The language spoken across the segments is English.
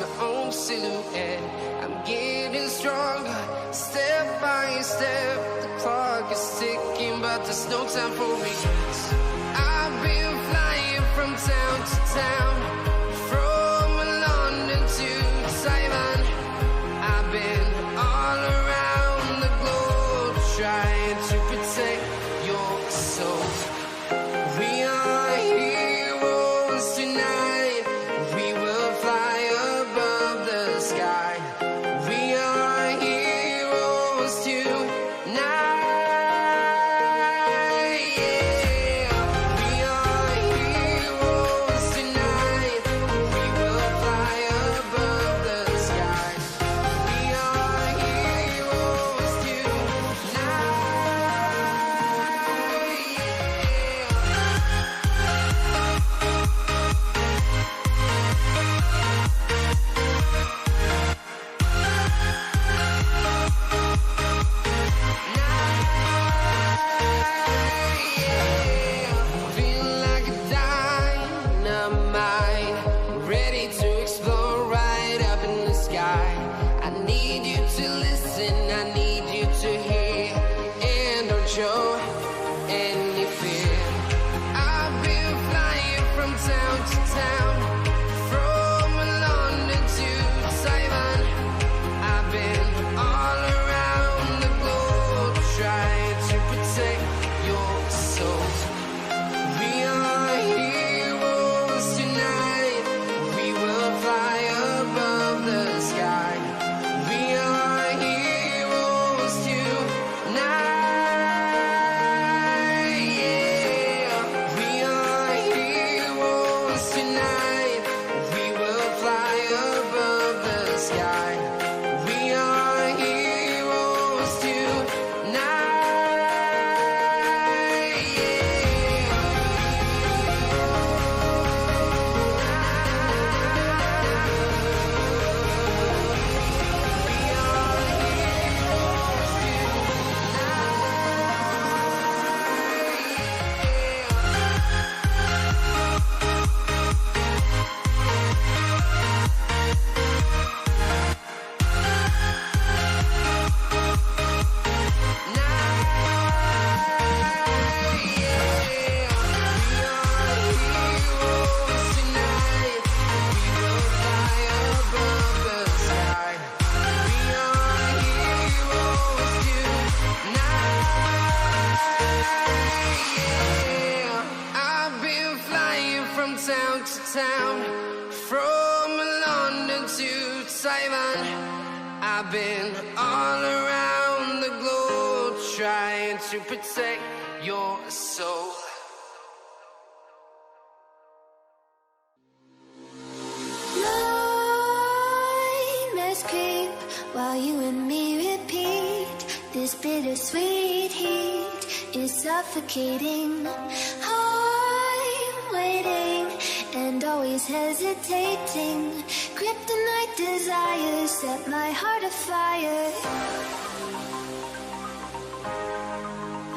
my own silhouette. I'm getting stronger, step by step. The clock is ticking, but there's no time for regrets. I've been flying from town to town, from London to Taiwan. I've been all around the globe, trying to protect your soul. We are heroes tonight. We will fly above the sky. We are heroes tonight. I've been all around the globe, trying to protect your soul. Nightmares creep while you and me repeat. This bittersweet heat is suffocating. I'm waiting and always hesitating. Kryptonite desires set my heart afire.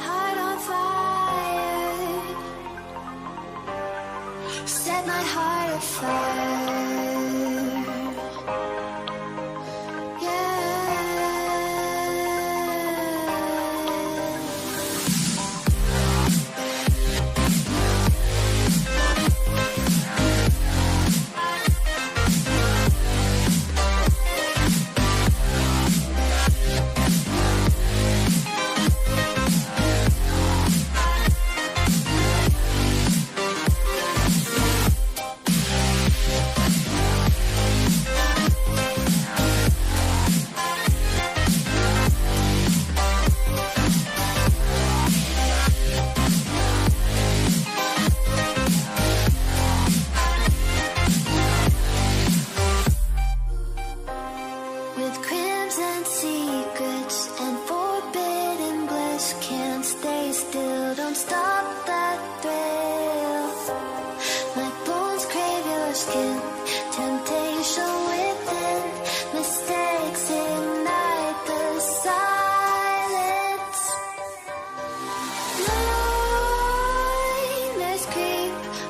Heart on fire. Set my heart afire.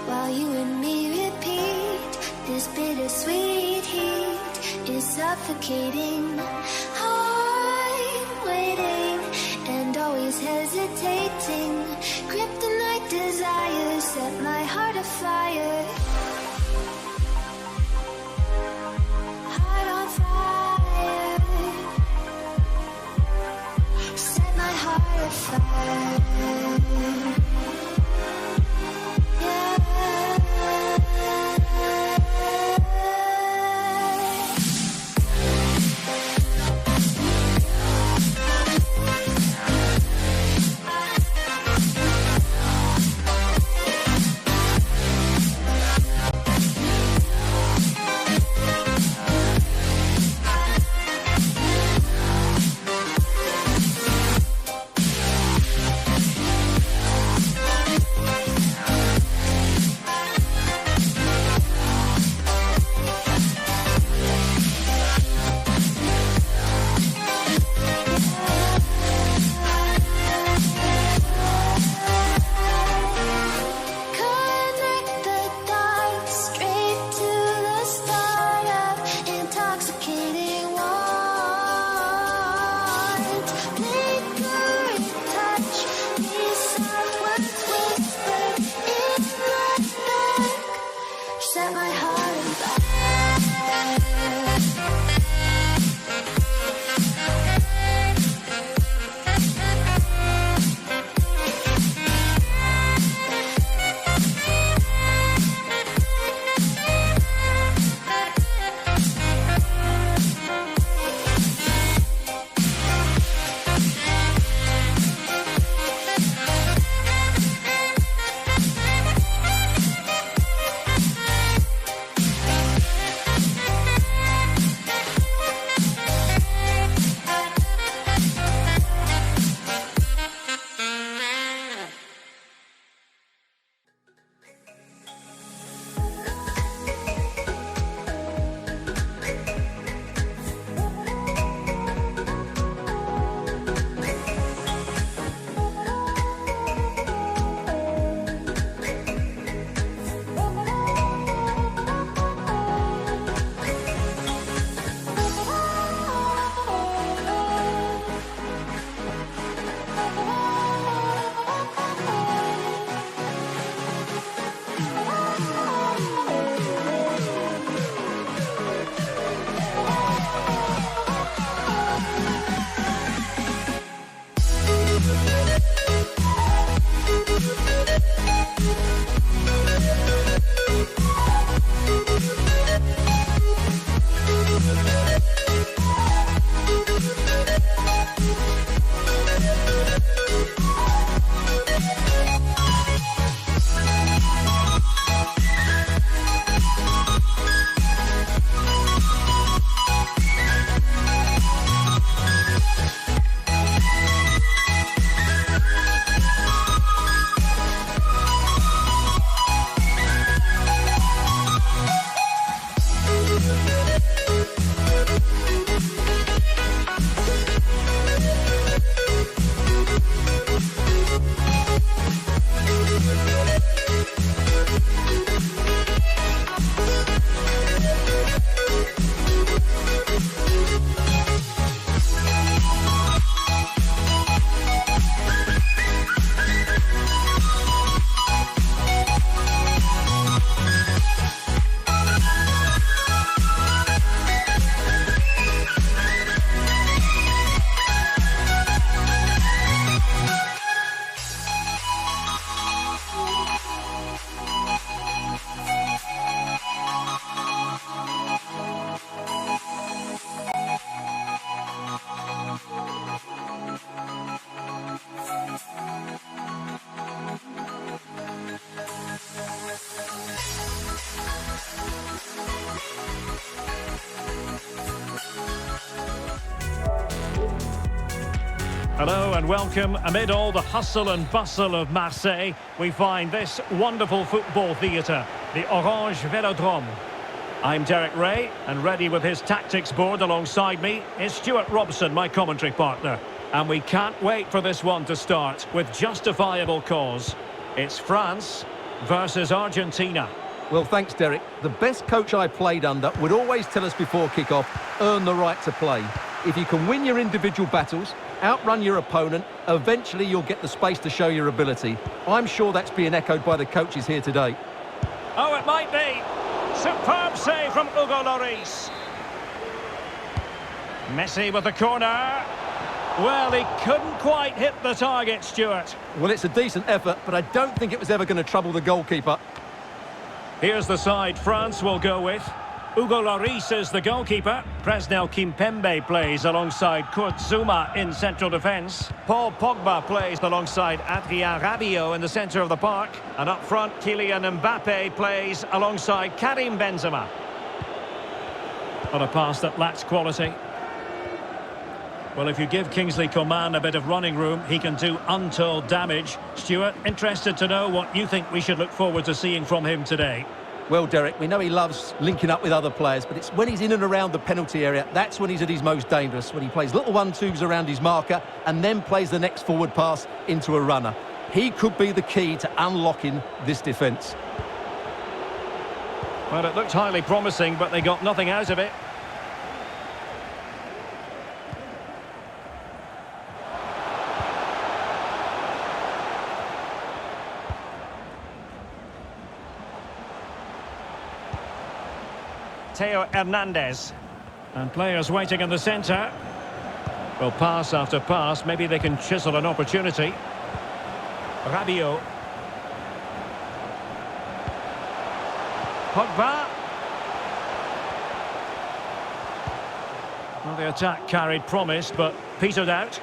While you and me repeat this bittersweet heat suffocating. I'm waiting and always hesitating. Kryptonite desires set my heart afire. Heart on fire. Set my heart afire. Hello and welcome. Amid all the hustle and bustle of Marseille, we find this wonderful football theatre, the Orange Velodrome. I'm Derek Ray, and ready with his tactics board alongside me is Stuart Robson, my commentary partner. And we can't wait for this one to start with justifiable cause. It's France versus Argentina. Well, thanks, Derek. The best coach I played under would always tell us before kick-off, earn the right to play. If you can win your individual battles, outrun your opponent, eventually you'll get the space to show your ability. I'm sure that's being echoed by the coaches here today. Oh, it might be. Superb save from Hugo Lloris. Messi with the corner. Well, he couldn't quite hit the target, Stuart. Well, it's a decent effort, but I don't think it was ever going to trouble the goalkeeper. Here's the side France will go with. Hugo Lloris is the goalkeeper. Presnel Kimpembe plays alongside Kurt Zouma in central defence. Paul Pogba plays alongside Adrien Rabiot in the centre of the park. And up front, Kylian Mbappe plays alongside Karim Benzema. On a pass that lacks quality. Well, if you give Kingsley Coman a bit of running room, he can do untold damage. Stuart, interested to know what you think we should look forward to seeing from him today. Well, Derek, we know he loves linking up with other players, but it's when he's in and around the penalty area, that's when he's at his most dangerous, when he plays little 1-2s around his marker and then plays the next forward pass into a runner. He could be the key to unlocking this defence. Well, it looked highly promising, but they got nothing out of it. Theo Hernandez. And players waiting in the centre. Well, pass after pass, maybe they can chisel an opportunity. Rabiot. Pogba. Well, the attack carried promise, but petered out.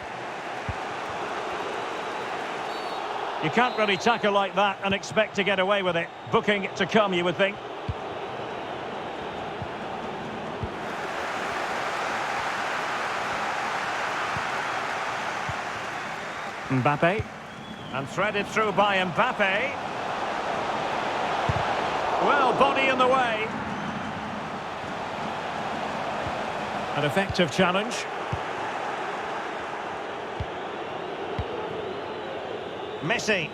You can't really tackle like that and expect to get away with it. Booking to come, you would think. Mbappe, and threaded through by Mbappe. Well, body in the way. An effective challenge. Messi.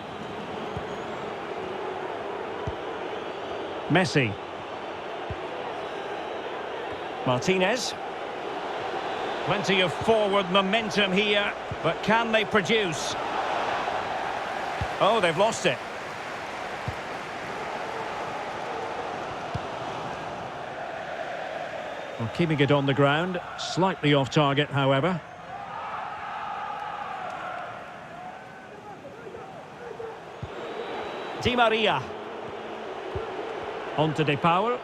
Messi. Martinez. Plenty of forward momentum here, but can they produce? Oh, they've lost it. Well, keeping it on the ground, slightly off target, however. Di Maria. On to De Paul.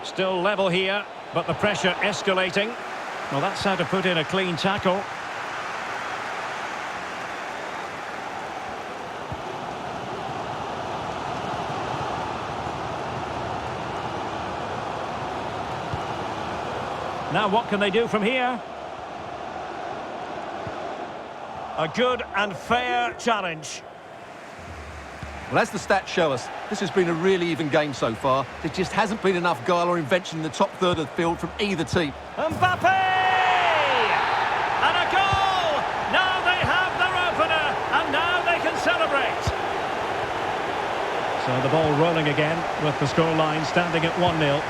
Still level here, but the pressure escalating. Well, that's how to put in a clean tackle. Now what can they do from here? A good and fair challenge. Well, as the stats show us, this has been a really even game so far. There just hasn't been enough guile or invention in the top third of the field from either team. Mbappe! And a goal! Now they have their opener, and now they can celebrate. So the ball rolling again, with the scoreline standing at 1-0.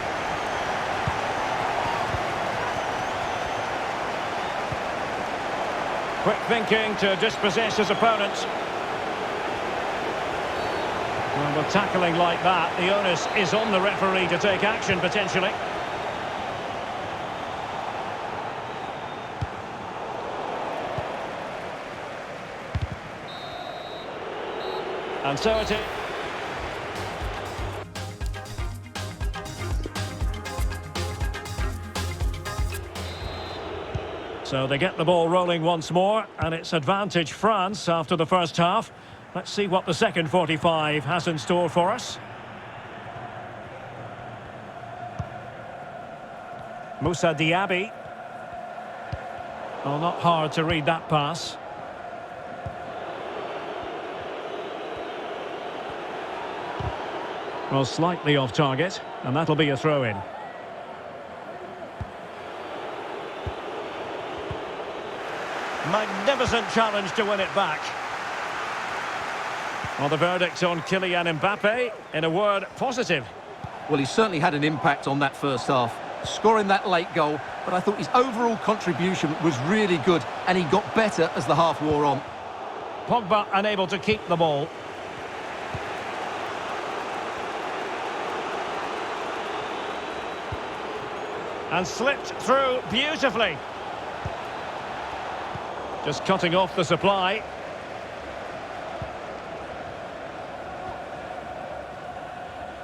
Quick thinking to dispossess his opponent. Well, with tackling like that, the onus is on the referee to take action, potentially. And so it is. So they get the ball rolling once more, and it's advantage France after the first half. Let's see what the second 45 has in store for us. Moussa Diaby. Well, not hard to read that pass. Well, slightly off target, and that'll be a throw-in. Magnificent challenge to win it back. Well, the verdict on Kylian Mbappe, in a word, positive. Well, he certainly had an impact on that first half, scoring that late goal, but I thought his overall contribution was really good, and he got better as the half wore on. Pogba unable to keep the ball. And slipped through beautifully. Just cutting off the supply.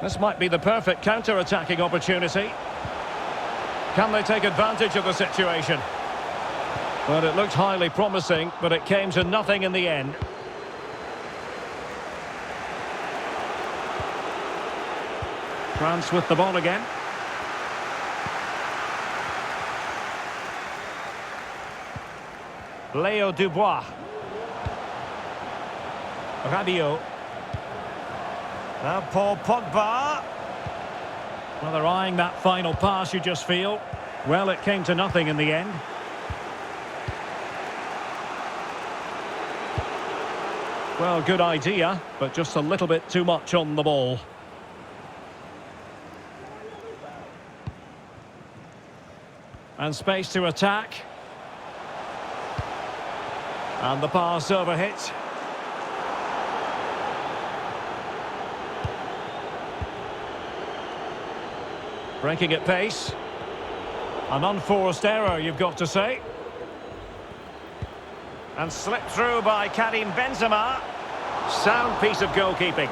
This might be the perfect counter-attacking opportunity. Can they take advantage of the situation? Well, it looked highly promising, but it came to nothing in the end. France with the ball again. Leo Dubois. Rabiot. Now Paul Pogba. Well, they're eyeing that final pass, you just feel. Well, it came to nothing in the end. Well, good idea, but just a little bit too much on the ball. And space to attack. And the pass overhit. Breaking at pace. An unforced error, you've got to say. And slipped through by Karim Benzema. Sound piece of goalkeeping.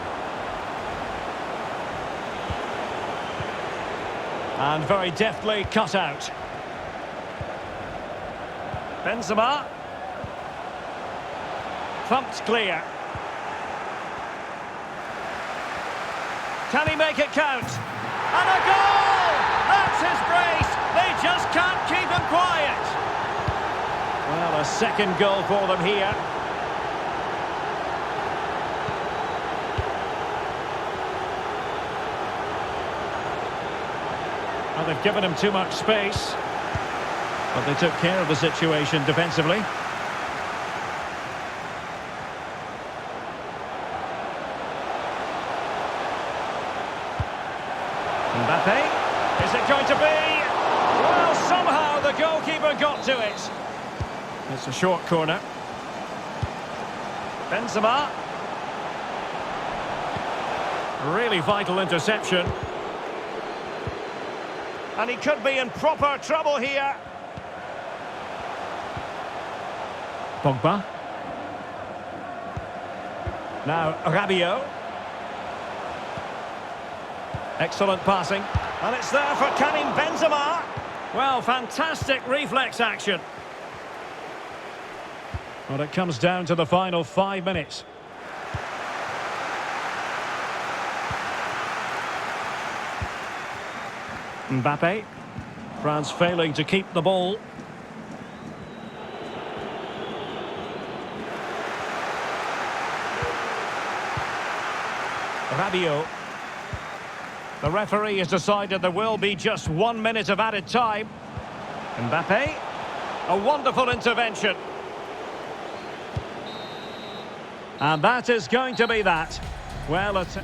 And very deftly cut out. Benzema. Thumped clear. Can he make it count? And a goal! That's his brace! They just can't keep him quiet. Well, a second goal for them here. Well, they've given him too much space, but they took care of the situation defensively. Mbappe, is it going to be? Well, somehow the goalkeeper got to it. It's a short corner. Benzema. Really vital interception. And he could be in proper trouble here. Pogba. Now Rabiot. Excellent passing. And it's there for Karim Benzema. Well, fantastic reflex action. Well, it comes down to the final 5 minutes. Mbappe. France failing to keep the ball. Rabiot. The referee has decided there will be just 1 minute of added time. Mbappe. A wonderful intervention. And that is going to be that. Well, it's...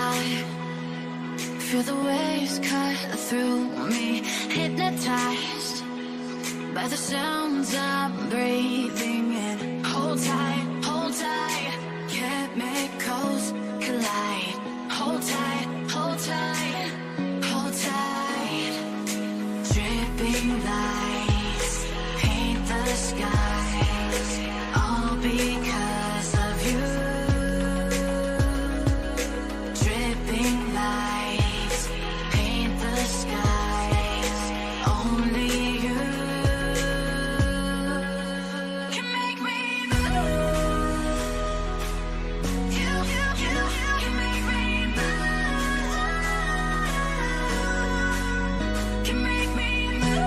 high. Feel the waves cut through me, hypnotized by the sounds I'm breathing in. Hold tight, chemicals collide. Hold tight, hold tight, hold tight. Dripping lights paint the skies, all because of you. Dripping lights paint the skies, only you can make me move. You can make me move. Can make me move.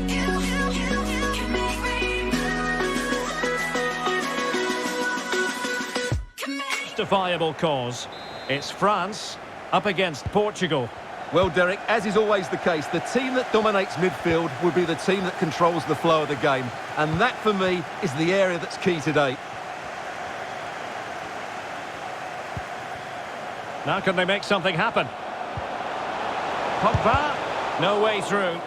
You can make me move. Justifiable cause. It's France up against Portugal. Well, Derek, as is always the case, the team that dominates midfield will be the team that controls the flow of the game. And that, for me, is the area that's key today. Now can they make something happen? Pogba, no way through.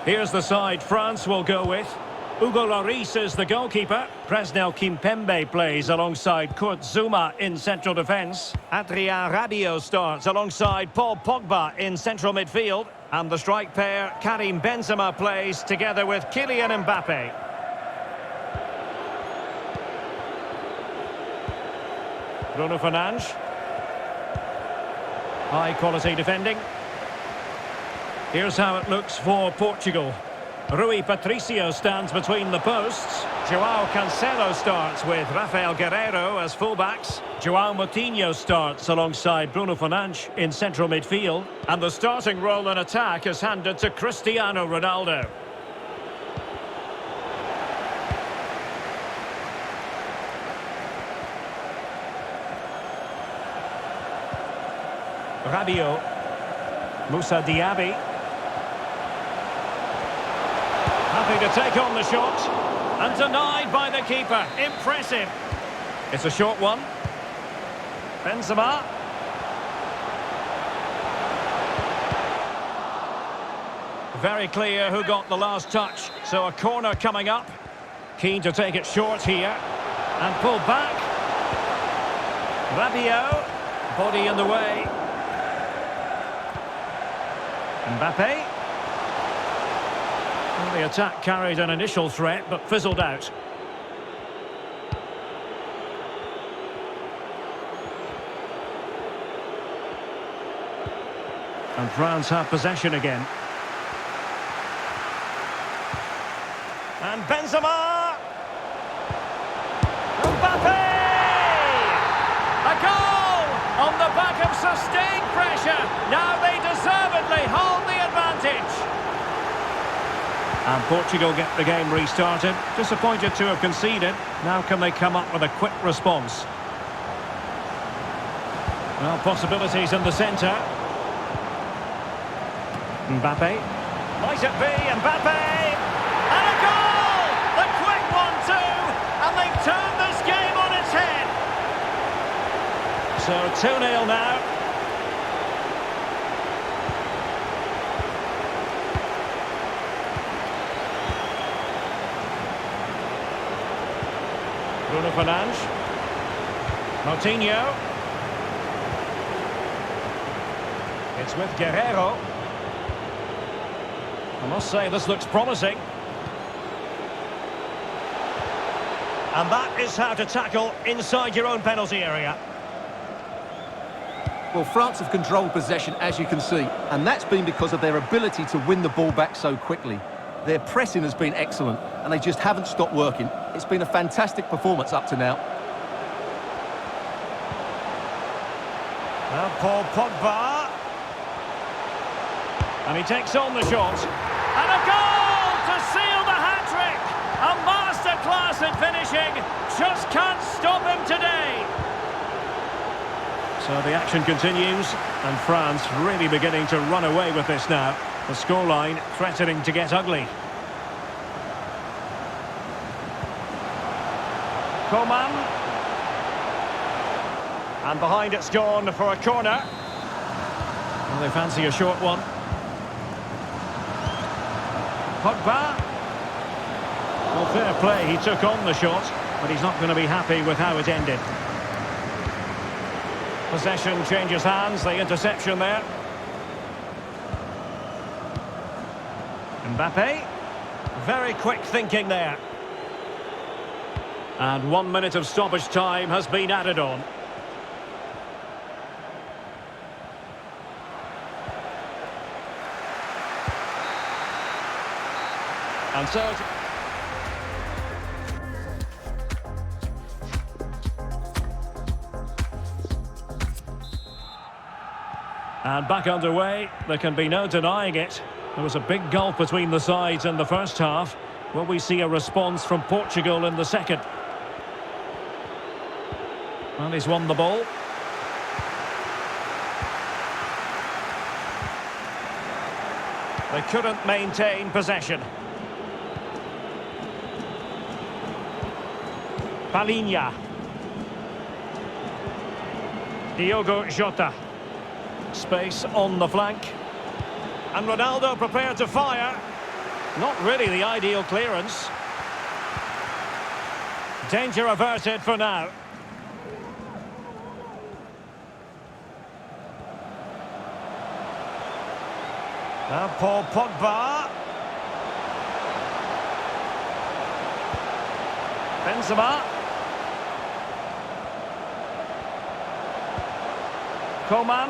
Here's the side France will go with. Hugo Lloris is the goalkeeper. Presnel Kimpembe plays alongside Kurt Zouma in central defence. Adrien Rabiot starts alongside Paul Pogba in central midfield. And the strike pair, Karim Benzema, plays together with Kylian Mbappe. Bruno Fernandes. High quality defending. Here's how it looks for Portugal. Rui Patricio stands between the posts. Joao Cancelo starts with Rafael Guerreiro as fullbacks. Joao Moutinho starts alongside Bruno Fernandes in central midfield. And the starting role in attack is handed to Cristiano Ronaldo. Rabiot. Moussa Diaby. Happy to take on the shot. And denied by the keeper. Impressive. It's a short one. Benzema. Very clear who got the last touch. So a corner coming up. Keen to take it short here. And pull back. Rabiot. Body in the way. Mbappe. Well, the attack carried an initial threat, but fizzled out. And France have possession again. And Benzema! Mbappe! A goal! On the back of sustained pressure. Now they deservedly hold the advantage. And Portugal get the game restarted. Disappointed to have conceded. Now can they come up with a quick response? Well, possibilities in the centre. Mbappe. Might it be Mbappe? And a goal! The quick one too! And they've turned this game on its head. So 2-0 now. Bruno Fernandes. Moutinho. It's with Guerreiro. I must say this looks promising. And that is how to tackle inside your own penalty area. Well, France have controlled possession, as you can see, and that's been because of their ability to win the ball back so quickly. Their pressing has been excellent, and they just haven't stopped working. It's been a fantastic performance up to now. Now Paul Pogba. And he takes on the shot. And a goal to seal the hat-trick! A masterclass in finishing. Just can't stop him today. So the action continues, and France really beginning to run away with this now. The scoreline threatening to get ugly. Coman. And behind it's gone for a corner. Well, they fancy a short one. Pogba. Well, fair play, he took on the shot, but he's not going to be happy with how it ended. Possession changes hands, the interception there. Mbappe. Very quick thinking there. And 1 minute of stoppage time has been added on. And so... And back underway, there can be no denying it. There was a big gulf between the sides in the first half. Will we see a response from Portugal in the second? Well, he's won the ball. They couldn't maintain possession. Palinha. Diogo Jota. Space on the flank. And Ronaldo prepared to fire. Not really the ideal clearance. Danger averted for now. Now Paul Pogba. Benzema. Coman.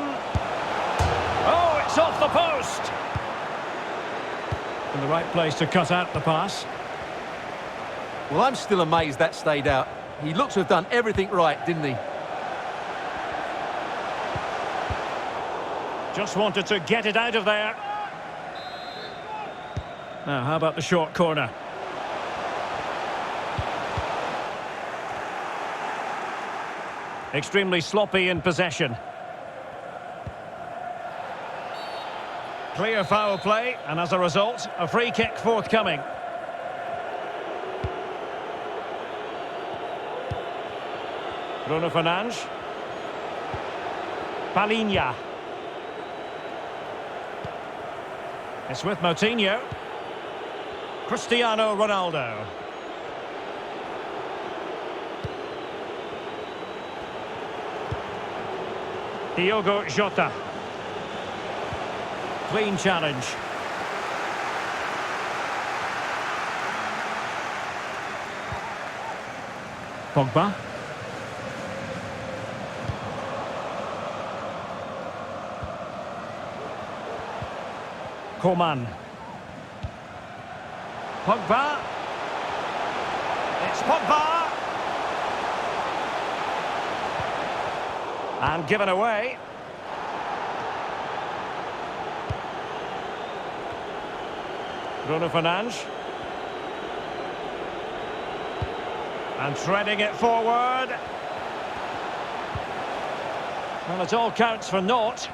Oh, it's off the post. In the right place to cut out the pass. Well, I'm still amazed that stayed out. He looks to have done everything right, didn't he? Just wanted to get it out of there. Now, how about the short corner? Extremely sloppy in possession. Clear foul play, and as a result, a free kick forthcoming. Bruno Fernandes. Palinha. It's with Moutinho. Cristiano Ronaldo. Diogo Jota. Clean challenge. Pogba. Coman. Pogba. It's Pogba. And given away. Bruno Fernandes. And threading it forward. Well, it all counts for naught.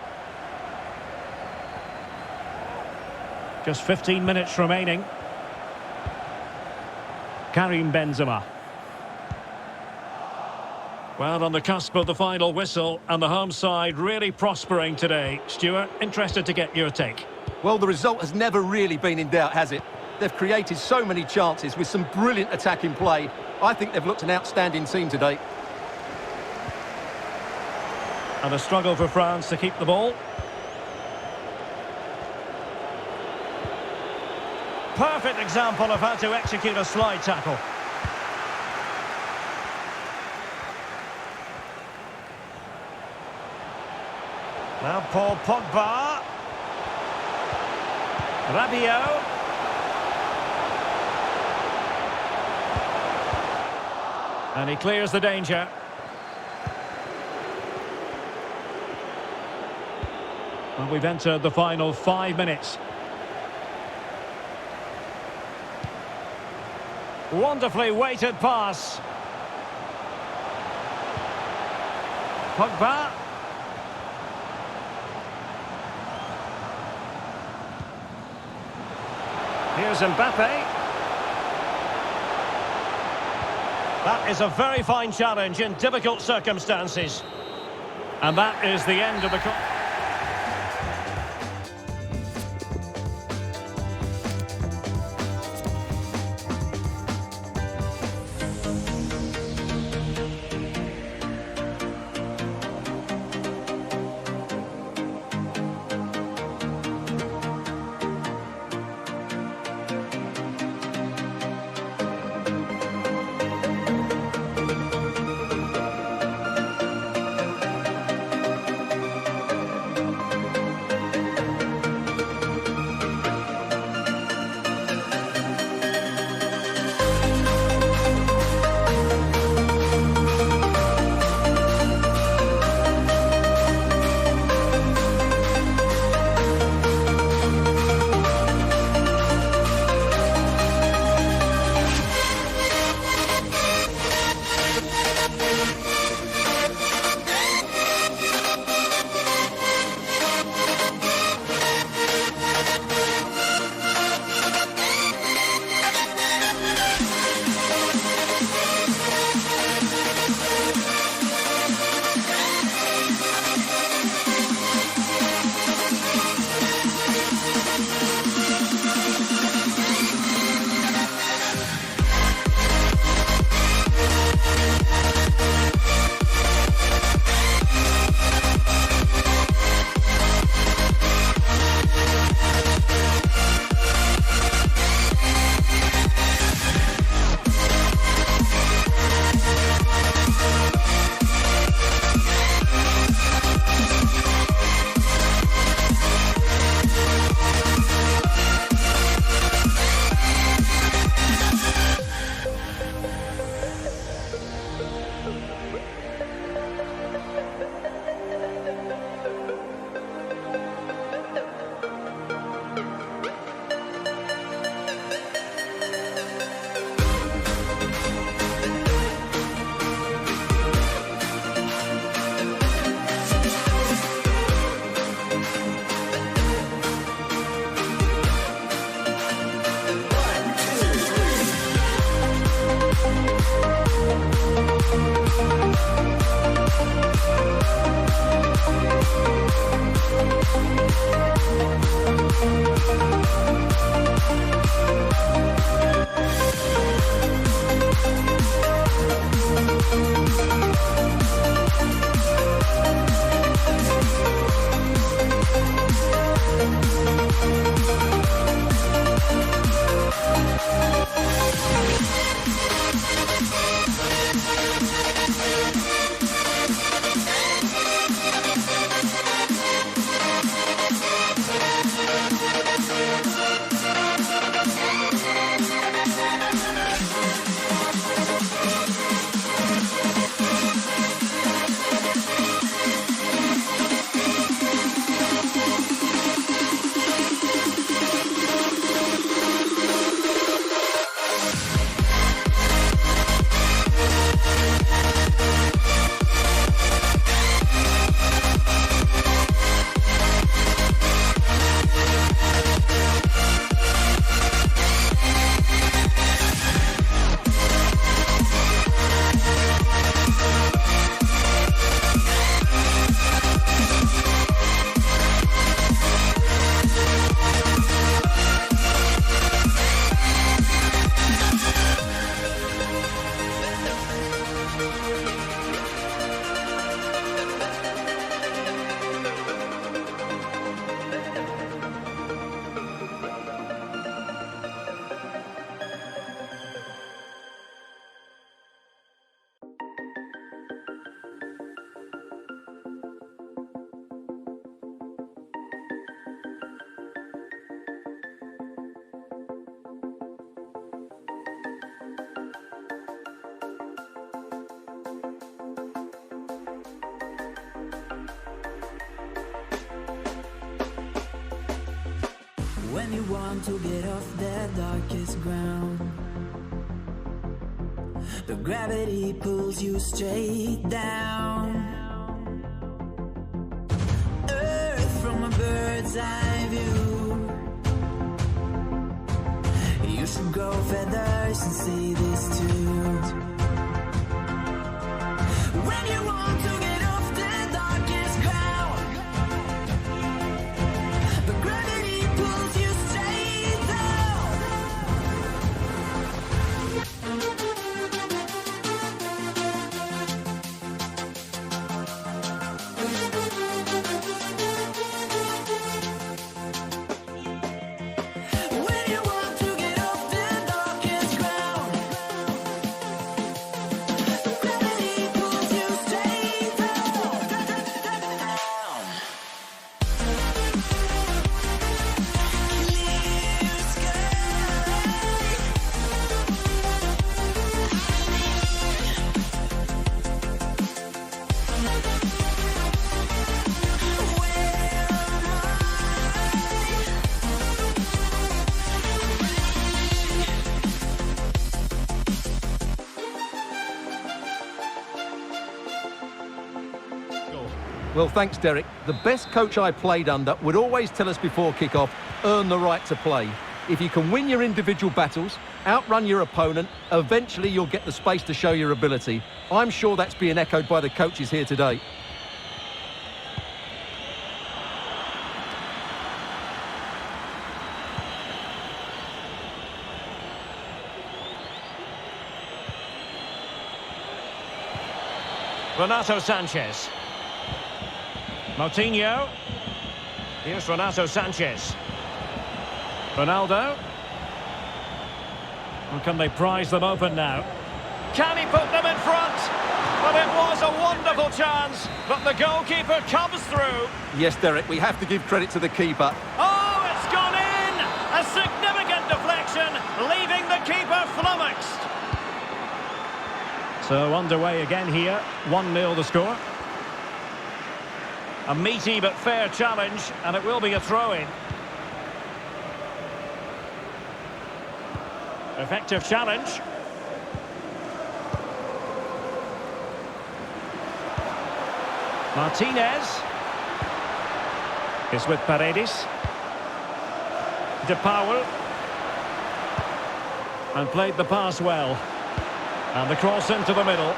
Just 15 minutes remaining. Karim Benzema. Well, on the cusp of the final whistle, and the home side really prospering today. Stuart, interested to get your take. Well, the result has never really been in doubt, has it? They've created so many chances with some brilliant attacking play. I think they've looked an outstanding team today. And a struggle for France to keep the ball. Perfect example of how to execute a slide tackle. Now Paul Pogba. Rabiot. And he clears the danger. And we've entered the final 5 minutes. Wonderfully weighted pass. Pogba. Here's Mbappe. That is a very fine challenge in difficult circumstances. And that is the end of the... When you want to get off the darkest ground, the gravity pulls you straight down. Earth from a bird's eye view. You should grow feathers and see this too. When you want to get off the darkest Well, thanks, Derek. The best coach I played under would always tell us before kick-off, earn the right to play. If you can win your individual battles, outrun your opponent, eventually you'll get the space to show your ability. I'm sure that's being echoed by the coaches here today. Renato Sanchez. Moutinho. Here's Renato Sanchez. Ronaldo. And can they prise them open now? Can he put them in front? Well, it was a wonderful chance, but the goalkeeper comes through. Yes, Derek, we have to give credit to the keeper. Oh, it's gone in! A significant deflection, leaving the keeper flummoxed. So underway again here, 1-0 the score. A meaty but fair challenge, and it will be a throw-in. Effective challenge. Martinez is with Paredes. De Paul. And played the pass well. And the cross into the middle.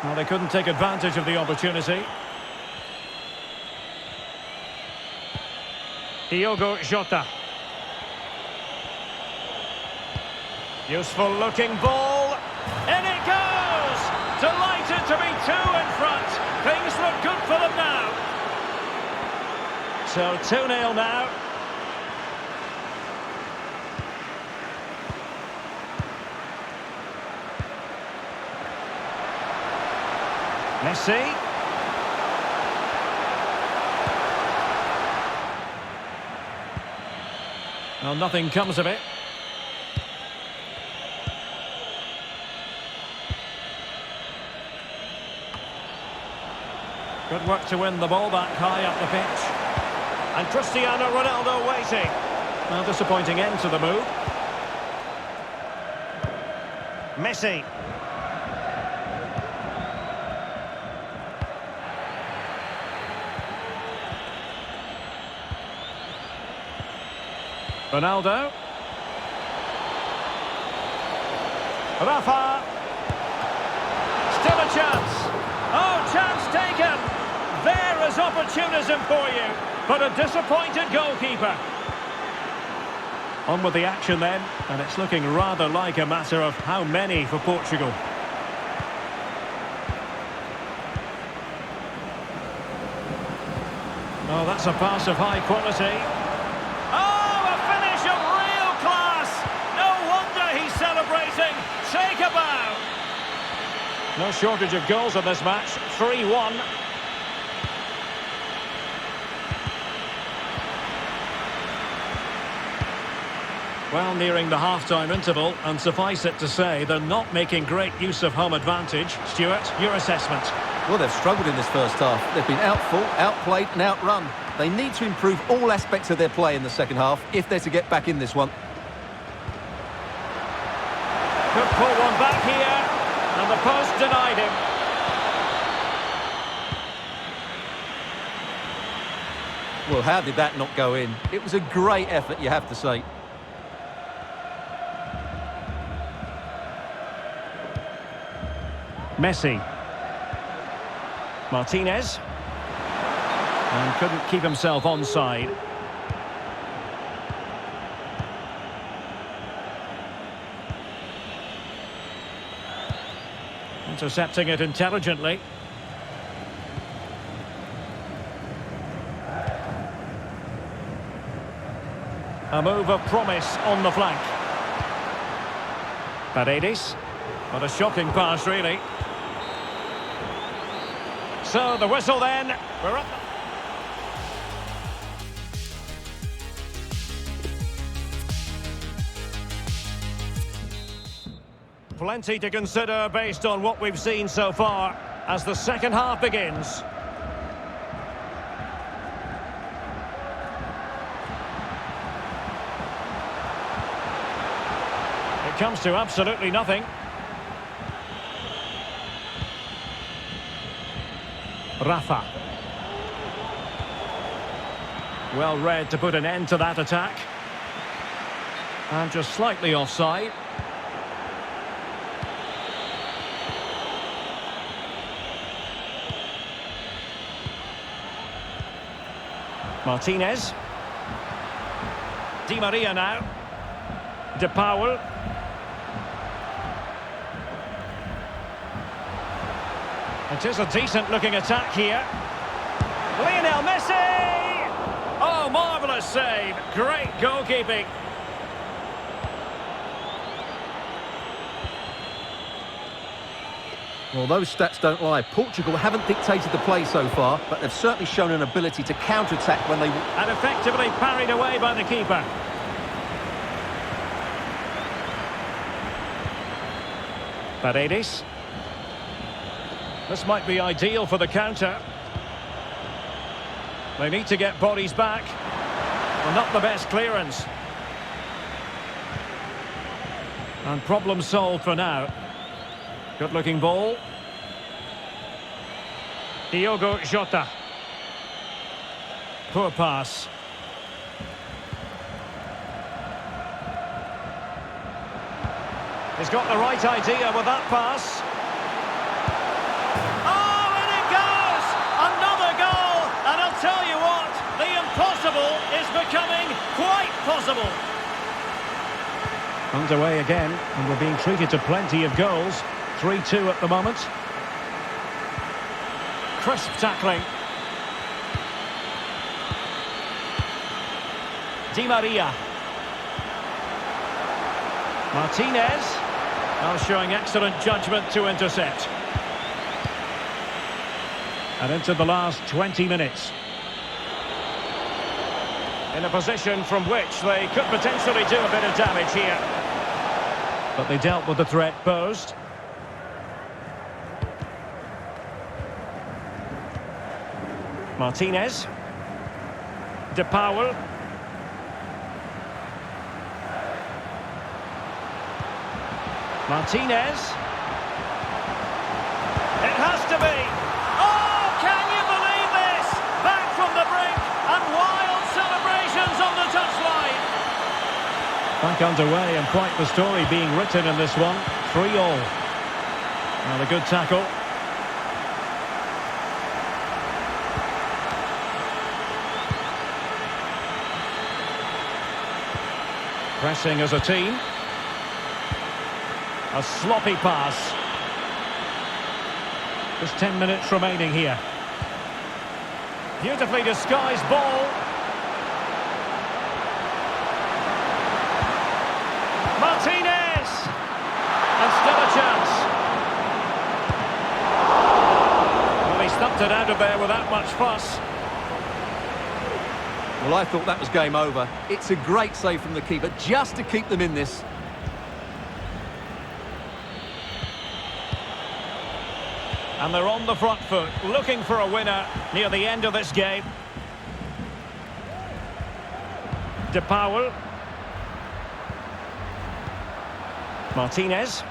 Well, they couldn't take advantage of the opportunity. Diogo Jota. Useful looking ball. In it goes! Delighted to be two in front. Things look good for them now. So 2-0 now. Messi. Well, nothing comes of it. Good work to win the ball back high up the pitch. And Cristiano Ronaldo waiting. A disappointing end to the move. Messi. Ronaldo. Rafa. Still a chance. Oh, chance taken. There is opportunism for you, but a disappointed goalkeeper. On with the action then, and it's looking rather like a matter of how many for Portugal. Oh, that's a pass of high quality. Oh, a finish of real class. No wonder he's celebrating. Take a bow. No shortage of goals in this match. 3-1. Well, nearing the half-time interval, and suffice it to say, they're not making great use of home advantage. Stuart, your assessment? Well, they've struggled in this first half. They've been outfought, outplayed and outrun. They need to improve all aspects of their play in the second half if they're to get back in this one. Could pull one back here, and the post denied him. Well, how did that not go in? It was a great effort, you have to say. Messi. Martinez. And couldn't keep himself onside. Intercepting it intelligently. A move of promise on the flank. Paredes. What a shocking pass, really. So the whistle then. We're up. Plenty to consider based on what we've seen so far as the second half begins. It comes to absolutely nothing. Rafa. Well read to put an end to that attack. And just slightly offside. Martinez. Di Maria now. De Paul. It is a decent-looking attack here. Lionel Messi! Oh, marvellous save. Great goalkeeping. Well, those stats don't lie. Portugal haven't dictated the play so far, but they've certainly shown an ability to counter-attack when they... And effectively parried away by the keeper. Paredes. This might be ideal for the counter. They need to get bodies back. Well, not the best clearance. And problem solved for now. Good-looking ball. Diogo Jota. Poor pass. He's got the right idea with that pass. Oh, and it goes! Another goal! And I'll tell you what, the impossible is becoming quite possible. Underway again, and we're being treated to plenty of goals. 3-2 at the moment. Crisp tackling. Di Maria. Martinez. Now showing excellent judgment to intercept. And into the last 20 minutes. In a position from which they could potentially do a bit of damage here. But they dealt with the threat posed. Martinez. De Paul. Martinez. It has to be. Oh, can you believe this? Back from the brink and wild celebrations on the touchline. Back underway and quite the story being written in this one. 3-3. Well, a good tackle. Pressing as a team. A sloppy pass. Just 10 minutes remaining here. Beautifully disguised ball. Martinez! And still a chance. Well, he stumped it out of there without much fuss. Well, I thought that was game over. It's a great save from the keeper just to keep them in this. And they're on the front foot, looking for a winner near the end of this game. De Paul. Martinez.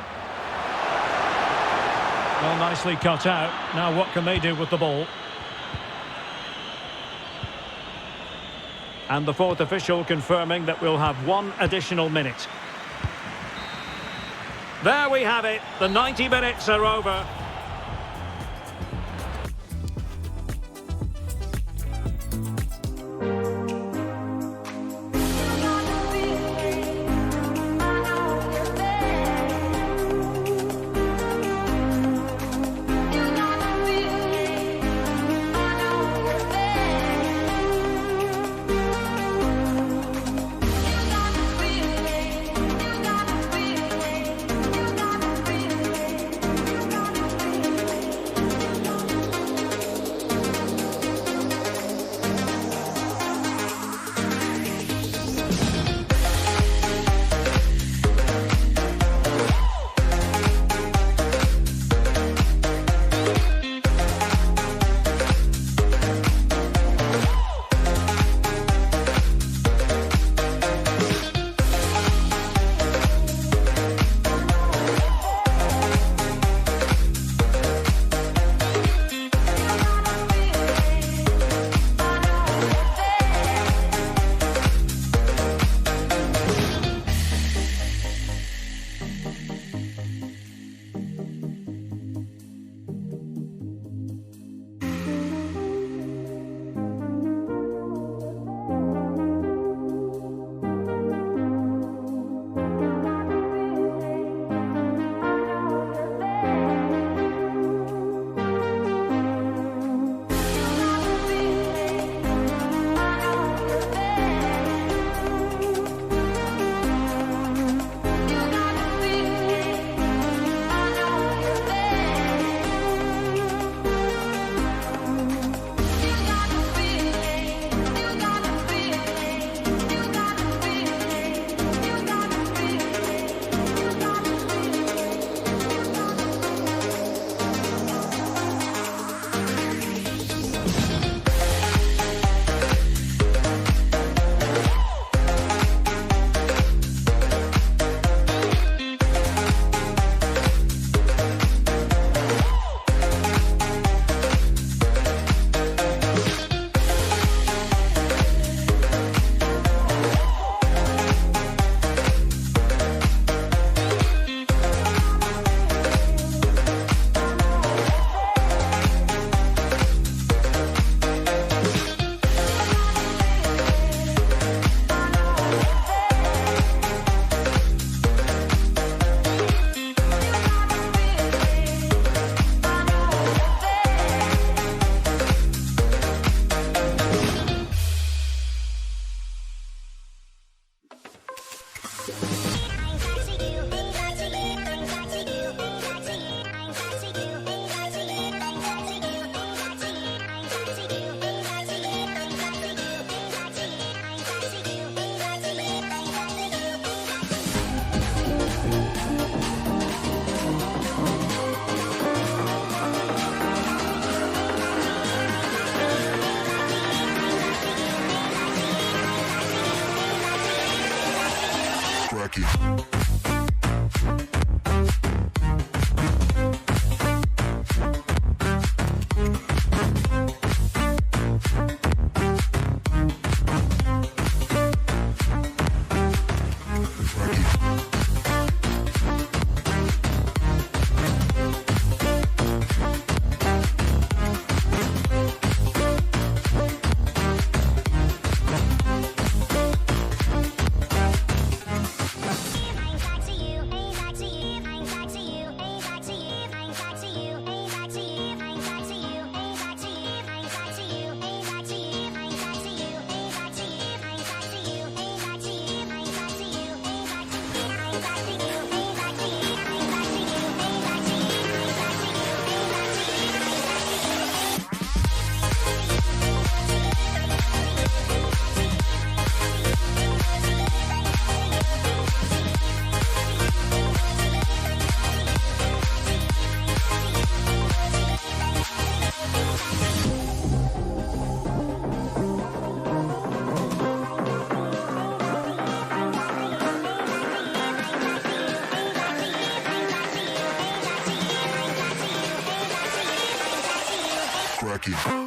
Well, nicely cut out. Now what can they do with the ball? And the fourth official confirming that we'll have one additional minute. There we have it. The 90 minutes are over. cracking. Cracking.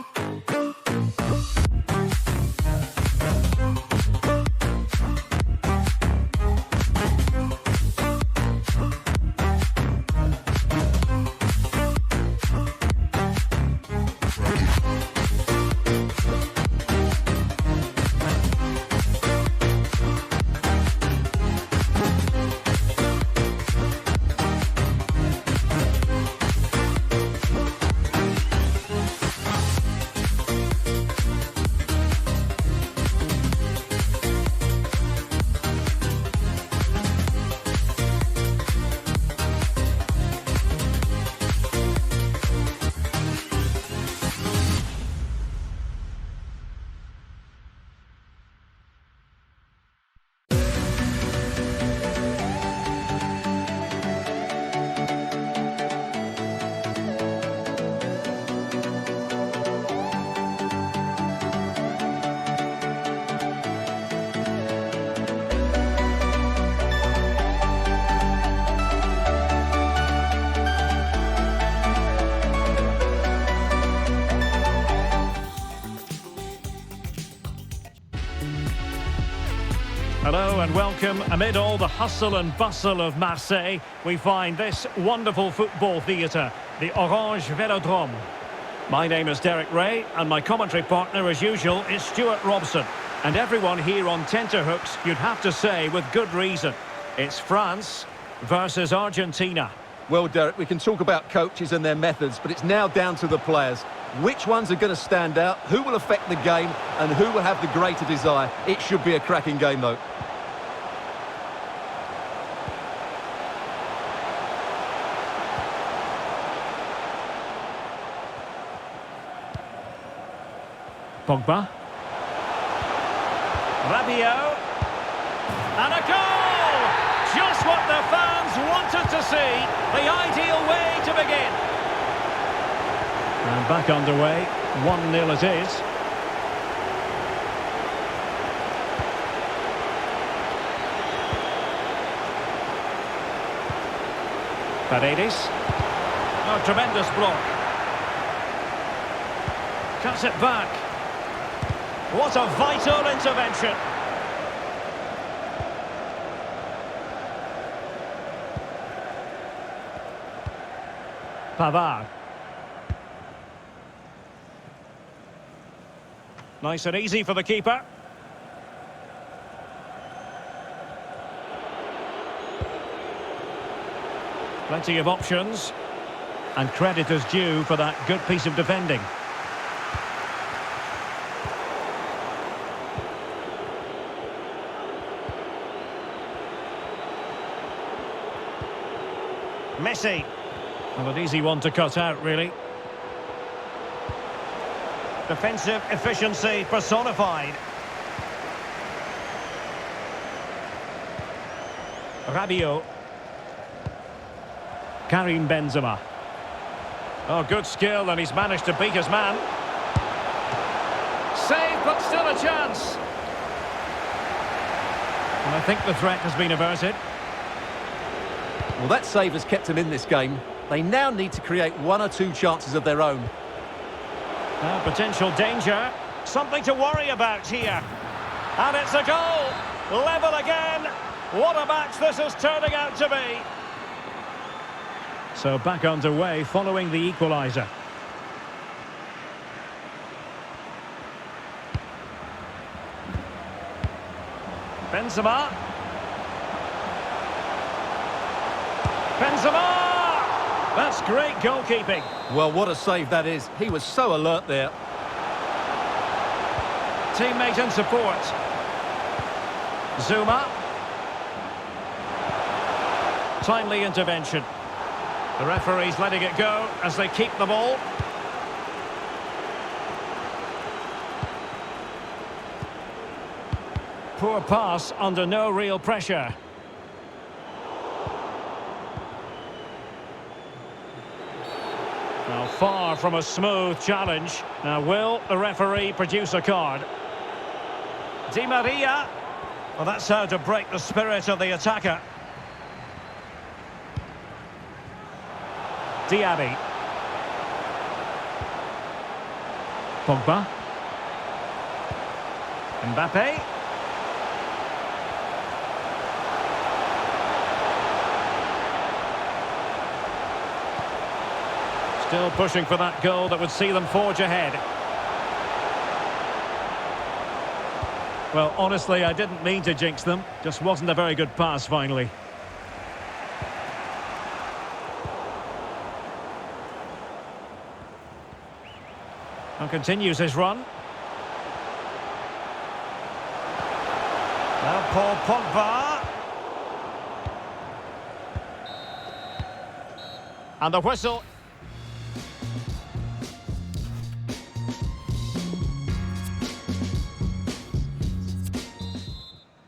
Hello and welcome. Amid all the hustle and bustle of Marseille, we find this wonderful football theatre, the Orange Velodrome. My name is Derek Ray, and my commentary partner, as usual, is Stuart Robson. And everyone here on tenterhooks, you'd have to say, with good reason. It's France versus Argentina. Well, Derek, we can talk about coaches and their methods, but it's now down to the players. Which ones are going to stand out, who will affect the game, and who will have the greater desire? It should be a cracking game, though. Pogba. Rabiot. And a goal! Just what the fans wanted to see. The ideal way to begin. And back underway. 1-0 it is. Paredes. Oh, tremendous block. Cuts it back. What a vital intervention. Pavard. Nice and easy for the keeper. Plenty of options. And credit is due for that good piece of defending. Messi. Well, an easy one to cut out, really. Defensive efficiency personified. Rabiot. Karim Benzema. Oh, good skill, and he's managed to beat his man. Save, but still a chance. I think the threat has been averted. Well, that save has kept them in this game. They now need to create one or two chances of their own. Potential danger. Something to worry about here. And it's a goal. Level again. What a match this is turning out to be. So back underway following the equaliser. Benzema. That's great goalkeeping. Well, what a save that is. He was so alert there. Teammate in support. Zuma. Timely intervention. The referee's letting it go as they keep the ball. Poor pass under no real pressure. Now far from a smooth challenge. Now will the referee produce a card? Di Maria. Well, that's how to break the spirit of the attacker. Diaby. Pogba. Mbappe. Still pushing for that goal that would see them forge ahead. Well, honestly, I didn't mean to jinx them. Just wasn't a very good pass, finally. And continues his run. Now Paul Pogba. And the whistle.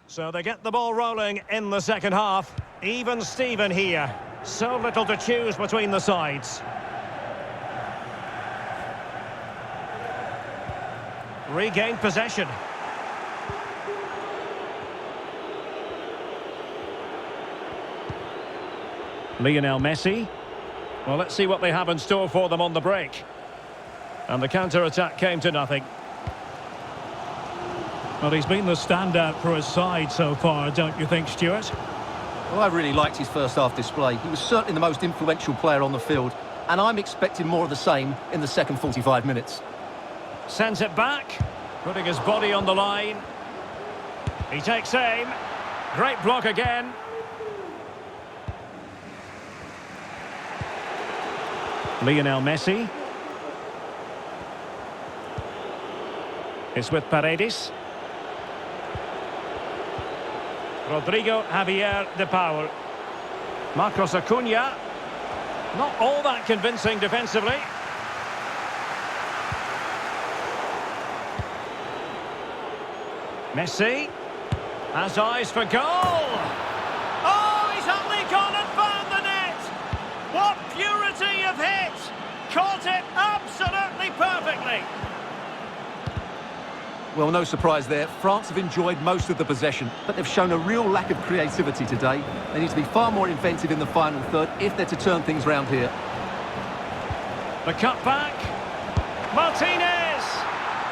So they get the ball rolling in the second half. Even Steven here. So little to choose between the sides. Regained possession. Lionel Messi. Well, let's see what they have in store for them on the break. And the counter-attack came to nothing. Well, he's been the standout for his side so far, don't you think, Stuart? Well, I really liked his first half display. He was certainly the most influential player on the field, and I'm expecting more of the same in the second 45 minutes. Sends it back, putting his body on the line. He takes aim. Great block again. Lionel Messi. It's with Paredes. Rodrigo Javier de Paul. Marcos Acuna. Not all that convincing defensively. Messi has eyes for goal. Oh, he's only gone and found the net. What purity of hit. Caught it absolutely perfectly. Well, no surprise there. France have enjoyed most of the possession, but they've shown a real lack of creativity today. They need to be far more inventive in the final third if they're to turn things round here. The cut back. Martinez.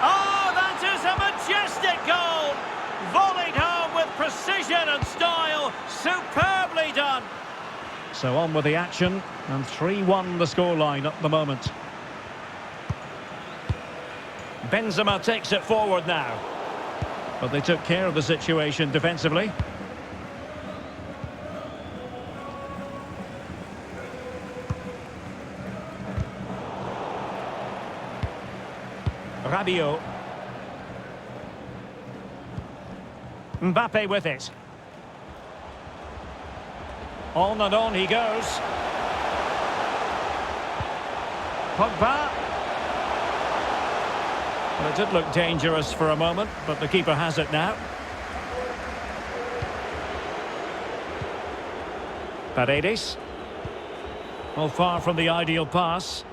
Oh, that is a majestic goal. Volleyed home with precision and style. Superbly done. So on with the action, and 3-1 the scoreline at the moment. Benzema takes it forward now. But they took care of the situation defensively. Rabiot. Mbappe with it. On and on he goes. Pogba. Well, it did look dangerous for a moment, but the keeper has it now. Paredes. Well, far from the ideal pass.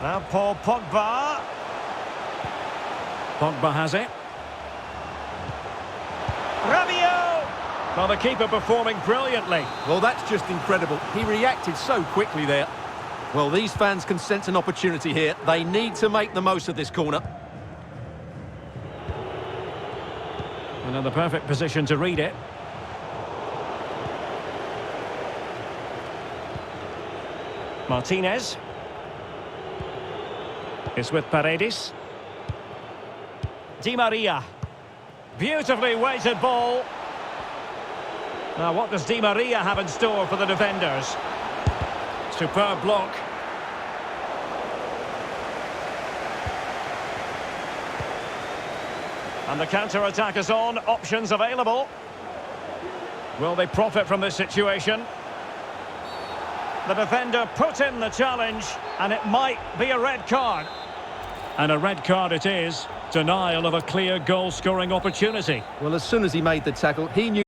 Now Paul Pogba. Pogba has it. Rabiot. Well, the keeper performing brilliantly. Well, that's just incredible. He reacted so quickly there. Well, these fans can sense an opportunity here. They need to make the most of this corner. And in the perfect position to read it. Martinez. It's with Paredes. Di Maria. Beautifully weighted ball. Now, what does Di Maria have in store for the defenders? Superb block. And the counter-attack is on. Options available. Will they profit from this situation? The defender put in the challenge, and it might be a red card. And a red card it is. Denial of a clear goal-scoring opportunity. Well, as soon as he made the tackle, he knew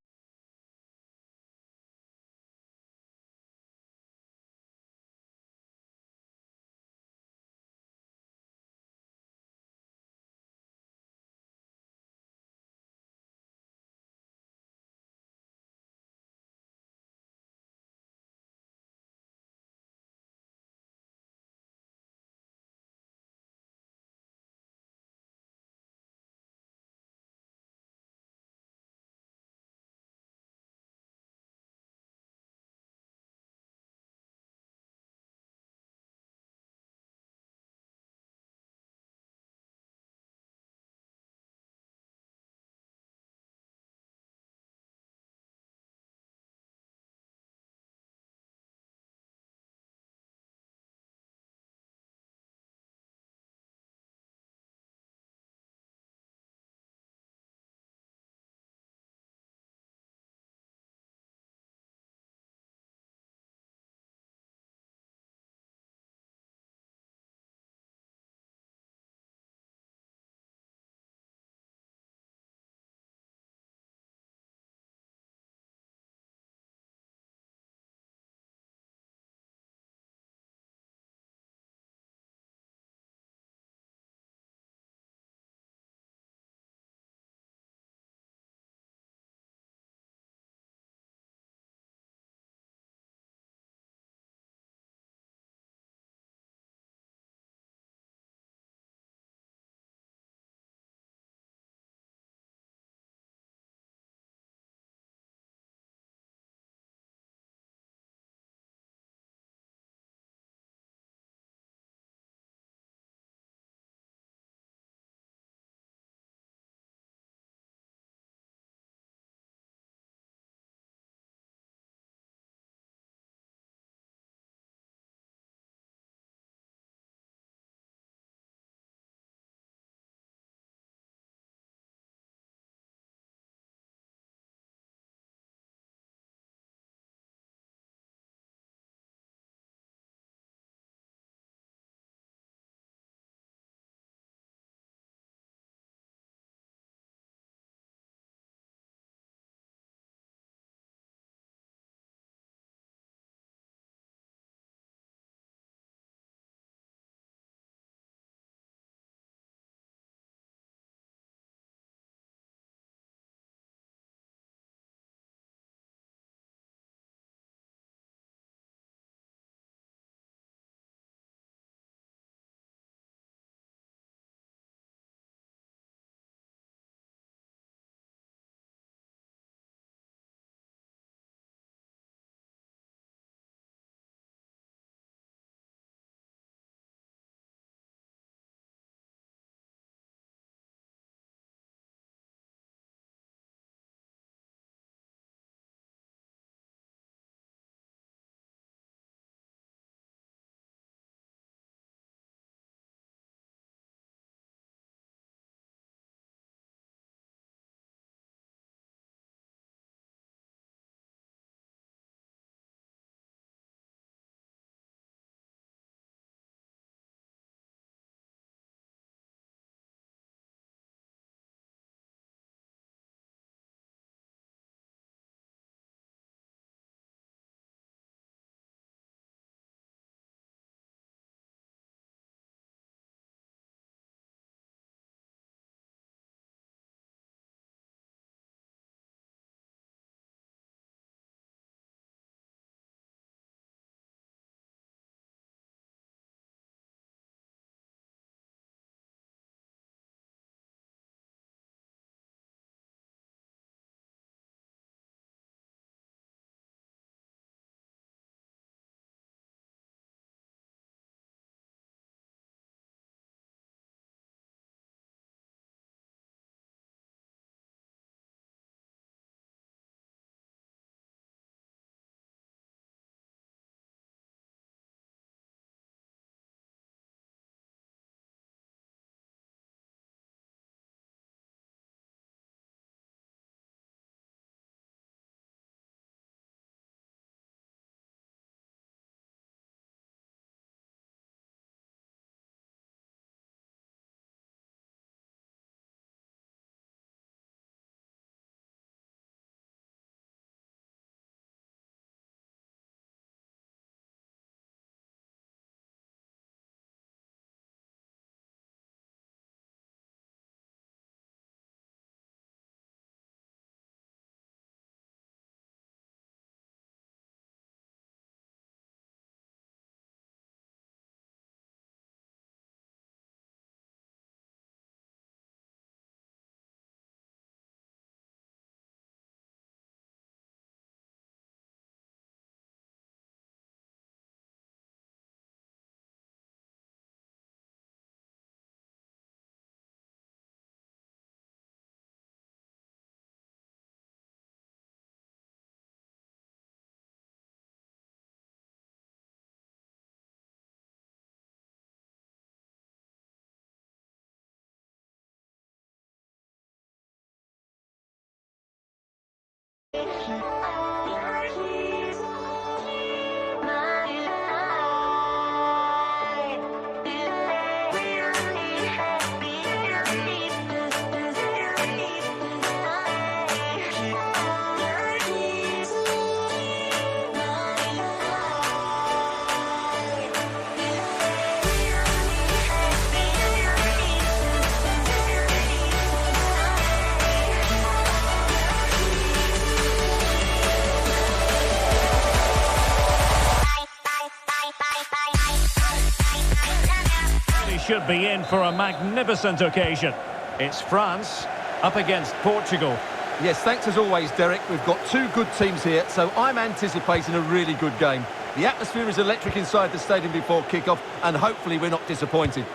could be in for a magnificent occasion. It's France up against Portugal. Yes, thanks as always, Derek. We've got two good teams here, so I'm anticipating a really good game. The atmosphere is electric inside the stadium before kick-off, and hopefully we're not disappointed.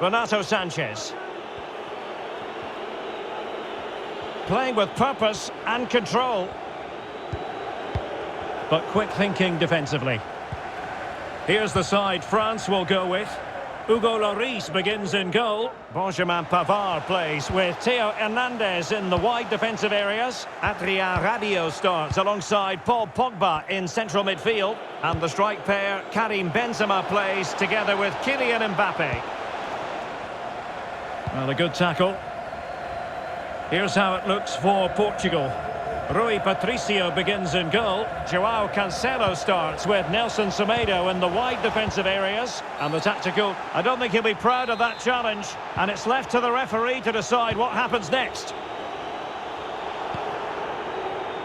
Renato Sanchez. Playing with purpose and control. But quick thinking defensively. Here's the side France will go with. Hugo Lloris begins in goal. Benjamin Pavard plays with Theo Hernandez in the wide defensive areas. Adrien Rabiot starts alongside Paul Pogba in central midfield. And the strike pair, Karim Benzema, plays together with Kylian Mbappe. Well, a good tackle. Here's how it looks for Portugal. Rui Patricio begins in goal. Joao Cancelo starts with Nelson Semedo in the wide defensive areas. And the tactical, I don't think he'll be proud of that challenge. And it's left to the referee to decide what happens next.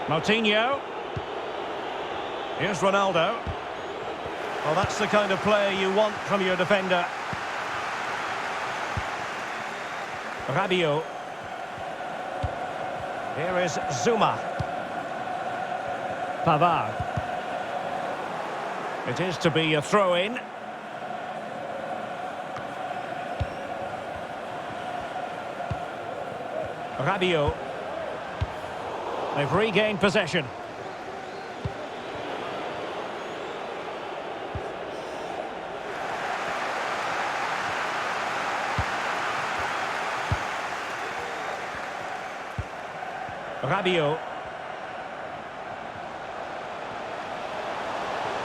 Moutinho. Here's Ronaldo. Well, that's the kind of play you want from your defender. Rabiot. Here is Zuma. Pavard. It is to be a throw-in. Rabiot. They've regained possession. Rabiot.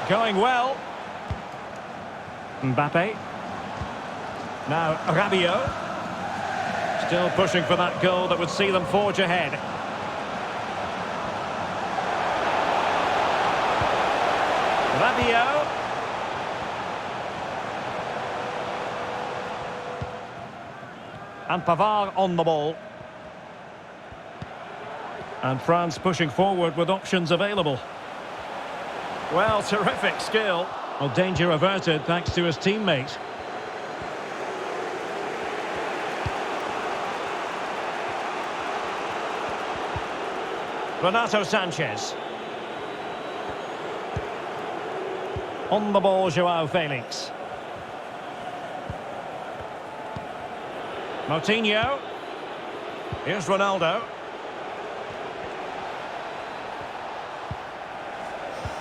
Going well. Mbappe. Now Rabiot. Still pushing for that goal that would see them forge ahead. Rabiot. And Pavard on the ball. And France pushing forward with options available. Well, terrific skill. Well, danger averted thanks to his teammate. Renato Sanchez. On the ball, Joao Felix. Moutinho. Here's Ronaldo.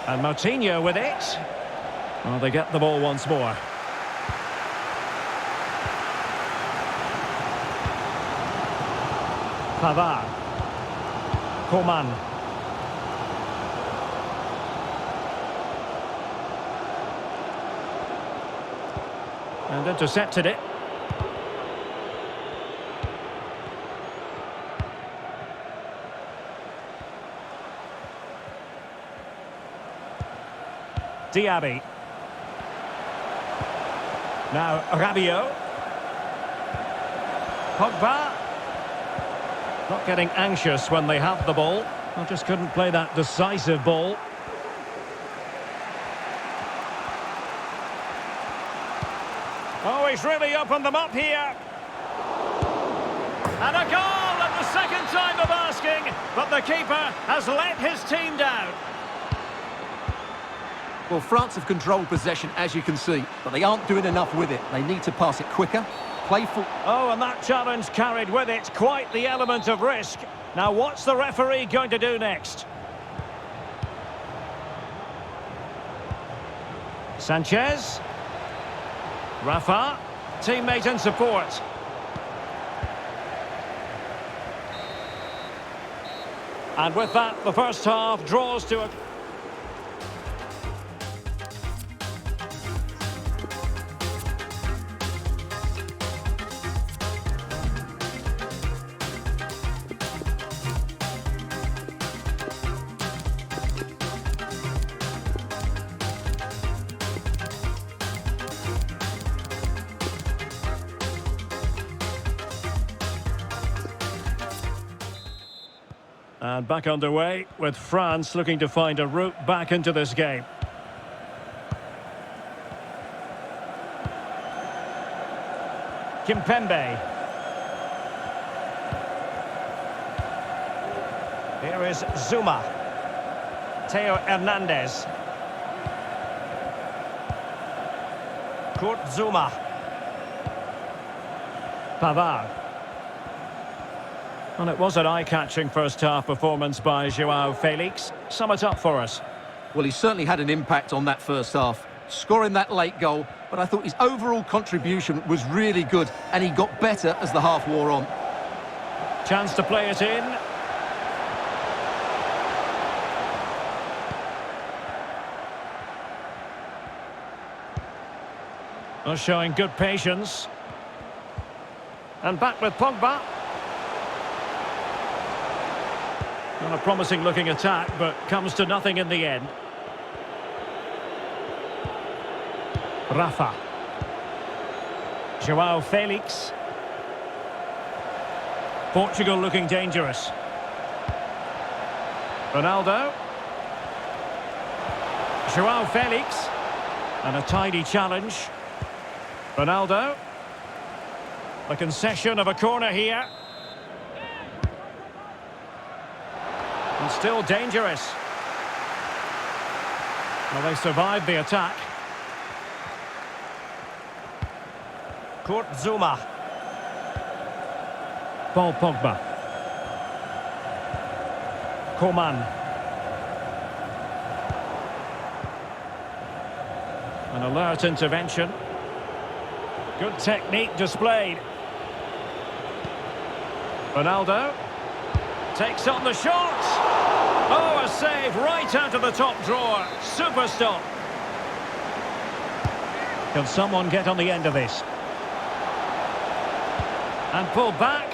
And Moutinho with it. Well, they get the ball once more. Pavard. Coman. And intercepted it. Diaby. Now Rabiot. Pogba. Not getting anxious when they have the ball. Well, just couldn't play that decisive ball. Oh, he's really opened them up here. And a goal at the second time of asking, but the keeper has let his team down. Well, France have controlled possession, as you can see, but they aren't doing enough with it. They need to pass it quicker, playful. Oh, and that challenge carried with it quite the element of risk. Now, what's the referee going to do next? Sanchez. Rafa. Teammate and support. And with that, the first half draws to a... And back underway with France looking to find a route back into this game. Kimpembe. Here is Zuma. Theo Hernandez. Kurt Zuma. Pavard. Well, it was an eye-catching first-half performance by Joao Felix. Sum it up for us. Well, he certainly had an impact on that first half, scoring that late goal, but I thought his overall contribution was really good, and he got better as the half wore on. Chance to play it in. Well, showing good patience. And back with Pogba. Well, a promising looking attack, but comes to nothing in the end. Rafa. Joao Felix. Portugal looking dangerous. Ronaldo. Joao Felix. And a tidy challenge. Ronaldo. A concession of a corner here. And still dangerous. Well, they survived the attack. Kurt Zuma. Paul Pogba. Coman. An alert intervention. Good technique displayed. Ronaldo takes on the shot. Oh, a save right out of the top drawer. Super stop. Can someone get on the end of this? And pull back.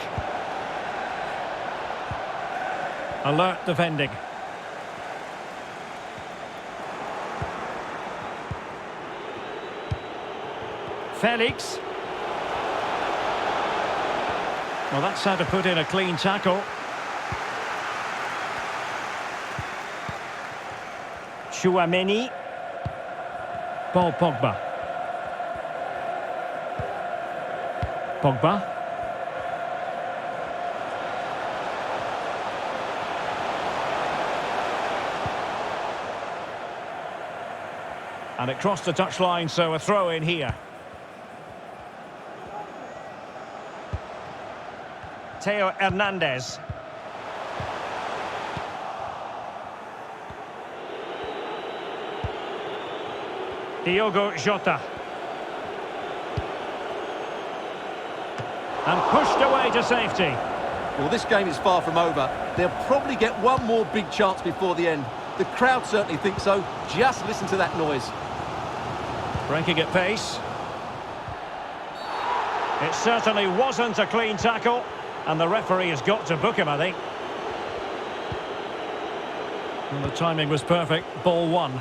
Alert defending. Felix. Well, that's how to put in a clean tackle. Chouameni. Paul Pogba. Pogba. And it crossed the touchline, so a throw in here. Theo Hernandez. Diogo Jota. And pushed away to safety. Well, this game is far from over. They'll probably get one more big chance before the end. The crowd certainly think so. Just listen to that noise. Breaking at pace. It certainly wasn't a clean tackle. And the referee has got to book him, I think. And the timing was perfect. Ball one.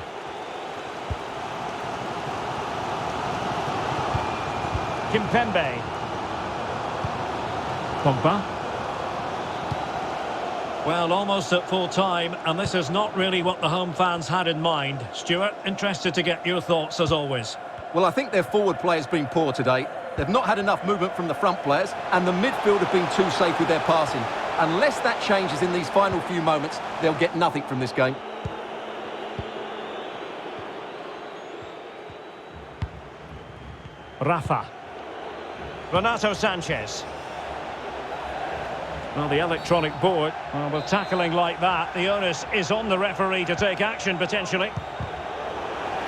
Kimpembe. Pogba. Well, almost at full time, and this is not really what the home fans had in mind. Stuart, interested to get your thoughts as always. Well, I think their forward play has been poor today. They've not had enough movement from the front players, and the midfield have been too safe with their passing. Unless that changes in these final few moments, they'll get nothing from this game. Rafa. Renato Sanchez. Well, the electronic board, well, with tackling like that, the onus is on the referee to take action, potentially.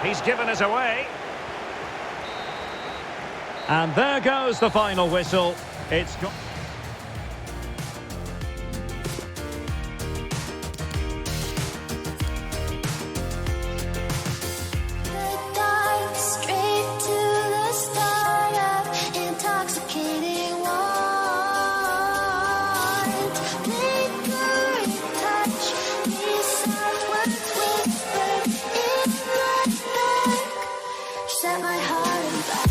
He's given us away. And there goes the final whistle. It's got... The dark straight to the start of intoxicating wine. Lingering touch, these soft words whispered in the dark. Set my heart on fire.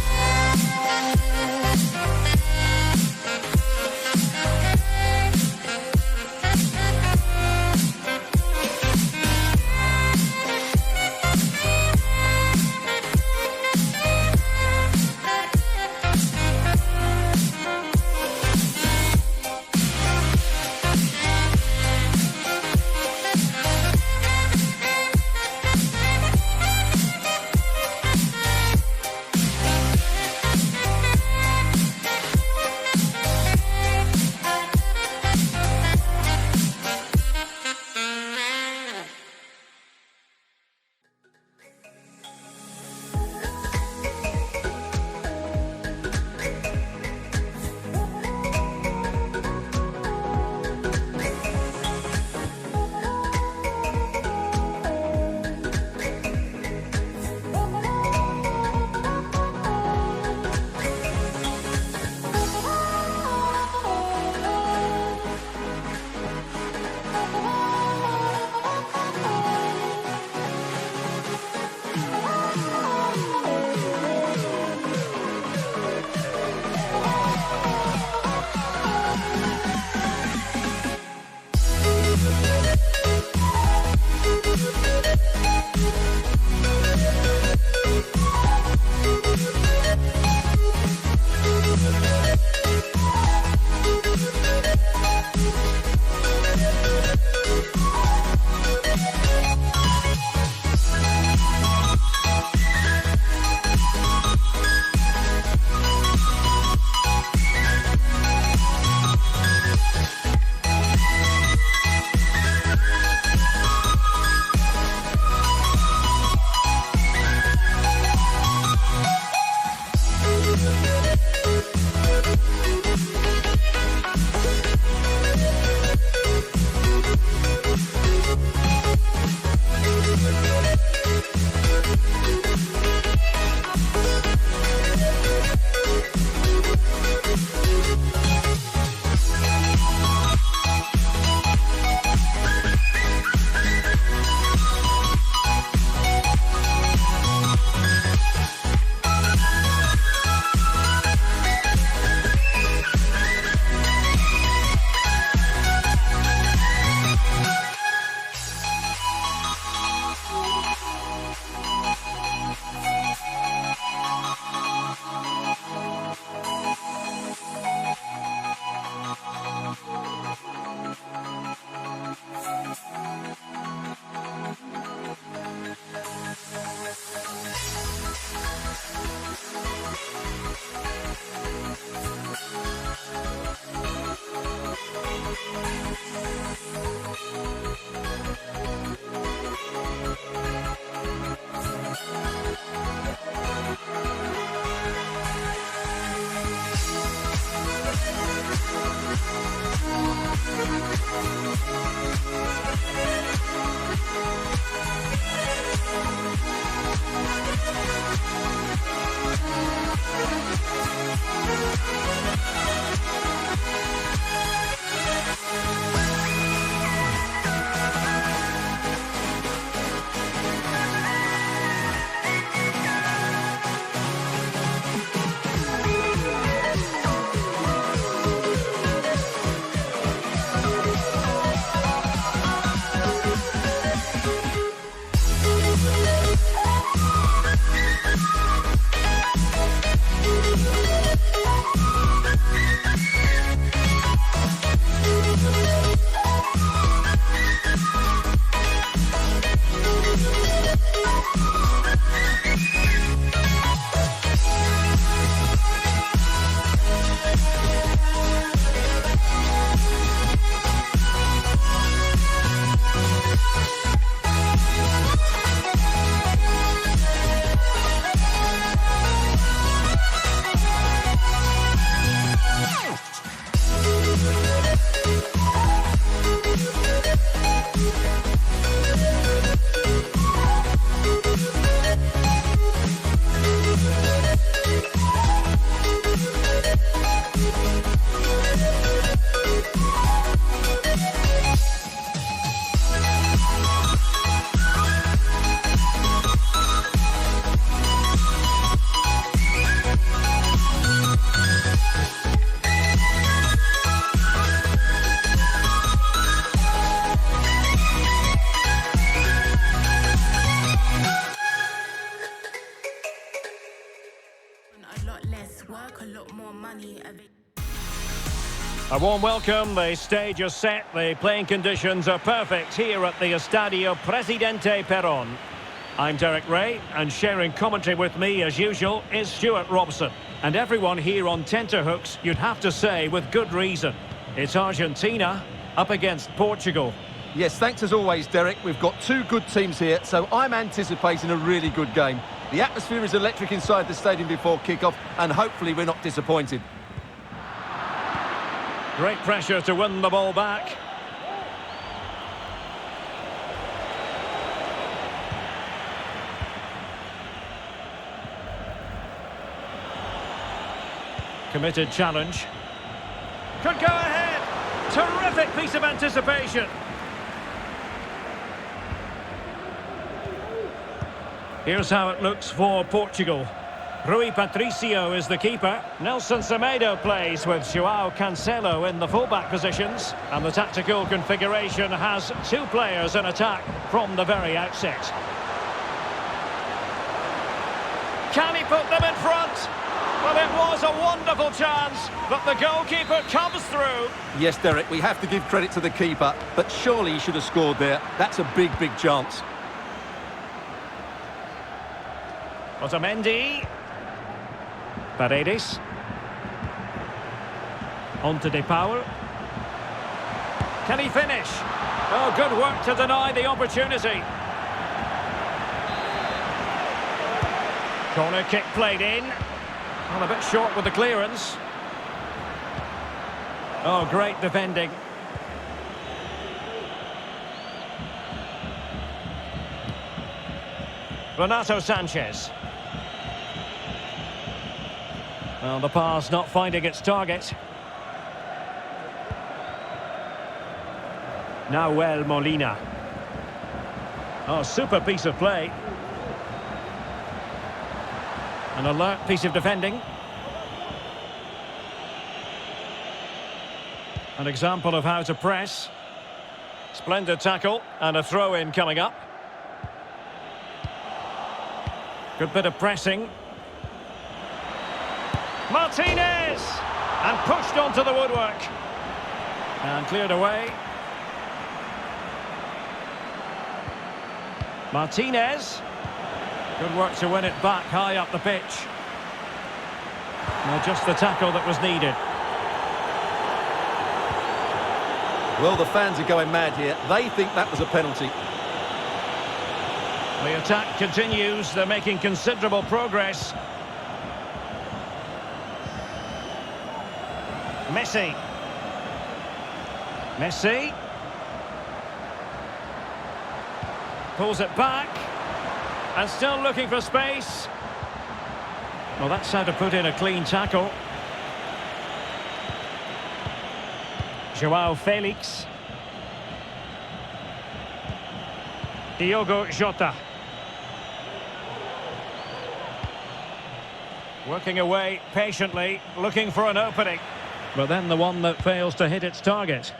A warm welcome. The stage is set. The playing conditions are perfect here at the Estadio Presidente Perón. I'm Derek Ray, and sharing commentary with me, as usual, is Stuart Robson. And everyone here on tenterhooks, you'd have to say, with good reason. It's Argentina up against Portugal. Yes, thanks as always, Derek. We've got two good teams here, so I'm anticipating a really good game. The atmosphere is electric inside the stadium before kick-off, and hopefully we're not disappointed. Great pressure to win the ball back. Committed challenge. Could go ahead. Terrific piece of anticipation. Here's how it looks for Portugal. Rui Patricio is the keeper. Nelson Semedo plays with João Cancelo in the fullback positions. And the tactical configuration has two players in attack from the very outset. Can he put them in front? Well, it was a wonderful chance, but the goalkeeper comes through. Yes, Derek, we have to give credit to the keeper, but surely he should have scored there. That's a big, big chance. Otamendi. Paredes. On to De Paul. Can he finish? Oh, good work to deny the opportunity. Corner kick played in. Well, a bit short with the clearance. Oh, great defending. Renato Sanchez. Well, the pass not finding its target. Nahuel Molina. Oh, super piece of play. An alert piece of defending. An example of how to press. Splendid tackle and a throw-in coming up. Good bit of pressing. Martinez! And pushed onto the woodwork. And cleared away. Martinez. Good work to win it back high up the pitch. Well, just the tackle that was needed. Well, the fans are going mad here. They think that was a penalty. The attack continues. They're making considerable progress. Messi. Messi. Pulls it back. And still looking for space. Well, that's how to put in a clean tackle. Joao Felix. Diogo Jota. Working away patiently, looking for an opening. But then the one that fails to hit its target.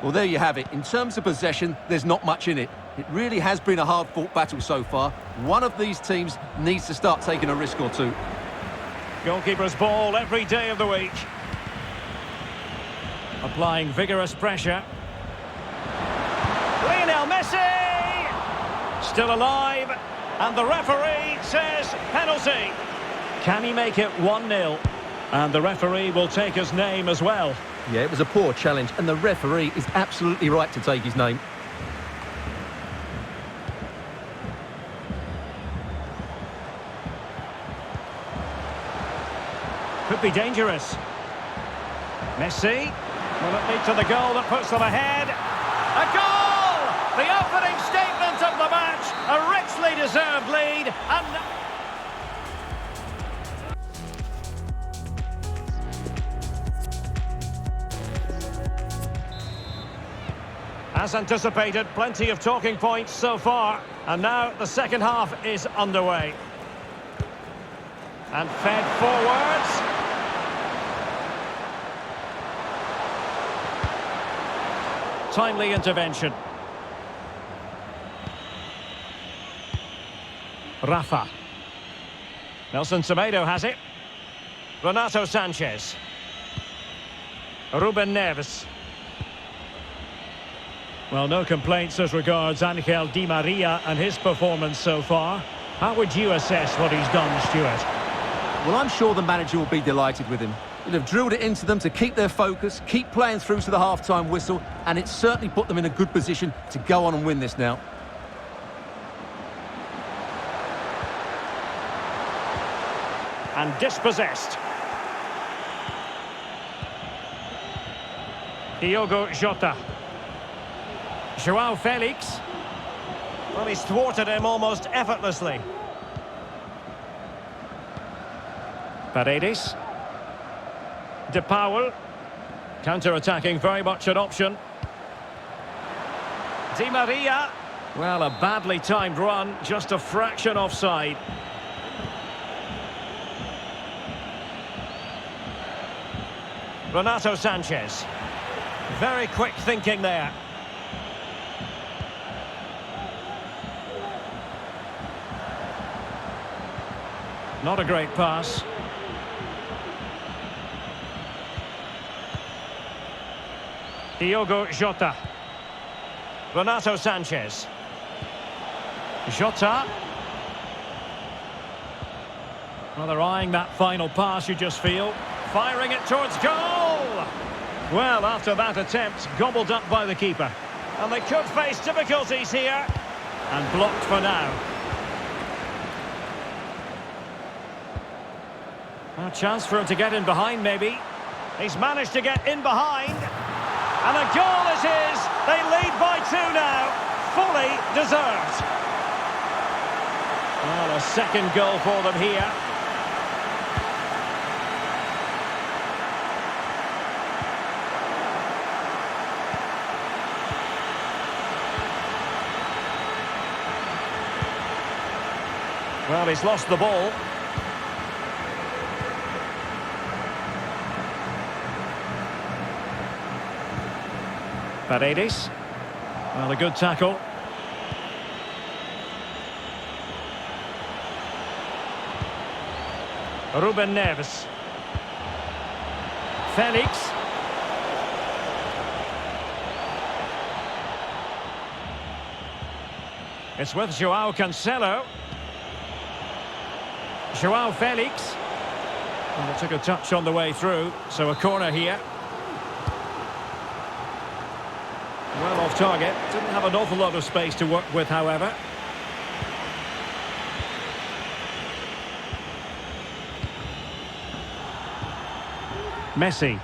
Well, there you have it. In terms of possession, there's not much in it. It really has been a hard-fought battle so far. One of these teams needs to start taking a risk or two. Goalkeeper's ball every day of the week. Applying vigorous pressure. Lionel Messi! Still alive. And the referee says penalty. Can he make it 1-0? And the referee will take his name as well. Yeah, it was a poor challenge, and the referee is absolutely right to take his name. Could be dangerous. Messi. Will it lead to the goal that puts them ahead? A goal! The opening statement of the match. A richly deserved lead. And as anticipated, plenty of talking points so far. And now the second half is underway. And fed forwards. Timely intervention. Rafa. Nelson Semedo has it. Renato Sanchez. Ruben Neves. Well, no complaints as regards Angel Di Maria and his performance so far. How would you assess what he's done, Stuart? Well, I'm sure the manager will be delighted with him. He'll have drilled it into them to keep their focus, keep playing through to the half-time whistle, and it's certainly put them in a good position to go on and win this now. And dispossessed. Diogo Jota. Joao Felix. Well, he's thwarted him almost effortlessly. Paredes. De Paul. Counter-attacking, very much an option. Di Maria. Well, a badly timed run, just a fraction offside. Renato Sanchez. Very quick thinking there. Not a great pass. Diogo Jota. Renato Sanchez. Jota. Well, they're eyeing that final pass, you just feel. Firing it towards goal! Well, after that attempt, gobbled up by the keeper. And they could face difficulties here. And blocked for now. A chance for him to get in behind, maybe. He's managed to get in behind. And a goal it is. They lead by 2 now. Fully deserved. Well, a second goal for them here. Well, he's lost the ball. Paredes. Well, a good tackle. Ruben Neves. Felix. It's with Joao Cancelo. Joao Felix. And it took a touch on the way through, so a corner here. Well off target, didn't have an awful lot of space to work with, however. Messi.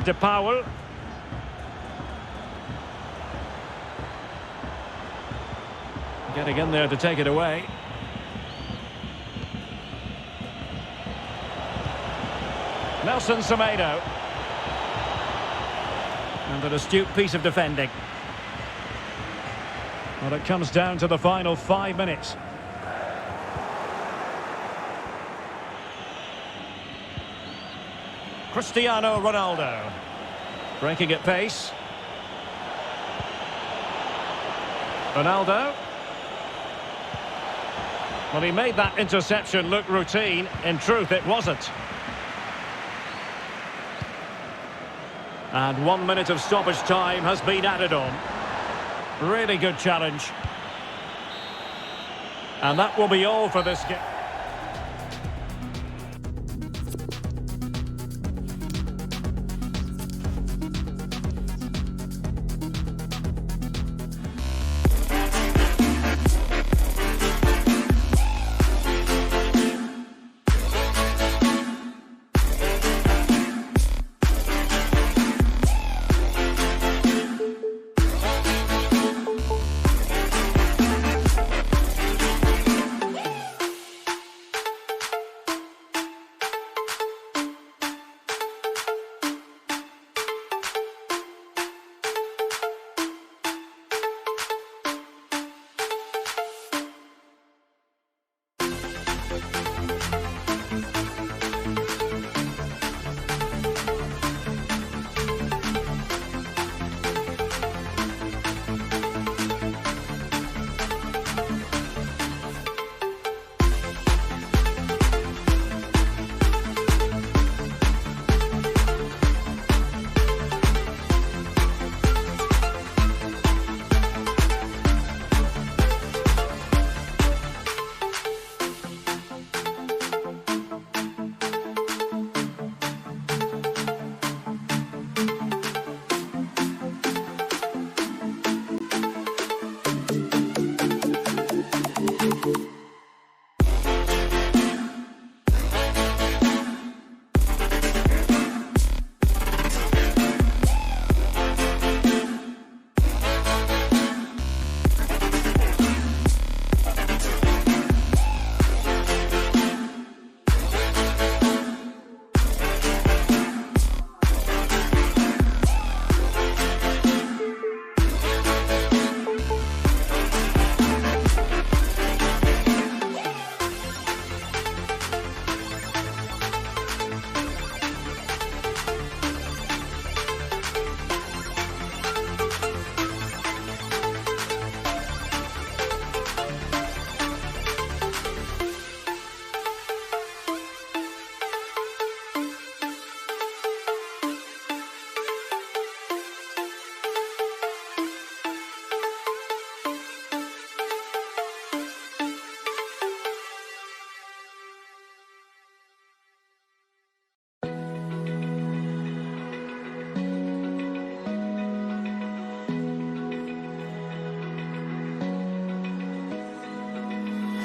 De Paul. Getting in there to take it away. Nelson Semedo. And an astute piece of defending. Well, it comes down to the final 5 minutes. Cristiano Ronaldo. Breaking at pace. Ronaldo. Well, he made that interception look routine. In truth, it wasn't. And 1 minute of stoppage time has been added on. Really good challenge. And that will be all for this game.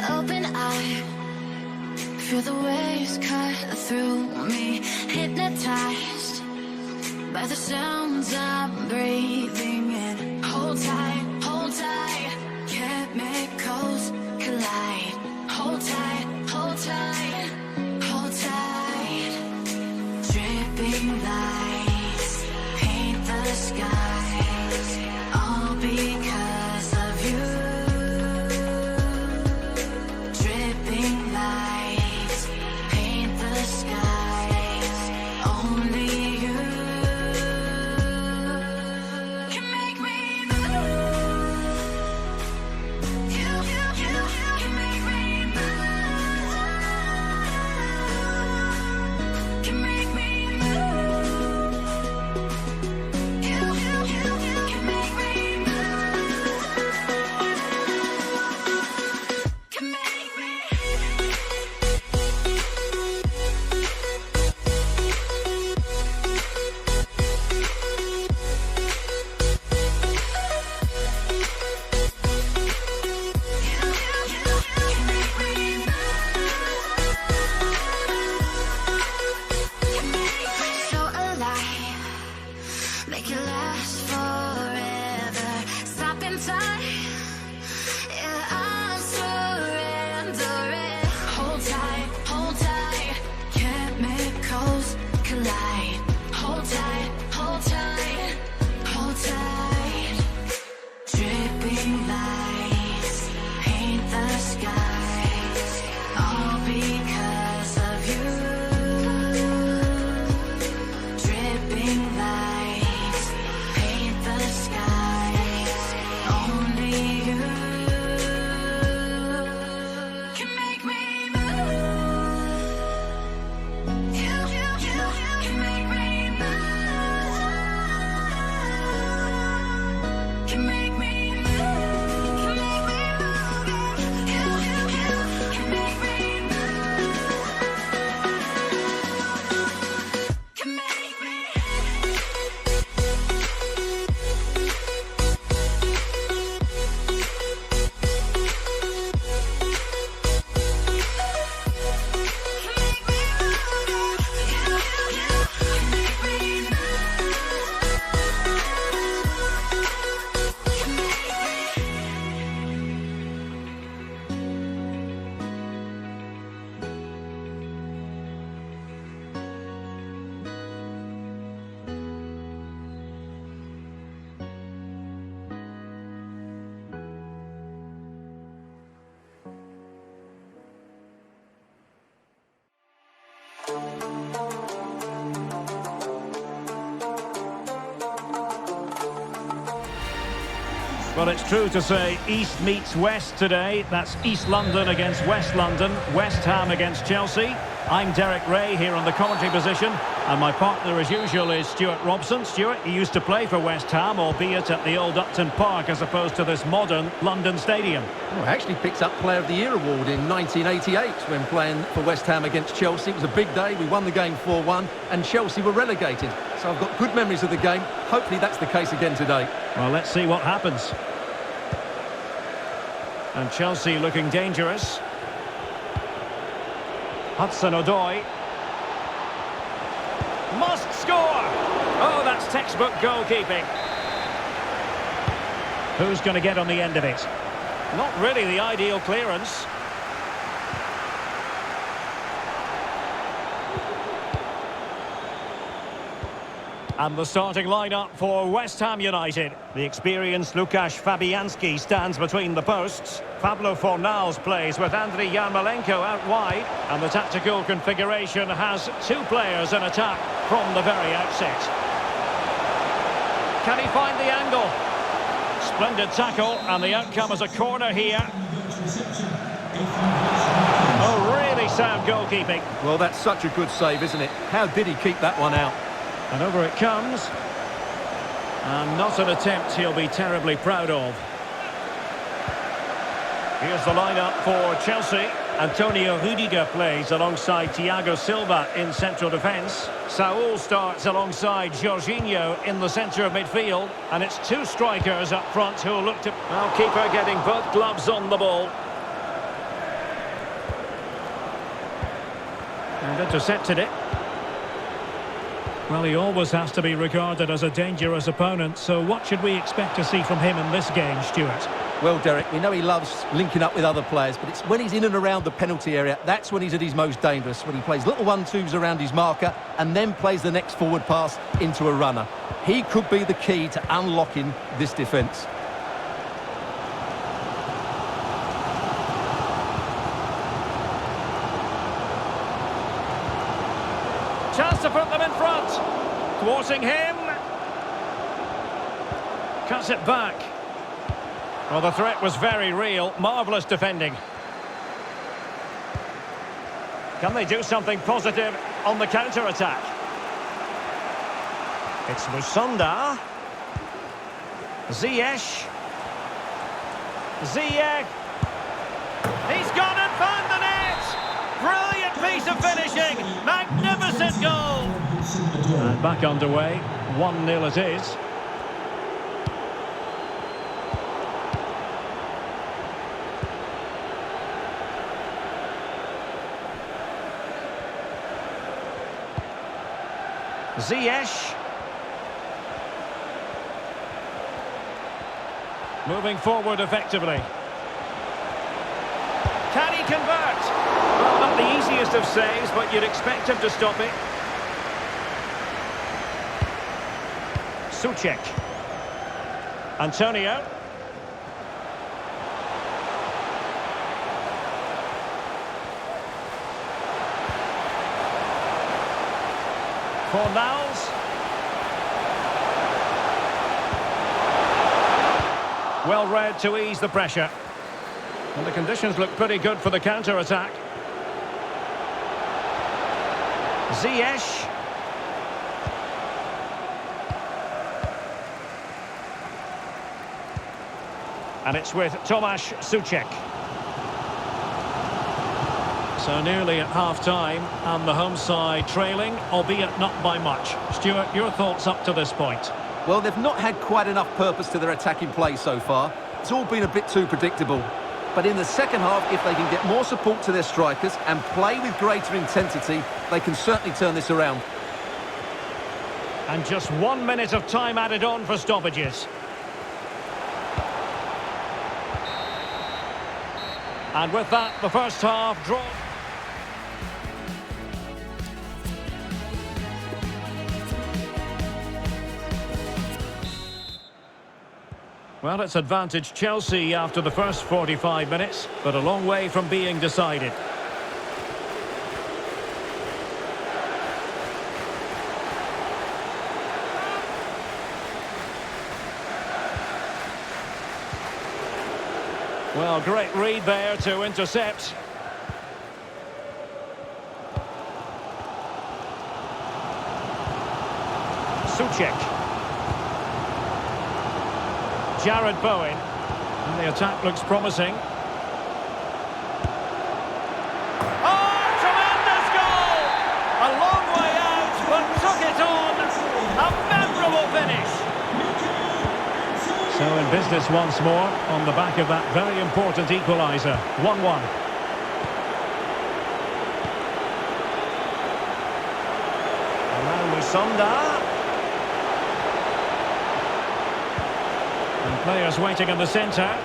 Open eye, feel the waves cut through me. Hypnotized by the sounds I'm breathing in. Hold tight, chemicals collide. Hold tight, hold tight, hold tight. Dripping lights paint the skies, all because of you. Dripping lights paint the skies, only you can make me move. You can make me move. Can make me move. You Well, it's true to say East meets West today. That's East London against West London, West Ham against Chelsea. I'm Derek Ray here on the commentary position, and my partner as usual is Stuart Robson. Stuart, he used to play for West Ham, albeit at the old Upton Park as opposed to this modern London stadium. Well, actually picked up Player of the Year award in 1988 when playing for West Ham against Chelsea. It was a big day. We won the game 4-1 and Chelsea were relegated. So I've got good memories of the game. Hopefully that's the case again today. Well, let's see what happens. And Chelsea looking dangerous. Hudson-Odoi. Must score! Oh, that's textbook goalkeeping. Who's going to get on the end of it? Not really the ideal clearance. And the starting lineup for West Ham United. The experienced Łukasz Fabianski stands between the posts. Pablo Fornals plays with Andriy Yarmolenko out wide. And the tactical configuration has two players in attack from the very outset. Can he find the angle? Splendid tackle, and the outcome is a corner here. Oh, really sound goalkeeping. Well, that's such a good save, isn't it? How did he keep that one out? And over it comes. And not an attempt he'll be terribly proud of. Here's the lineup for Chelsea. Antonio Rudiger plays alongside Thiago Silva in central defence. Saul starts alongside Jorginho in the centre of midfield. And it's two strikers up front who look to... Well, keeper getting both gloves on the ball. And intercepted it. Well, he always has to be regarded as a dangerous opponent, so what should we expect to see from him in this game, Stuart? Well, Derek, we know he loves linking up with other players, but it's when he's in and around the penalty area, that's when he's at his most dangerous, when he plays little 1-2s around his marker and then plays the next forward pass into a runner. He could be the key to unlocking this defence. Chance to put them in front. Thwarting him. Cuts it back. Well, the threat was very real. Marvellous defending. Can they do something positive on the counter-attack? It's Musonda. Ziyech. Ziyech. He's gone and found the net! Brilliant piece of finishing! Magnificent goal! And back underway. 1-0 it is. Ziyech. Moving forward effectively. Can he convert? Well, not the easiest of saves, but you'd expect him to stop it. Souček. Antonio. Fornals. Well read to ease the pressure. And the conditions look pretty good for the counter-attack. Ziyech. And it's with Tomasz Souček. So nearly at half-time, and the home side trailing, albeit not by much. Stuart, your thoughts up to this point? Well, they've not had quite enough purpose to their attacking play so far. It's all been a bit too predictable. But in the second half, if they can get more support to their strikers and play with greater intensity, they can certainly turn this around. And just 1 minute of time added on for stoppages. And with that, the first half draw. Well, it's advantage Chelsea after the first 45 minutes, but a long way from being decided. Well, great read there to intercept. Souček. Jared Bowen. And the attack looks promising. Oh, tremendous goal! A long way out, but took it on. A memorable finish. So in business once more, on the back of that very important equaliser. 1-1. Around Musonda. And players waiting in the centre.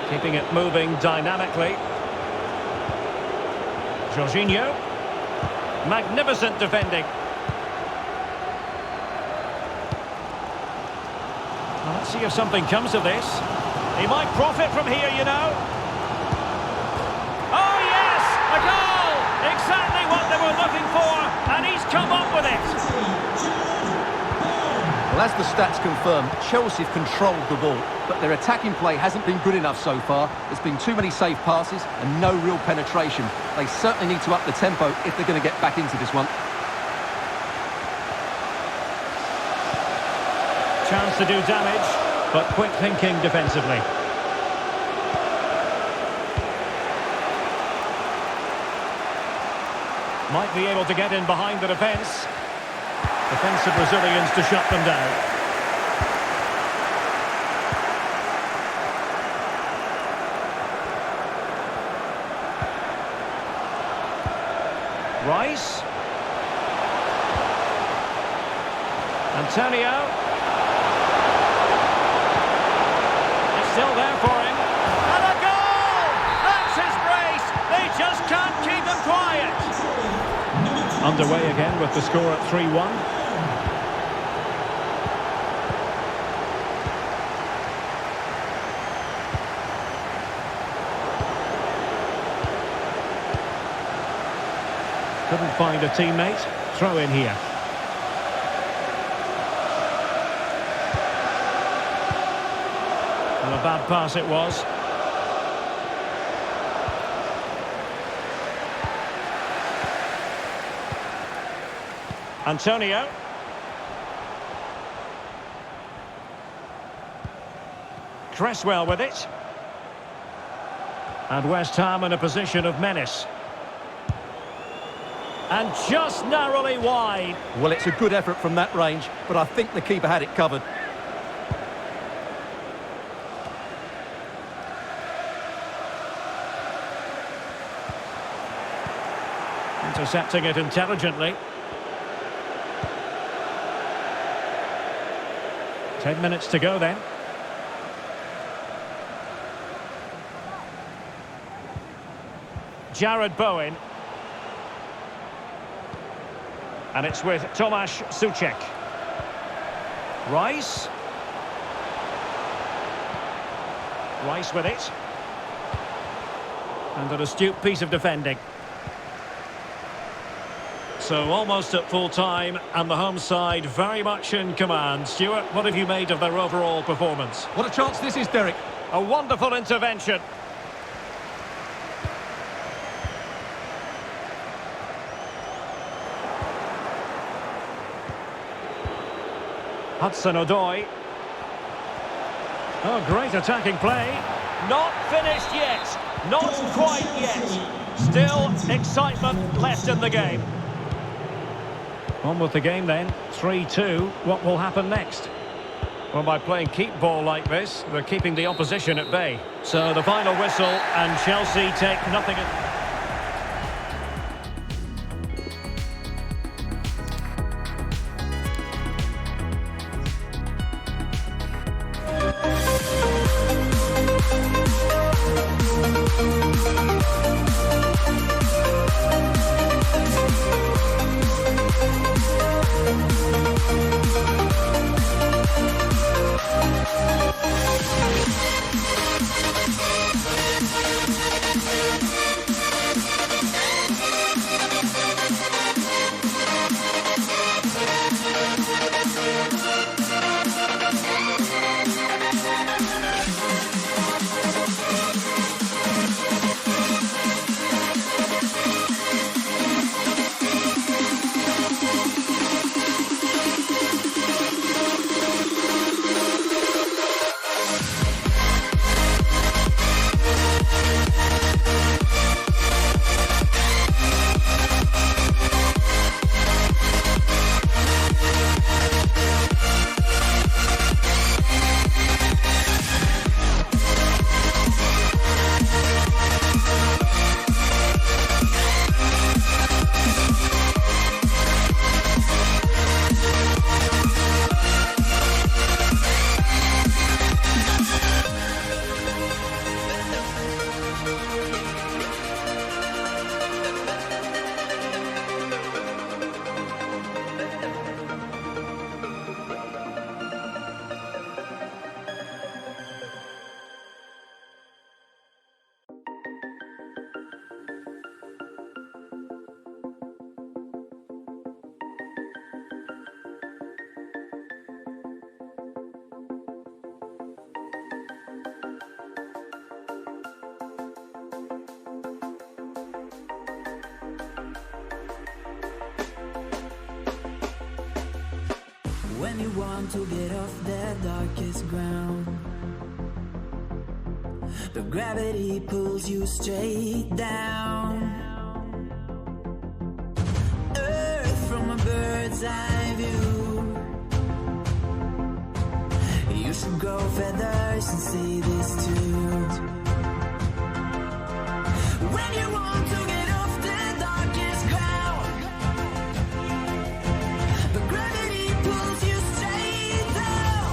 Keeping it moving dynamically. Jorginho. Magnificent defending. Well, let's see if something comes of this. He might profit from here, you know. Oh, yes! A goal! Exactly what they were looking for, and he's come up with it. Well, as the stats confirm, Chelsea have controlled the ball, but their attacking play hasn't been good enough so far. There's been too many safe passes and no real penetration. They certainly need to up the tempo if they're going to get back into this one. Chance to do damage, but quick thinking defensively. Might be able to get in behind the defence. Defensive Brazilians to shut them down. Rice. Antonio. It's still there for him. And a goal! That's his brace! They just can't keep him quiet. Underway again with the score at 3-1. Couldn't find a teammate. Throw in here. And a bad pass it was. Antonio. Cresswell with it. And West Ham in a position of menace. And just narrowly wide. Well, it's a good effort from that range, but I think the keeper had it covered. Intercepting it intelligently. 10 minutes to go then. Jared Bowen. And it's with Tomasz Souček. Rice. Rice with it. And an astute piece of defending. So almost at full time, and the home side very much in command. Stuart, what have you made of their overall performance? What a chance this is, Derek. A wonderful intervention. Hudson-Odoi. Oh, great attacking play. Not finished yet. Not quite yet. Still excitement left in the game. On with the game then. 3-2. What will happen next? Well, by playing keep ball like this, they're keeping the opposition at bay. So the final whistle, and Chelsea take nothing. When you want to get off the darkest ground, but gravity pulls you straight down. Earth from a bird's eye view. You should grow feathers and see this too. When you want to get off the darkest ground, but gravity pulls you straight down.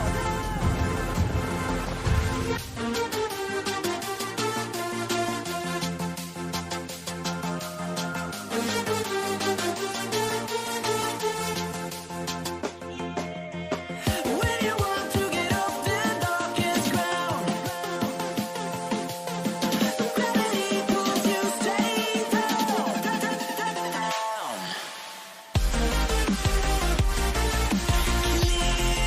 When you want to get off the darkest ground, gravity pulls you straight down. Clear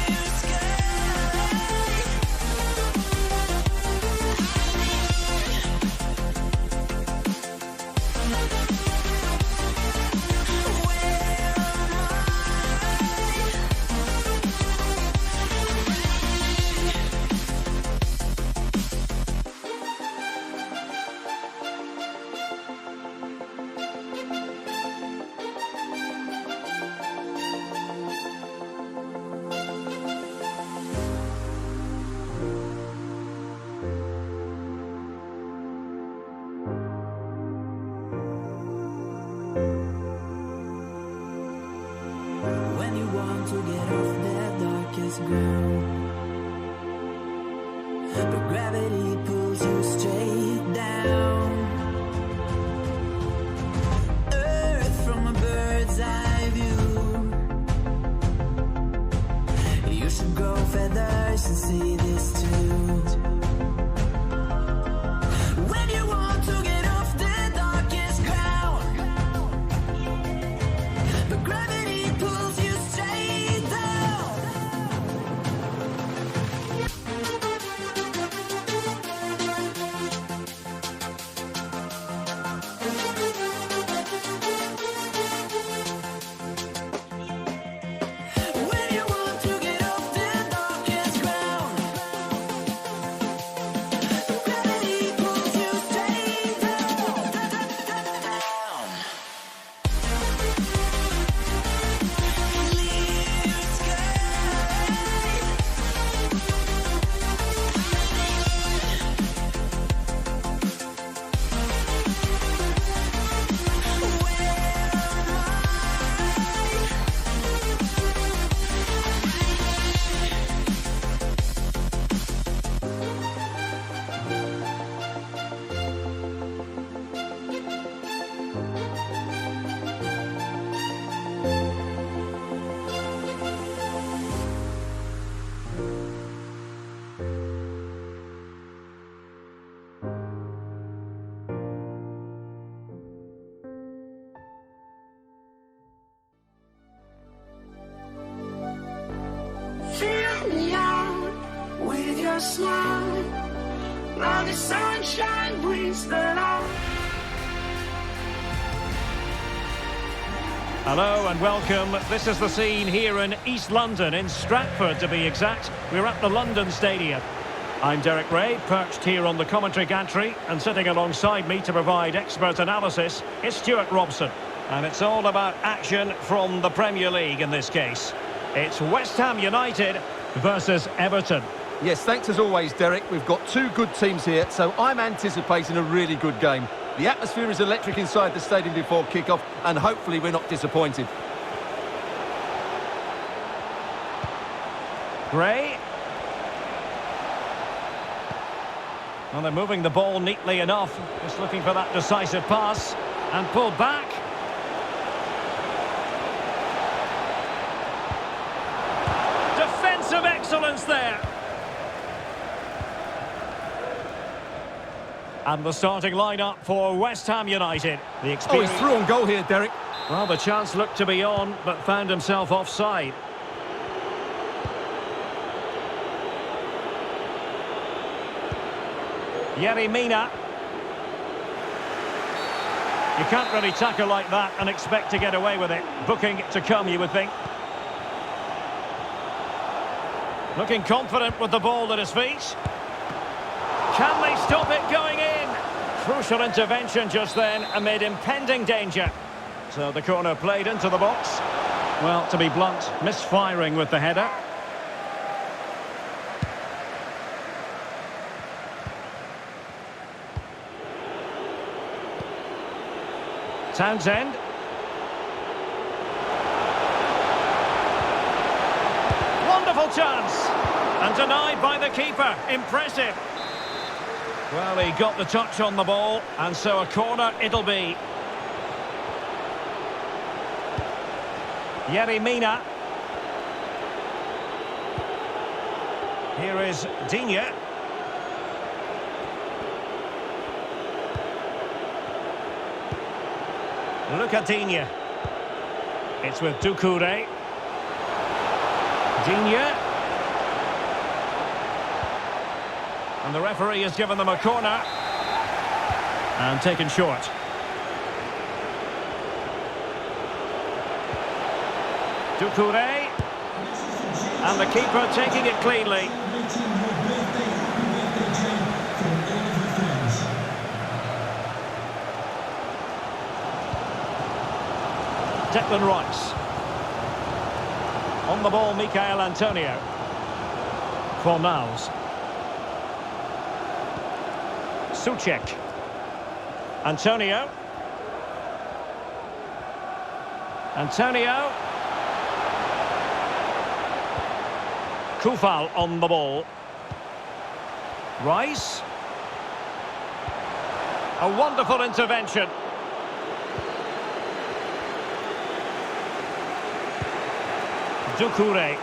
When you want to get off the darkest ground, but gravity pulls you straight down. Earth from a bird's eye view. You should grow feathers and see this too. When you want to get off the darkest ground, but gravity pulls you straight down. When you want to get off the darkest ground, but gravity pulls you straight down. Clear sky. Fill me out with your smile. Now the sunshine brings the light. Hello and welcome. This is the scene here in East London, in Stratford to be exact. We're at the London Stadium. I'm Derek Ray, perched here on the commentary gantry, and sitting alongside me to provide expert analysis is Stuart Robson. And it's all about action from the Premier League in this case. It's West Ham United versus Everton. Yes, thanks as always, Derek. We've got two good teams here, so I'm anticipating a really good game. The atmosphere is electric inside the stadium before kick-off, and hopefully we're not disappointed. Gray. Well, they're moving the ball neatly enough. Just looking for that decisive pass. And pulled back. Defensive excellence there. And the starting lineup for West Ham United. The Oh, experience. he's through on goal here, Derek. Well, the chance looked to be on, but found himself offside. Yerry Mina. You can't really tackle like that and expect to get away with it. Booking to come, you would think. Looking confident with the ball at his feet. Can they stop it going in? Crucial intervention just then amid impending danger. So the corner played into the box. Well, to be blunt, misfiring with the header. Townsend. Wonderful chance. And denied by the keeper. Impressive. Well, he got the touch on the ball, and so a corner it'll be. Yerry Mina. Here is Digne. Look at Digne. It's with Doucouré. Digne. And the referee has given them a corner. And taken short. Doucouré. And the keeper taking it cleanly. Declan Rice. On the ball, Michael Antonio. Fornals. Souček. Antonio. Antonio. Kufal on the ball. Rice. A wonderful intervention. Doucouré.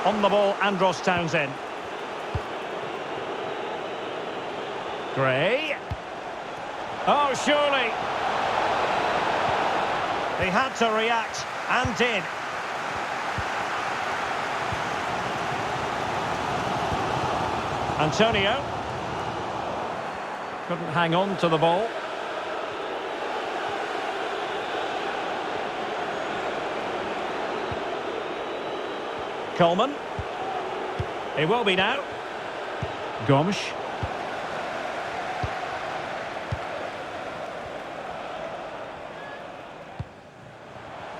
On the ball, Andros Townsend. Gray. Oh, surely. He had to react, and did. Antonio. Couldn't hang on to the ball. Coleman. It will be now. Gomes.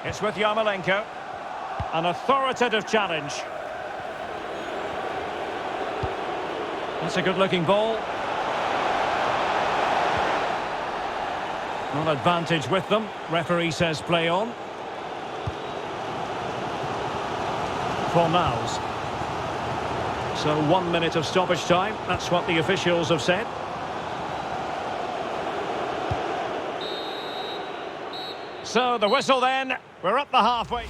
It's with Yarmolenko. An authoritative challenge. That's a good-looking ball. Not advantage with them. Referee says play on. Fornals. So 1 minute of stoppage time. That's what the officials have said. So the whistle then. We're up the halfway.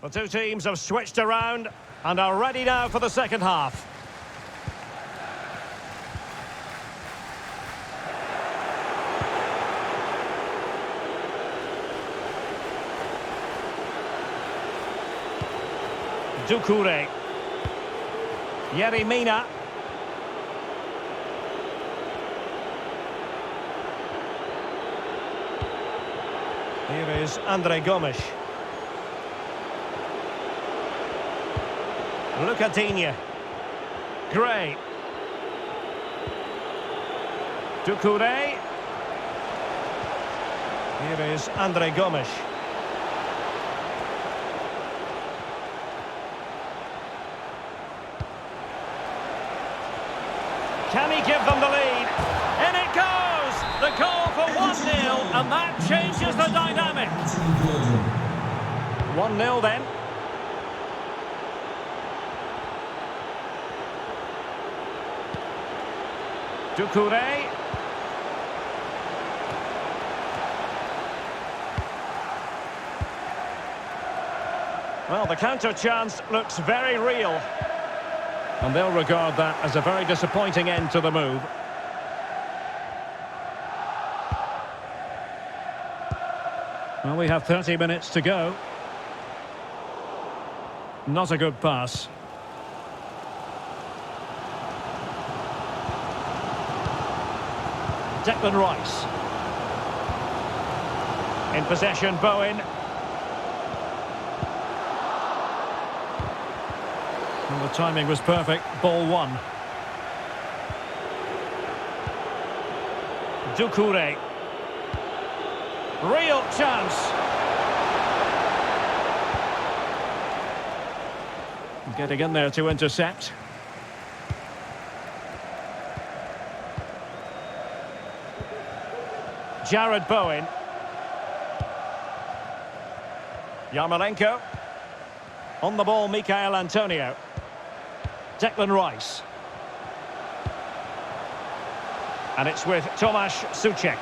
The two teams have switched around and are ready now for the second half. Doucouré. Yerry Mina. Here is Andre Gomes. Look at Digne. Gray. Doucouré. Here is Andre Gomes. Can he give them the lead? In it goes! The goal for 1-0, and that changes the dynamic. 1-0 then. Doucouré. Well, the counter chance looks very real. And they'll regard that as a very disappointing end to the move. Well, we have 30 minutes to go. Not a good pass. Declan Rice. In possession, Bowen. And the timing was perfect. Ball one. Doucouré. Real chance. Getting in there to intercept. Jared Bowen. Yarmolenko. On the ball, Michail Antonio. Declan Rice. And it's with Tomasz Suchek.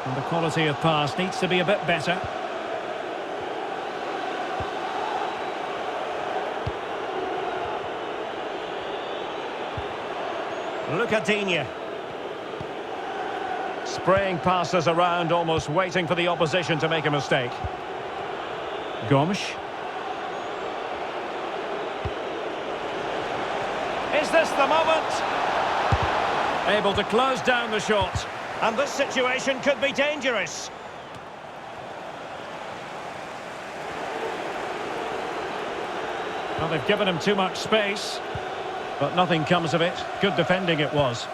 And the quality of pass needs to be a bit better. Lucadinha. Spraying passes around, almost waiting for the opposition to make a mistake. Gomes. Is this the moment? Able to close down the shot. And this situation could be dangerous. Well, they've given him too much space, but nothing comes of it. Good defending it was.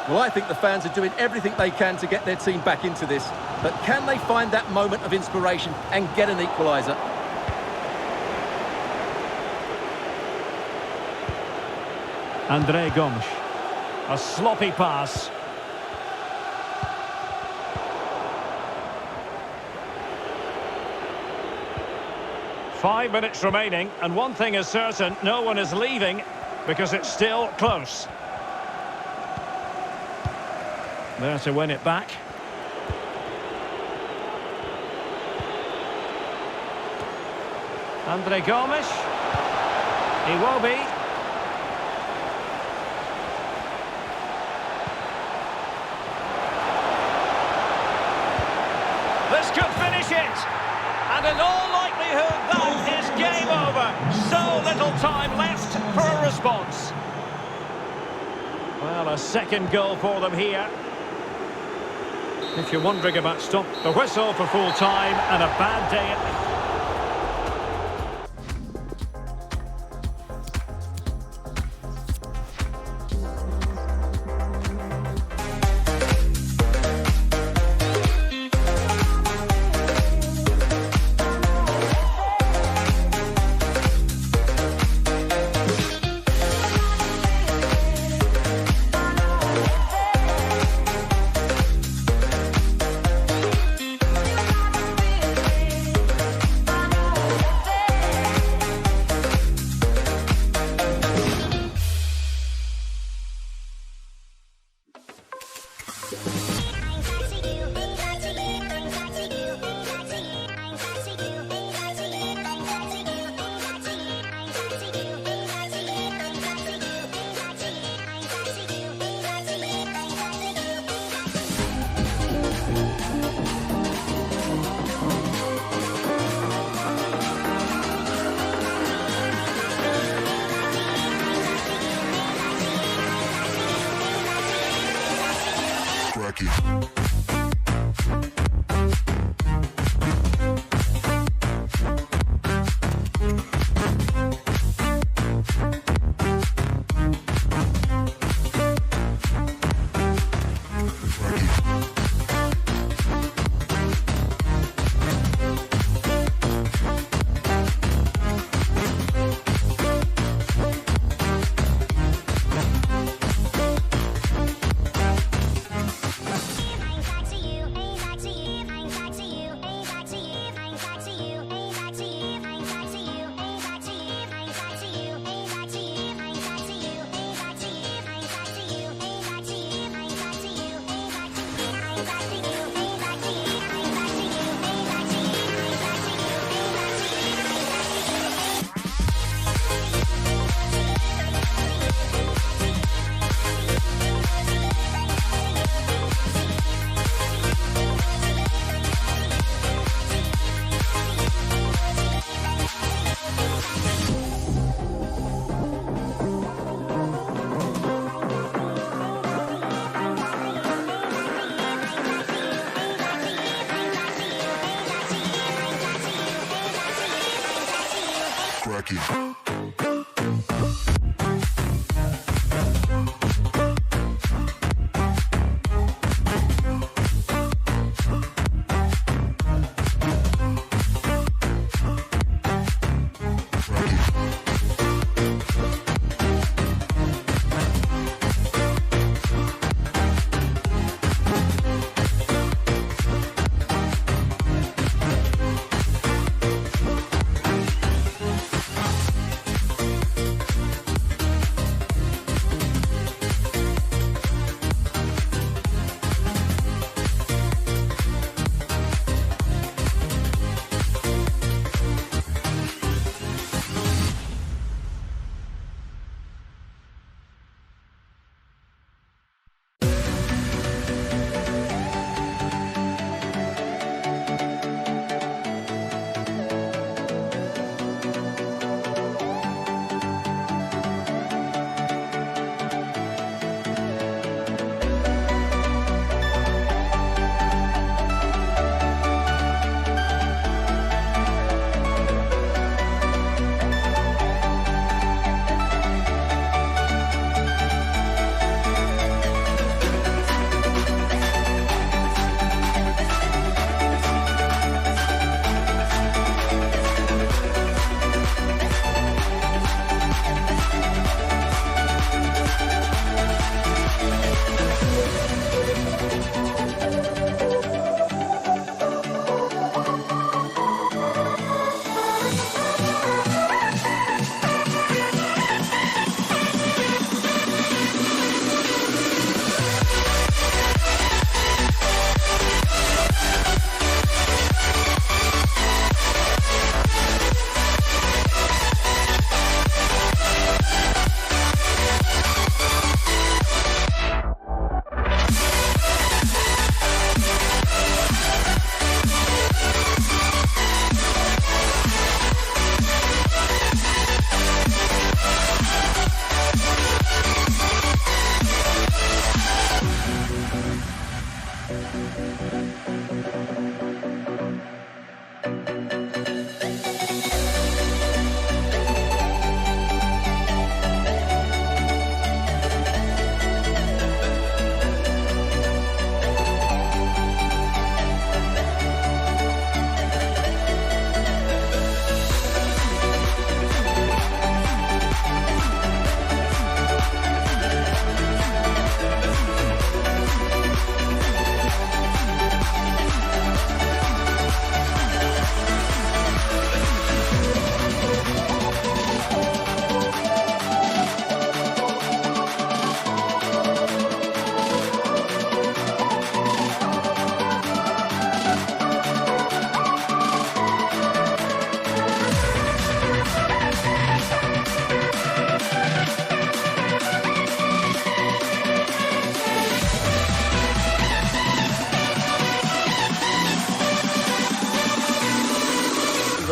Well, I think the fans are doing everything they can to get their team back into this. But can they find that moment of inspiration and get an equaliser? André Gomes. A sloppy pass. Five minutes remaining, and one thing is certain, no one is leaving because it's still close. There to win it back. André Gomes. He will be. This could finish it. And in all likelihood, that is game over. So little time left for a response. Well, a second goal for them here. If you're wondering about stop, the whistle for full time and a bad day at...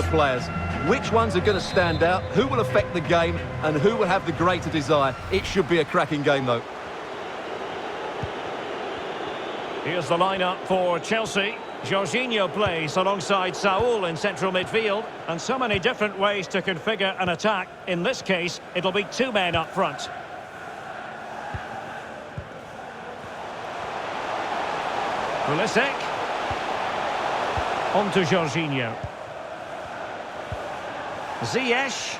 Players. Which ones are going to stand out? Who will affect the game? And who will have the greater desire? It should be a cracking game, though. Here's the lineup for Chelsea. Jorginho plays alongside Saul in central midfield. And so many different ways to configure an attack. In this case, it'll be two men up front. Pulisic. On to Jorginho. Ziyech,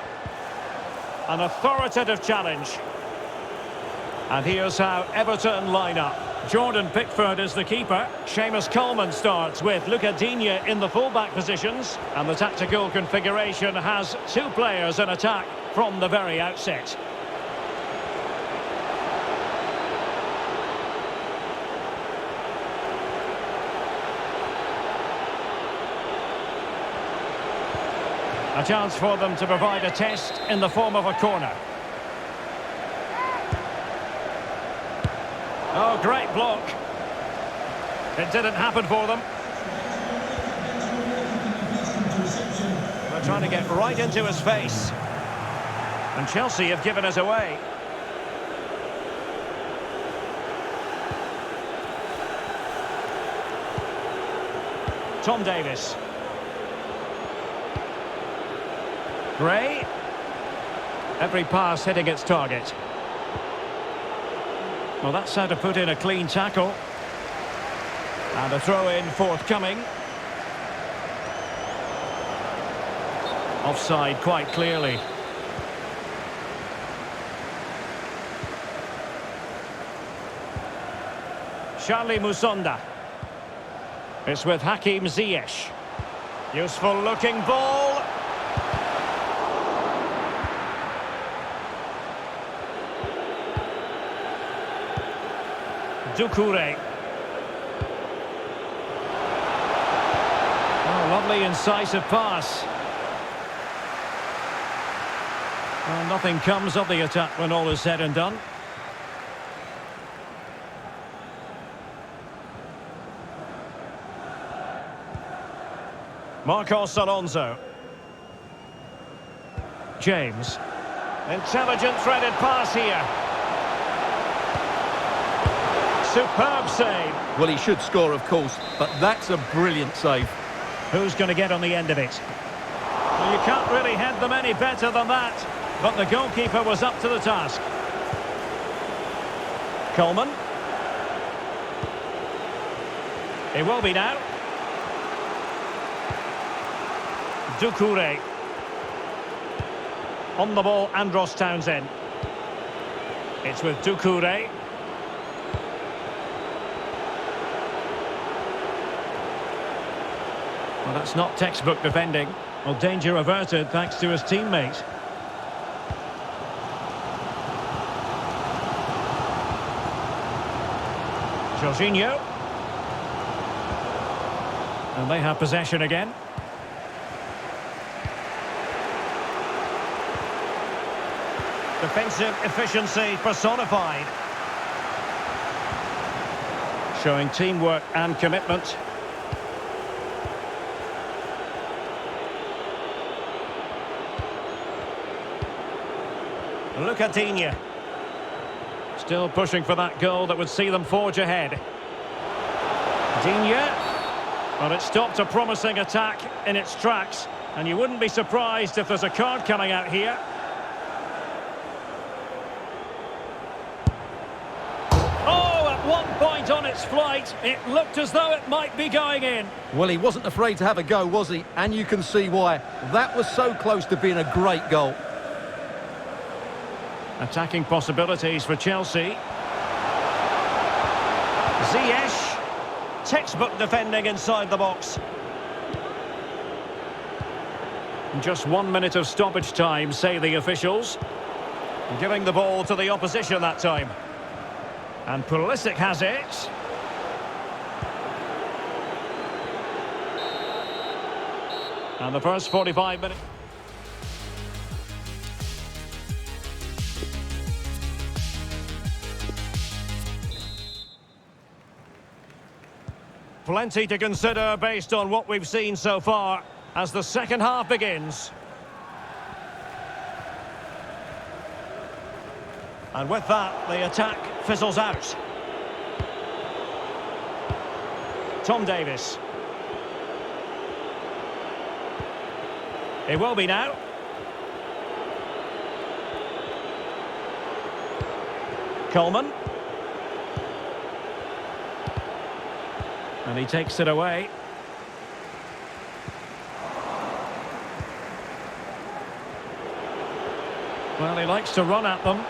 an authoritative challenge. And here's how Everton line up. Jordan Pickford is the keeper. Seamus Coleman starts with Luca Digne in the fullback positions. And the tactical configuration has two players in attack from the very outset. A chance for them to provide a test in the form of a corner. Oh, great block. It didn't happen for them. They're trying to get right into his face. And Chelsea have given it away. Tom Davis. Gray. Every pass hitting its target. Well, that's how to put in a clean tackle. And a throw-in forthcoming. Offside quite clearly. Charlie Musonda. It's with Hakim Ziyech. Useful looking ball. Doucouré. Oh, lovely incisive pass. Well, nothing comes of the attack when all is said and done. Marcos Alonso. James. Intelligent threaded pass here. Superb save. Well, he should score, of course, but that's a brilliant save. Who's going to get on the end of it? Well, you can't really head them any better than that, but the goalkeeper was up to the task. Coleman. He will be now. Doucouré. On the ball, Andros Townsend. It's with Doucouré. Well, that's not textbook defending. Well, danger averted thanks to his teammate. Jorginho. And they have possession again. Defensive efficiency personified. Showing teamwork and commitment. Look at Digne. Still pushing for that goal that would see them forge ahead. Digne. Well, it stopped a promising attack in its tracks, and you wouldn't be surprised if there's a card coming out here. Oh, at one point on its flight, it looked as though it might be going in. Well, he wasn't afraid to have a go, was he? And you can see why. That was so close to being a great goal. Attacking possibilities for Chelsea. Ziyech. Textbook defending inside the box. Just 1 minute of stoppage time, say the officials. Giving the ball to the opposition that time. And Pulisic has it. And the first 45 minutes. Plenty to consider based on what we've seen so far as the second half begins. And with that, the attack fizzles out. Tom Davies. It will be now. Coleman. And he takes it away. Well, he likes to run at them.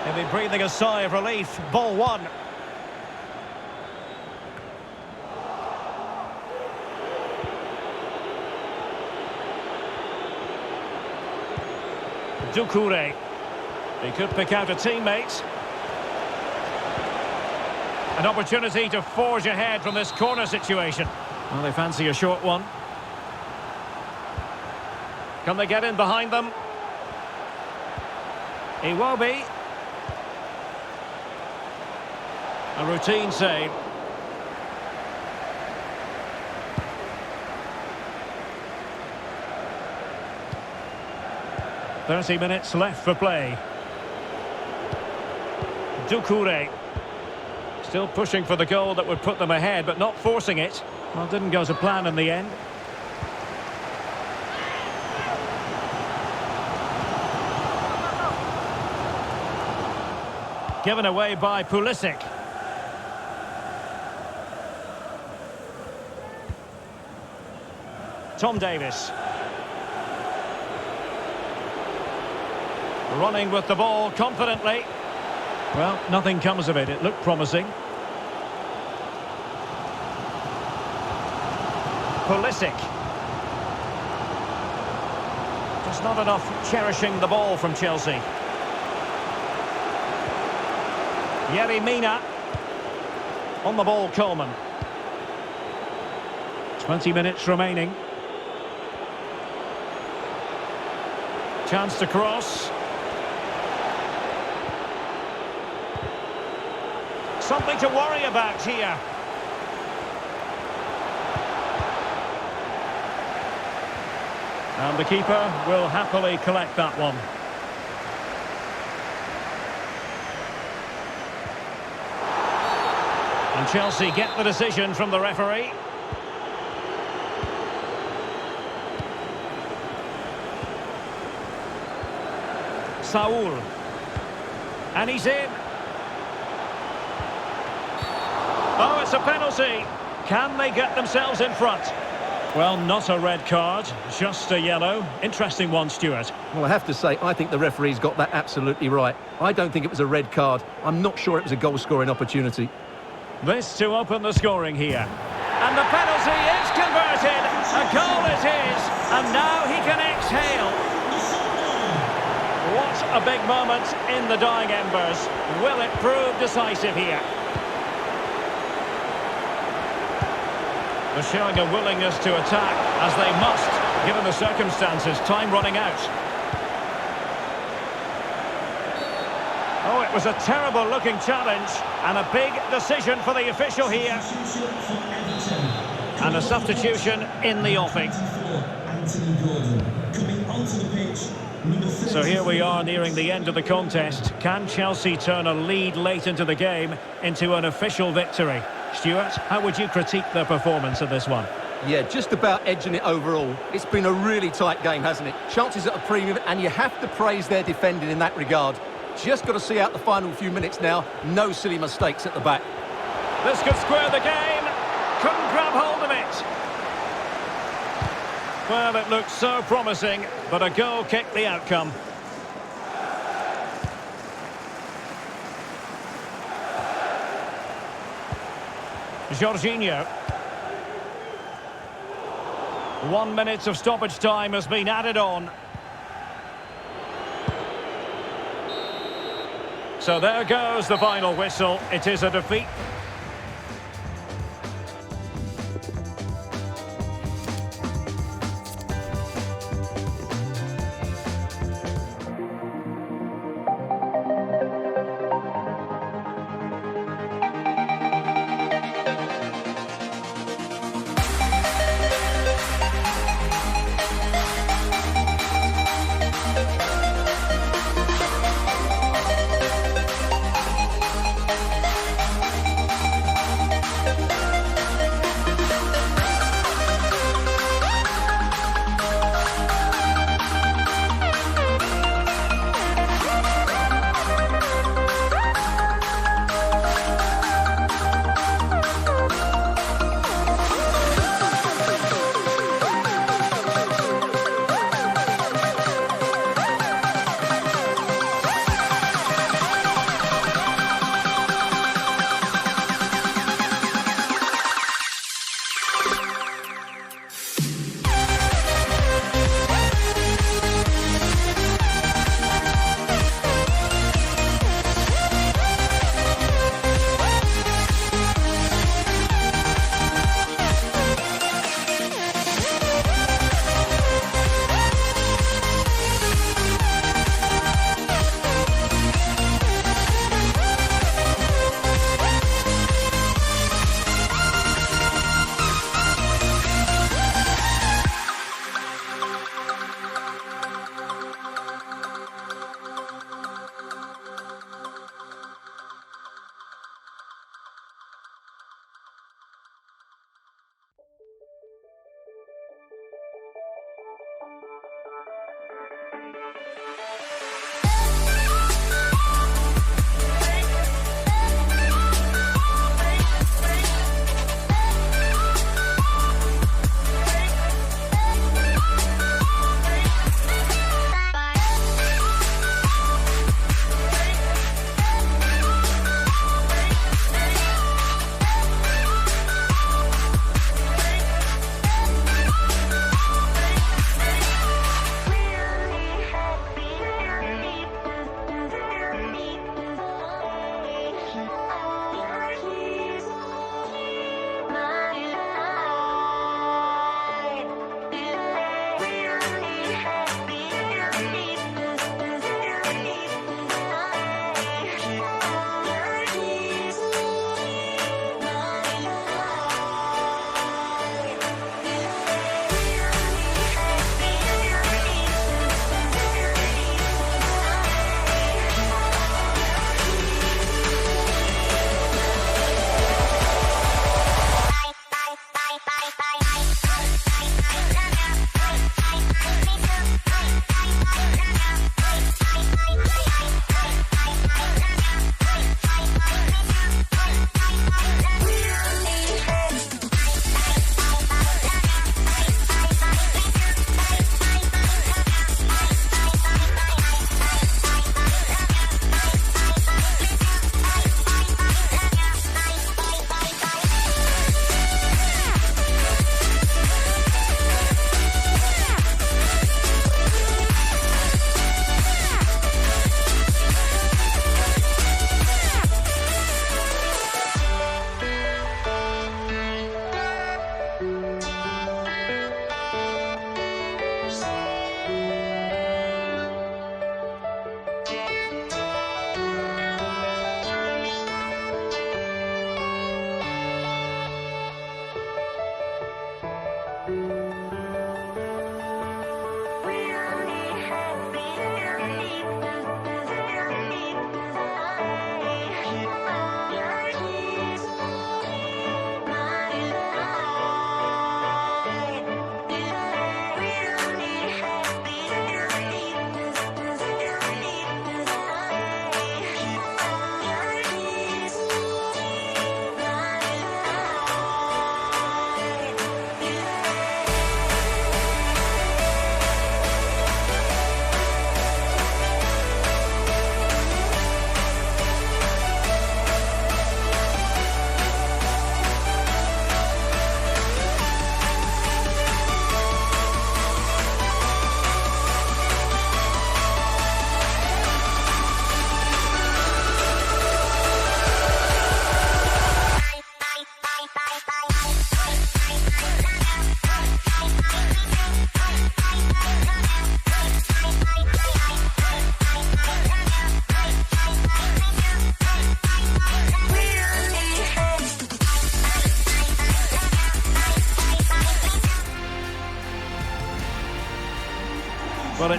He'll be breathing a sigh of relief. Ball one. Doucouré. He could pick out a teammate. An opportunity to forge ahead from this corner situation. Well, they fancy a short one. Can they get in behind them? He will be. A routine save. "30 minutes left for play. Doucouré. Still pushing for the goal that would put them ahead, but not forcing it. Well, didn't go to plan in the end. given away by Pulisic. Tom Davis. Running with the ball confidently. Well, nothing comes of it. It looked promising. Pulisic. Just not enough cherishing the ball from Chelsea. Yerry Mina. On the ball, Coleman. 20 minutes remaining. Chance to cross. Something to worry about here. And the keeper will happily collect that one. And Chelsea get the decision from the referee. Saul. And he's in. Oh, it's a penalty. Can they get themselves in front? Well, not a red card, just a yellow. Interesting one, Stuart. Well, I have to say, I think the referee's got that absolutely right. I don't think it was a red card. I'm not sure it was a goal-scoring opportunity. This to open the scoring here. And the penalty is converted. A goal it is. And now he can exhale. What a big moment in the dying embers. Will it prove decisive here? They're showing a willingness to attack, as they must, given the circumstances. Time running out. Oh, it was a terrible-looking challenge, and a big decision for the official here. And a substitution in the offing. So here we are nearing the end of the contest. Can Chelsea turn a lead late into the game into an official victory? Stuart, how would you critique their performance in this one? Yeah, just about edging it overall. It's been a really tight game, hasn't it? Chances at a premium, and you have to praise their defending in that regard. Just got to see out the final few minutes now. No silly mistakes at the back. This could square the game. Couldn't grab hold of it. Well, it looked so promising, but a goal kicked the outcome. Jorginho. 1 minute of stoppage time has been added on. So there goes the final whistle. It is a defeat.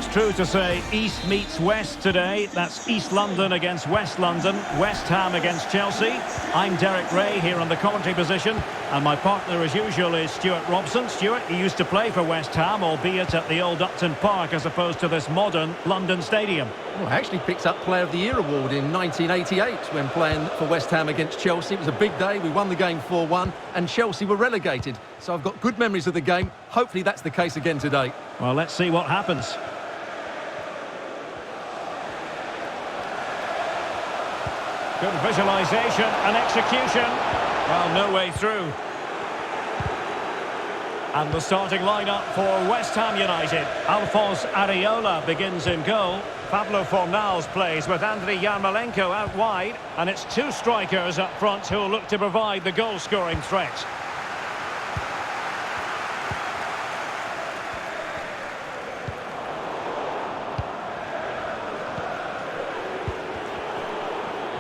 it's true to say East meets West today. That's East London against West London, West Ham against Chelsea. I'm Derek Ray here on the commentary position, and my partner as usual is Stuart Robson. Stuart, he used to play for West Ham, albeit at the old Upton Park as opposed to this modern London Stadium. Well, actually picked up Player of the Year award in 1988 when playing for West Ham against Chelsea. It was a big day. We won the game 4-1 and Chelsea were relegated. So I've got good memories of the game. Hopefully that's the case again today. Well, let's see what happens. Good visualisation and execution. Well, no way through. And the starting lineup for West Ham United. Alphonse Areola begins in goal. Pablo Fornals plays with Andriy Yarmolenko out wide. And it's two strikers up front who will look to provide the goal-scoring threat.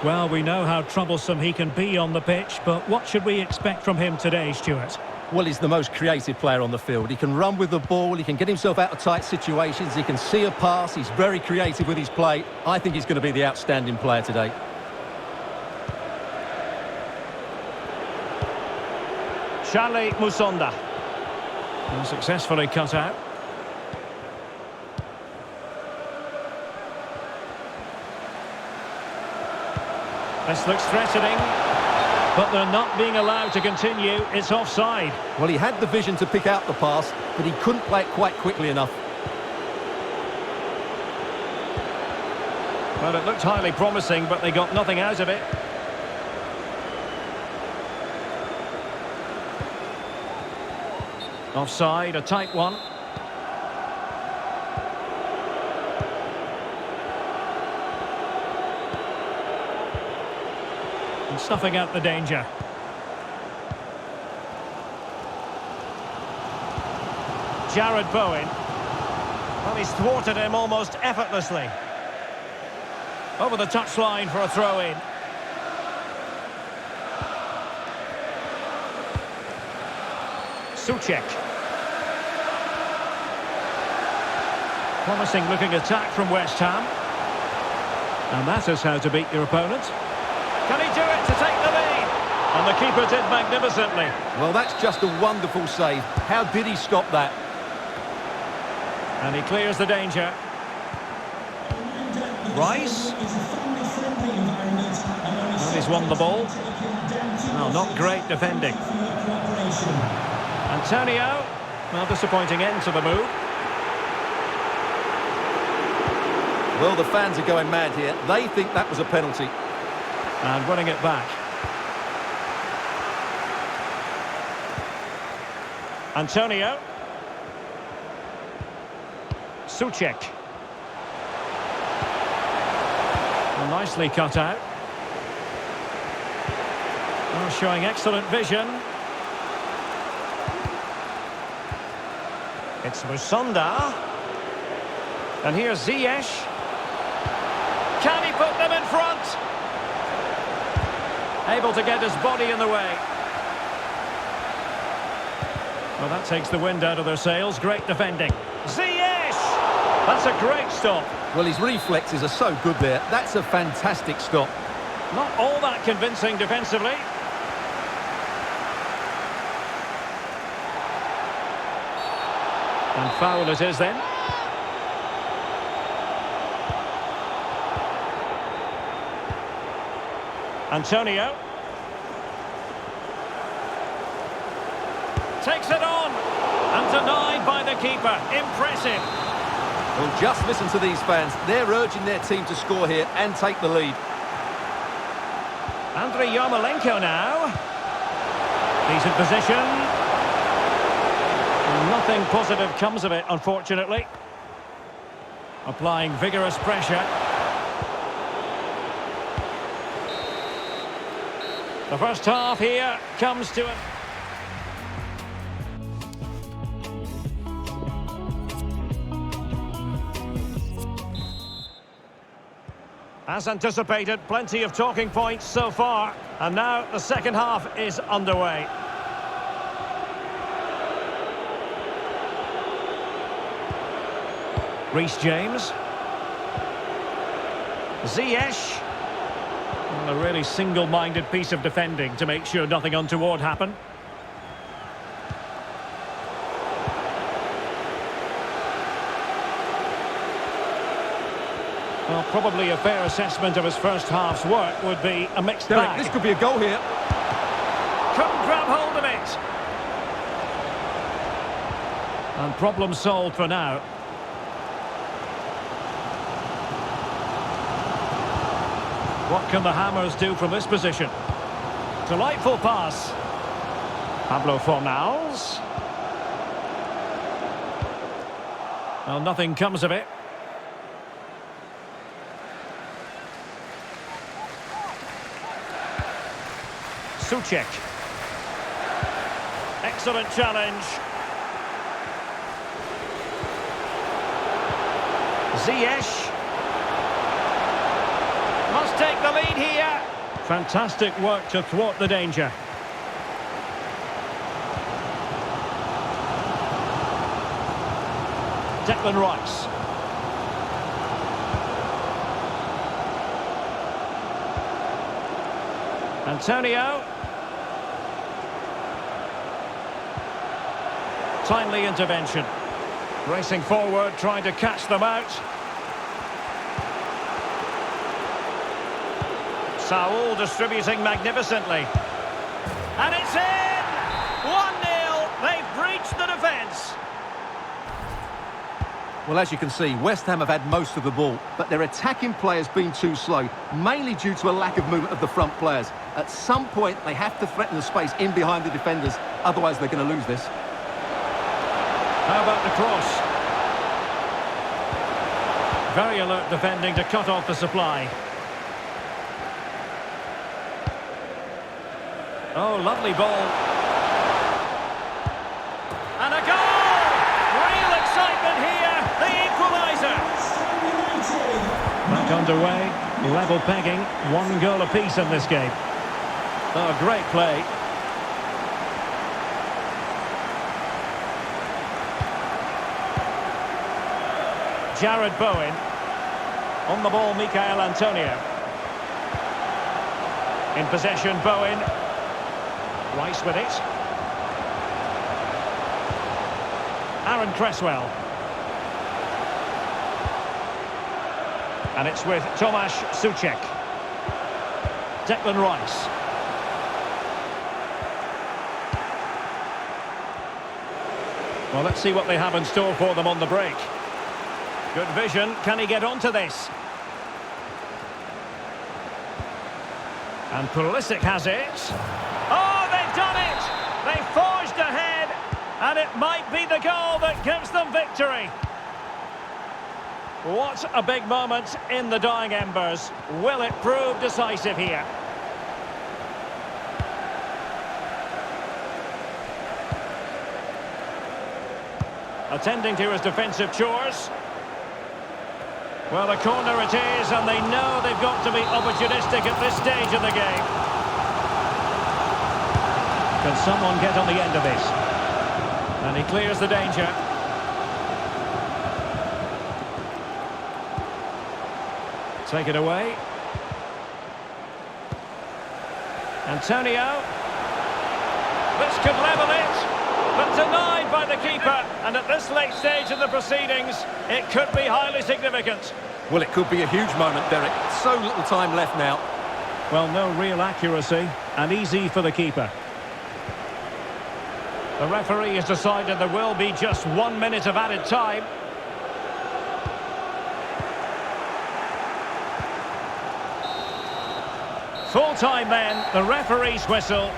Well, we know how troublesome he can be on the pitch, but what should we expect from him today, Stuart? Well, he's the most creative player on the field. He can run with the ball, he can get himself out of tight situations, he can see a pass, he's very creative with his play. I think he's going to be the outstanding player today. Charlie Musonda. And successfully cut out. This looks threatening, but they're not being allowed to continue. It's offside. Well, he had the vision to pick out the pass, but he couldn't play it quite quickly enough. Well, it looked highly promising, but they got nothing out of it. Offside, a tight one. And snuffing out the danger. Jared Bowen. Well, he's thwarted him almost effortlessly. Over the touchline for a throw-in. Souček. Promising looking attack from West Ham. And that is how to beat your opponent. Can he do it to take the lead? And the keeper did magnificently. Well, that's just a wonderful save. How did he stop that? And he clears the danger. Rice. Well, he's won the ball. Well, not great defending. Antonio. Well, disappointing end to the move. Well, the fans are going mad here. They think that was a penalty. And winning it back. Antonio. Souček. Well, nicely cut out. Well, showing excellent vision. It's Musonda. And here's Ziyech. Can he put them in front? Able to get his body in the way. Well, that takes the wind out of their sails. Great defending. Ziyech! That's a great stop. Well, his reflexes are so good there. That's a fantastic stop. Not all that convincing defensively. And foul it is then. Antonio. Takes it on. And denied by the keeper. Impressive. Well, just listen to these fans. They're urging their team to score here and take the lead. Andriy Yarmolenko now. Decent position. Nothing positive comes of it, unfortunately. Applying vigorous pressure. The first half here comes to an... As anticipated, plenty of talking points so far. And now the second half is underway. Reece James. Ziyech. A really single-minded piece of defending to make sure nothing untoward happened. Well, probably a fair assessment of his first half's work would be a mixed Derek, bag. this could be a goal here. Couldn't grab hold of it. And problem solved for now. What can the Hammers do from this position? Delightful pass. Pablo Fornals. Well, nothing comes of it. Souček. Excellent challenge. Ziyech. Must take the lead here. Fantastic work to thwart the danger. Declan Rice. Antonio. Timely intervention. Racing forward, trying to catch them out. Saul distributing magnificently. And it's in! 1-0. They've breached the defence. Well, as you can see, West Ham have had most of the ball, but their attacking play has been too slow, mainly due to a lack of movement of the front players. At some point, they have to threaten the space in behind the defenders, otherwise they're going to lose this. How about the cross? Very alert defending to cut off the supply. Oh, lovely ball. And a goal! Real excitement here, the equaliser. Back underway, level pegging, 1 goal apiece in this game. Oh, great play. Jared Bowen. On the ball, Michael Antonio. In possession, Bowen. Rice with it. Aaron Cresswell. And it's with Tomasz Souček. Declan Rice. Well, let's see what they have in store for them on the break. Good vision. Can he get onto this? And Pulisic has it. Oh, they've done it! They forged ahead, and it might be the goal that gives them victory. What a big moment in the dying embers. Will it prove decisive here? Attending to his defensive chores. Well, a corner it is, and they know they've got to be opportunistic at this stage of the game. Can someone get on the end of this? And he clears the danger. Take it away. Antonio. This could level it, but denied by the keeper. And at this late stage of the proceedings, it could be highly significant. Well, it could be a huge moment, Derek. So little time left now. Well, no real accuracy, and easy for the keeper. The referee has decided there will be just 1 minute of added time. Full time then, the referee's whistle.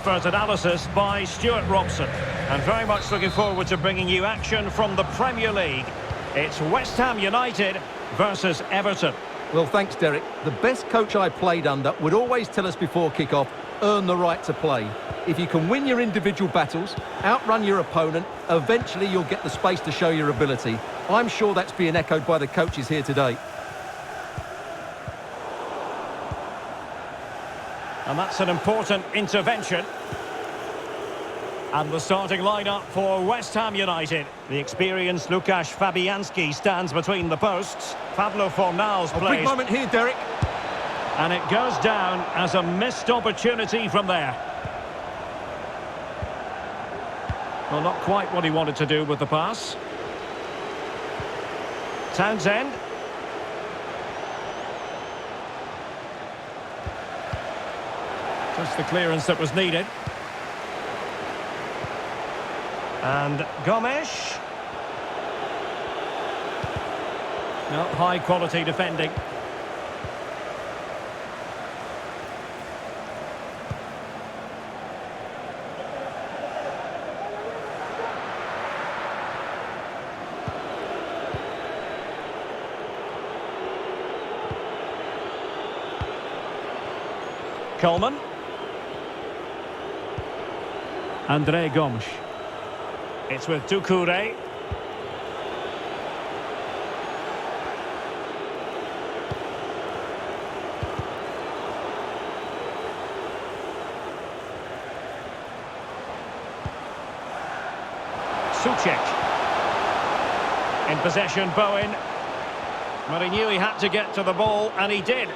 expert analysis by Stuart Robson. And very much looking forward to bringing you action from the Premier League. It's West Ham United versus Everton. Well, thanks, Derek. The best coach I played under would always tell us before kick-off, earn the right to play. If you can win your individual battles, outrun your opponent, eventually you'll get the space to show your ability. I'm sure that's being echoed by the coaches here today. And that's an important intervention. And the starting lineup for West Ham United. The experienced Łukasz Fabianski stands between the posts. Pablo Fornals plays. Big moment here, Derek. And it goes down as a missed opportunity from there. Well, not quite what he wanted to do with the pass. Townsend. Just the clearance that was needed. And Gomes. No, high quality defending. Coleman. André Gomes. It's with Doucouré. Souček. In possession, Bowen. But he knew he had to get to the ball, and he did.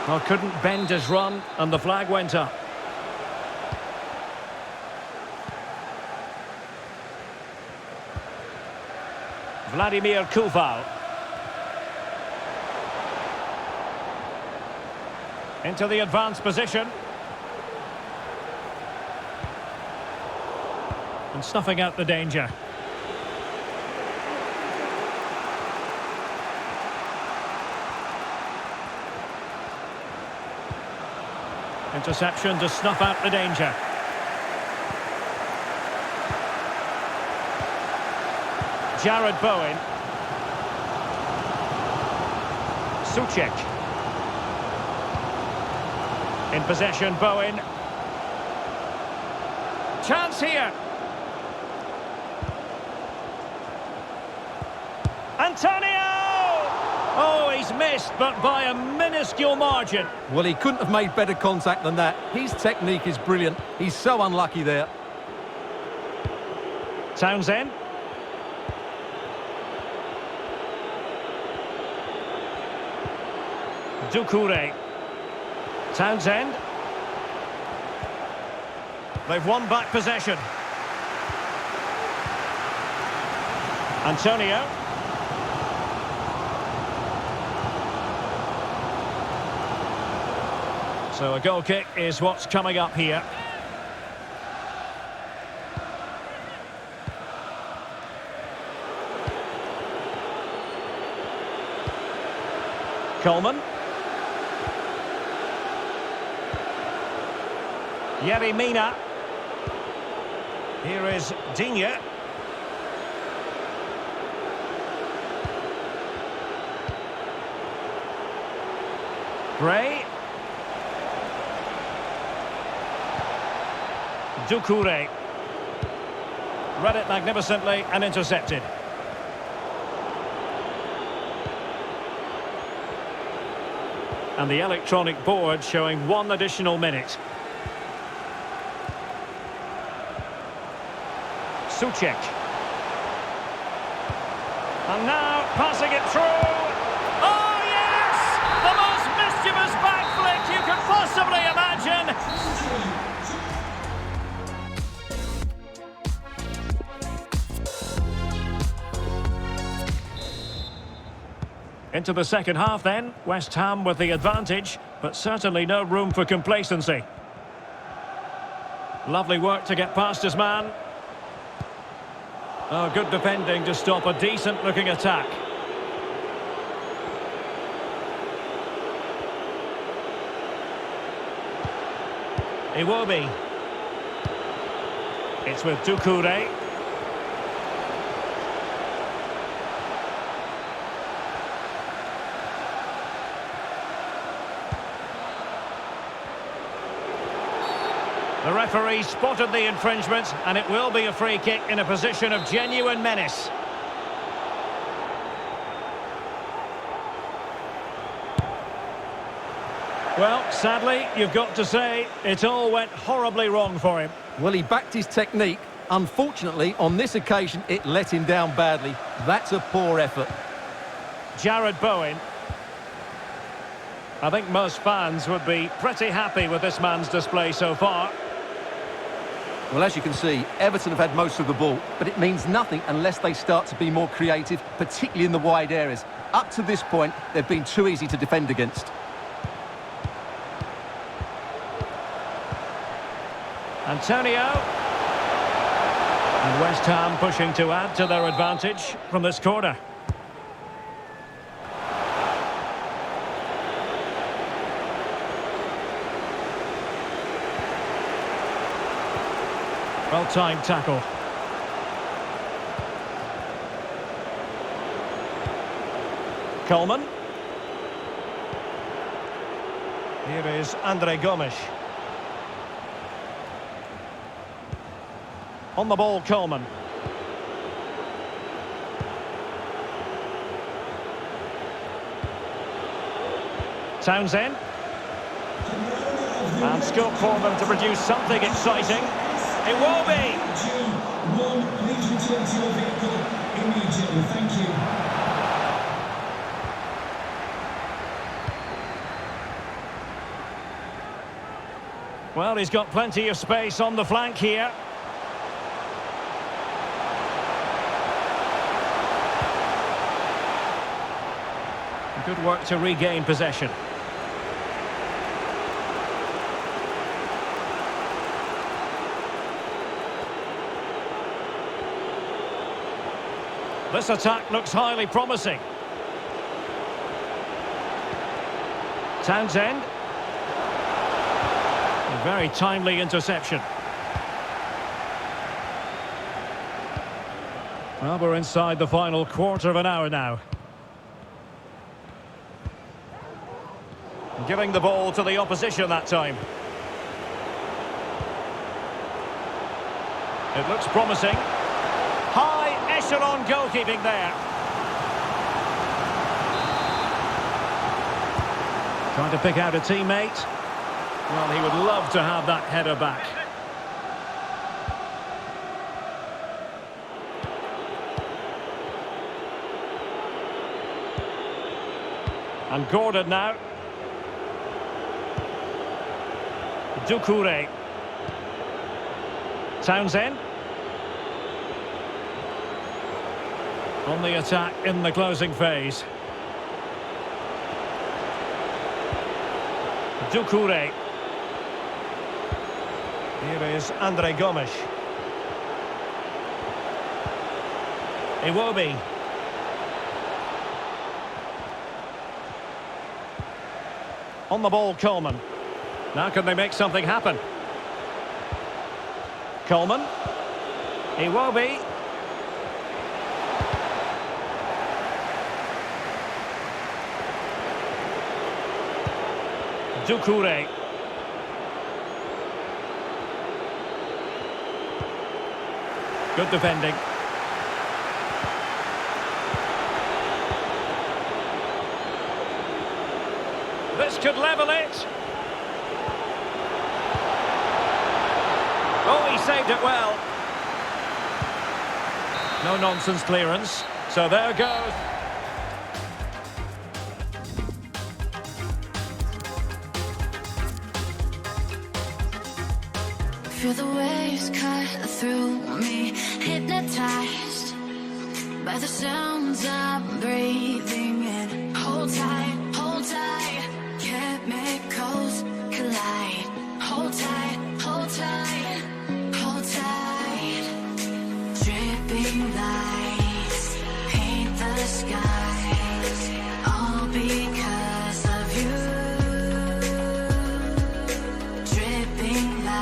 Well, couldn't bend his run, and the flag went up. Vladimir Koval. Into the advanced position. And snuffing out the danger. Interception to snuff out the danger. Jared Bowen. Souček. In possession, Bowen. Chance here. Antonio! Oh, he's missed, but by a minuscule margin. Well, he couldn't have made better contact than that. His technique is brilliant. He's so unlucky there. Townsend. Doucouré. Townsend. They've won back possession. Antonio. So a goal kick is what's coming up here. Coleman. Yerry Mina. Here is Digne. Gray. Doucouré. Read it magnificently and intercepted. And the electronic board showing 1 additional minute. Souček. And now passing it through. Oh yes! The most mischievous back flick you could possibly imagine. Into the second half then, West Ham with the advantage, but certainly no room for complacency. Lovely work to get past his man. Oh, good defending to stop a decent-looking attack. Iwobi. It's with Doucouré. The referee spotted the infringement, and it will be a free kick in a position of genuine menace. Well, sadly, you've got to say, it all went horribly wrong for him. Well, he backed his technique. Unfortunately, on this occasion, it let him down badly. That's a poor effort. Jared Bowen. I think most fans would be pretty happy with this man's display so far. Well, as you can see, Everton have had most of the ball, but it means nothing unless they start to be more creative, particularly in the wide areas. Up to this point, they've been too easy to defend against. Antonio. And West Ham pushing to add to their advantage from this corner. Well-timed tackle. Coleman. Here is Andre Gomes. On the ball, Coleman. Townsend. And scope for them to produce something exciting. Iwobi. Please return to your vehicle immediately. Thank you. Well, he's got plenty of space on the flank here. Good work to regain possession. This attack looks highly promising. Townsend. A very timely interception. Well, we're inside the final quarter of an hour now. Giving the ball to the opposition that time. It looks promising. High echelon goalkeeping there. Trying to pick out a teammate. Well, he would love to have that header back. And Gordon now. Doucouré. Townsend. On the attack in the closing phase. Doucouré. Here is Andre Gomes. Iwobi. On the ball, Coleman. Now can they make something happen? Coleman. Iwobi. Doucouré. Good defending. This could level it. Oh, he saved it well. No nonsense clearance. So there goes. Feel the waves cut through me, hypnotized by the sounds I'm breathing in. Hold tight, chemicals collide. Hold tight, hold tight, hold tight. Dripping lights paint the skies, all because of you. Dripping lights.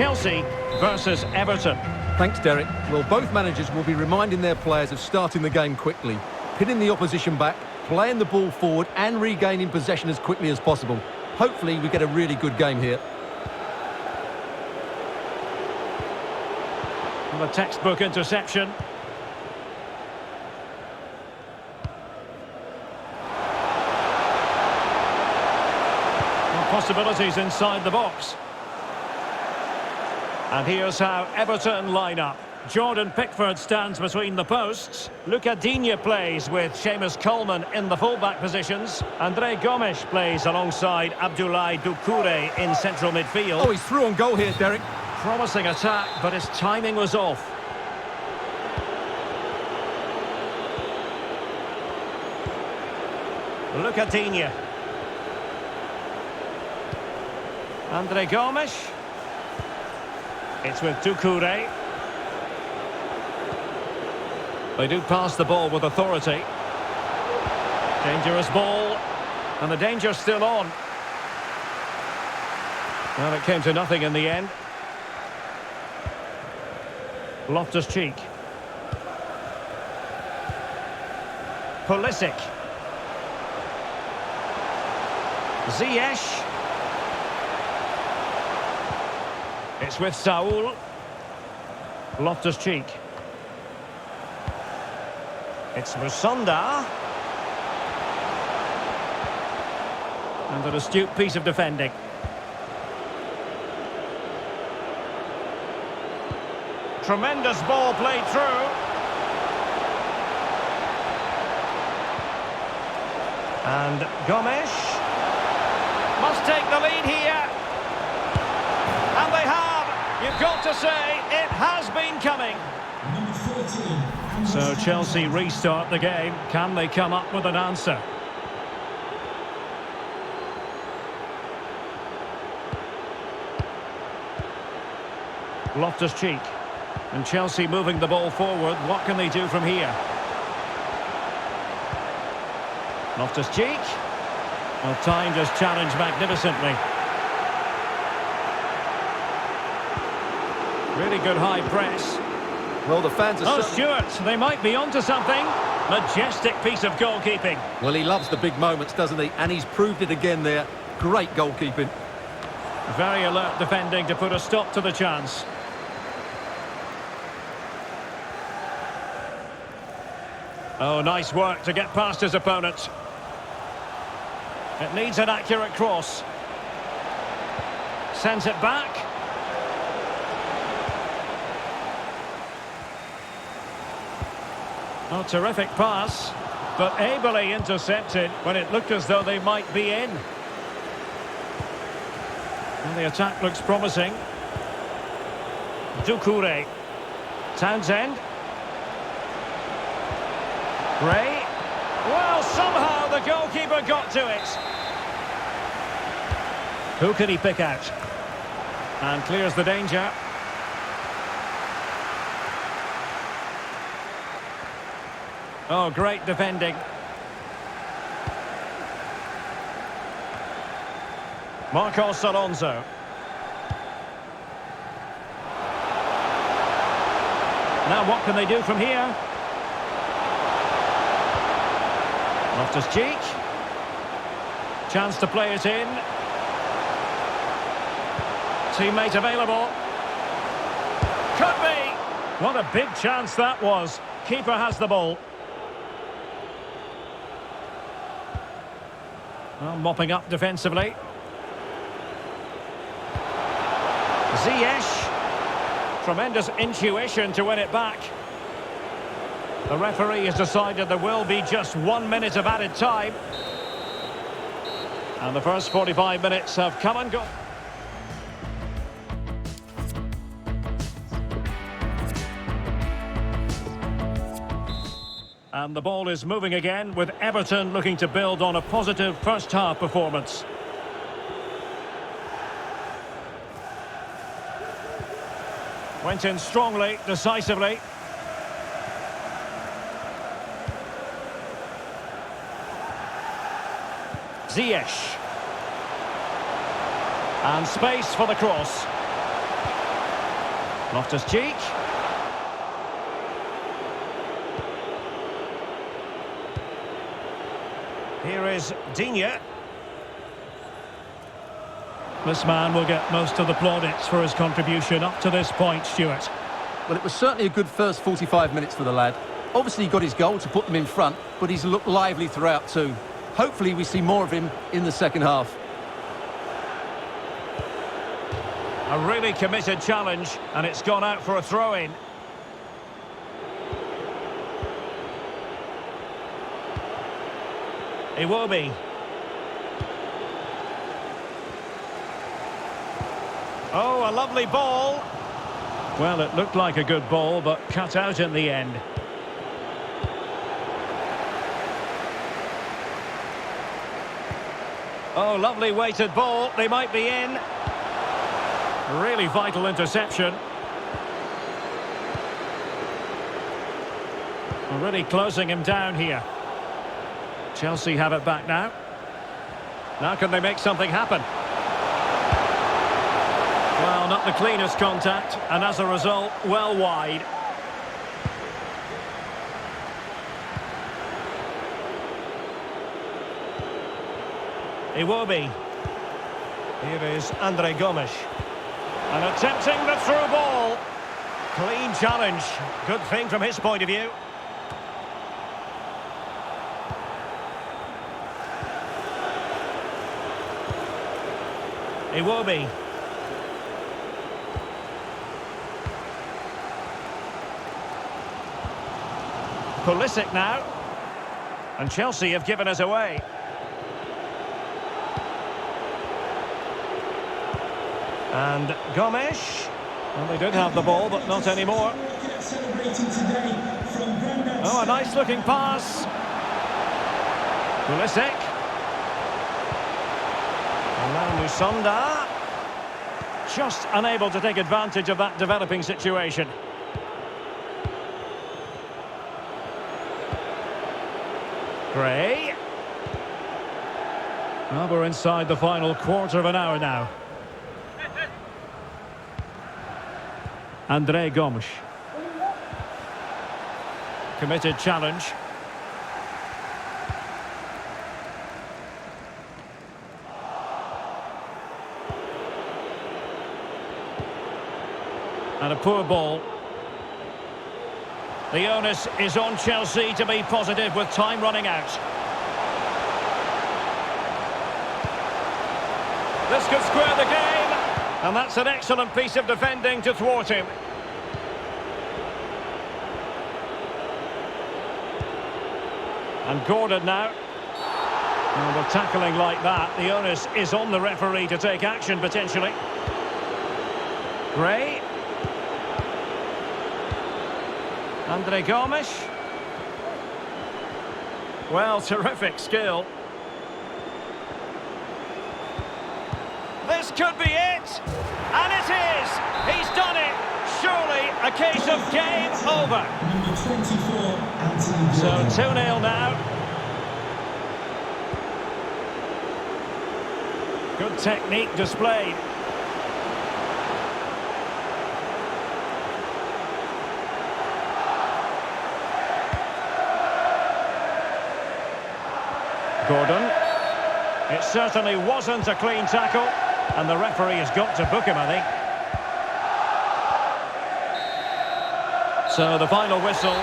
Chelsea versus Everton. Thanks, Derek. Well, both managers will be reminding their players of starting the game quickly, pinning the opposition back, playing the ball forward and regaining possession as quickly as possible. Hopefully we get a really good game here. The textbook interception. Possibilities inside the box. And here's how Everton line up. Jordan Pickford stands between the posts. Luca Digne plays with Seamus Coleman in the fullback positions. Andre Gomes plays alongside Abdoulaye Doucouré in central midfield. Oh, he's through on goal here, Derek. Promising attack, but his timing was off. Luca Digne. Andre Gomes. It's with Doucouré. They do pass the ball with authority. Dangerous ball. And the danger's still on. Well, it came to nothing in the end. Loftus-Cheek. Pulisic. Ziyech. It's with Saul. Loftus-Cheek. It's Musonda. And an astute piece of defending. Tremendous ball played through. And Gomes must take the lead here. And they have. You've got to say, it has been coming. Number 14. So Chelsea restart the game. Can they come up with an answer? Loftus-Cheek. And Chelsea moving the ball forward. What can they do from here? Loftus-Cheek. Well, timed his challenge magnificently. Really good high press. Well, the fans are... Oh, Stewart, they might be onto something. Majestic piece of goalkeeping. Well, he loves the big moments, doesn't he? And he's proved it again there. Great goalkeeping. Very alert defending to put a stop to the chance. Oh, nice work to get past his opponent. It needs an accurate cross. Sends it back. Oh, terrific pass, but ably intercepted when it looked as though they might be in. Well, the attack looks promising. Doucouré. Townsend. Gray. Well, somehow the goalkeeper got to it. Who can he pick out? And clears the danger. Oh, great defending. Marcos Alonso. Now what can they do from here? Loftus-Cheek. Chance to play it in. Teammate available. Could be. What a big chance that was. Keeper has the ball. Well, mopping up defensively. Ziyech. Tremendous intuition to win it back. The referee has decided there will be just 1 minute of added time. And the first 45 minutes have come and gone. And the ball is moving again, with Everton looking to build on a positive first-half performance. Went in strongly, decisively. Ziyech. And space for the cross. Loftus-Cheek. Here is Digne. This man will get most of the plaudits for his contribution up to this point, Stuart. Well, it was certainly a good first 45 minutes for the lad. Obviously, he got his goal to put them in front, but he's looked lively throughout too. Hopefully, we see more of him in the second half. A really committed challenge, and it's gone out for a throw-in. Iwobi. Oh, a lovely ball. Well, it looked like a good ball, but cut out in the end. Oh, lovely weighted ball. They might be in. Really vital interception. Already closing him down here. Chelsea have it back now. Now can they make something happen? Well, not the cleanest contact, and as a result, well wide. Iwobi. Here is Andre Gomes. And attempting the through ball. Clean challenge. Good thing from his point of view. Iwobi. Pulisic now. And Chelsea have given us away. And Gomes. Well, they did have the ball, but not anymore. Oh, a nice looking pass. Pulisic. And now Musonda. Just unable to take advantage of that developing situation. Gray. Well, we're inside the final quarter of an hour now. Andre Gomes. Committed challenge. And a poor ball. The onus is on Chelsea to be positive with time running out. This could square the game. And that's an excellent piece of defending to thwart him. And Gordon now. And with tackling like that, the onus is on the referee to take action potentially. Gray. Andre Gomes. Well, terrific skill. This could be it. And it is. He's done it. Surely a case of game over. So 2-0 now. Good technique displayed. Gordon. It certainly wasn't a clean tackle, and the referee has got to book him, I think. So the final whistle.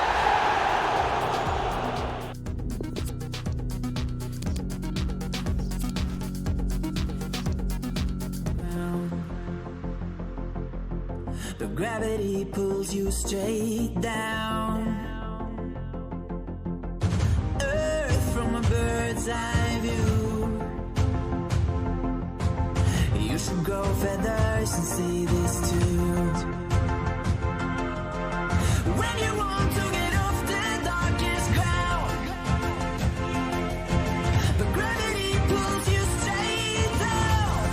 The gravity pulls you straight down. Earth from a bird's eye view. You should grow feathers and see this too. When you want to get off the darkest ground, the gravity pulls you straight down.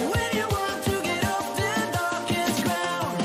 When you want to get off the darkest ground,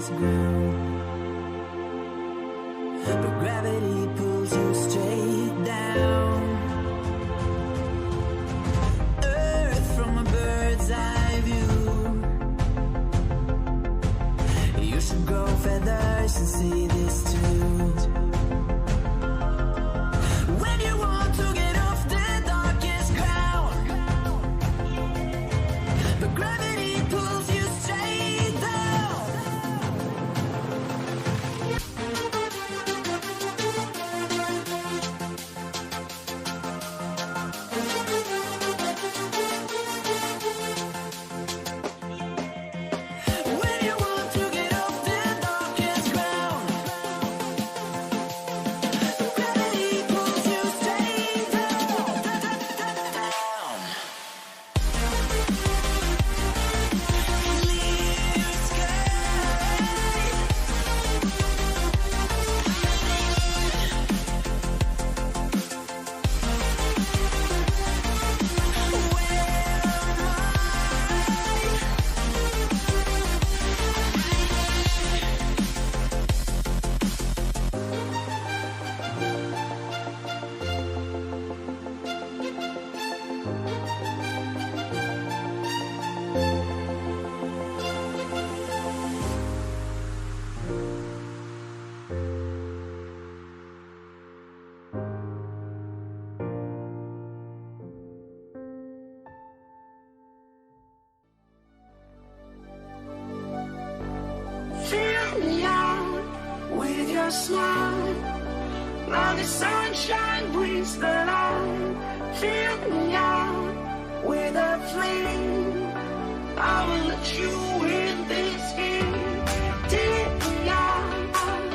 darkest ground. But gravity pulls you straight down. Earth from a bird's eye view. You should grow feathers and see this too. When you want to get off the darkest ground, but gravity pulls you straight down. When you want to get off the darkest ground, gravity pulls you straight down. Clear sky. Fill me out with your smile. Now the sunshine brings the light. Fill me out with a flame. I will let you in this game. Take me out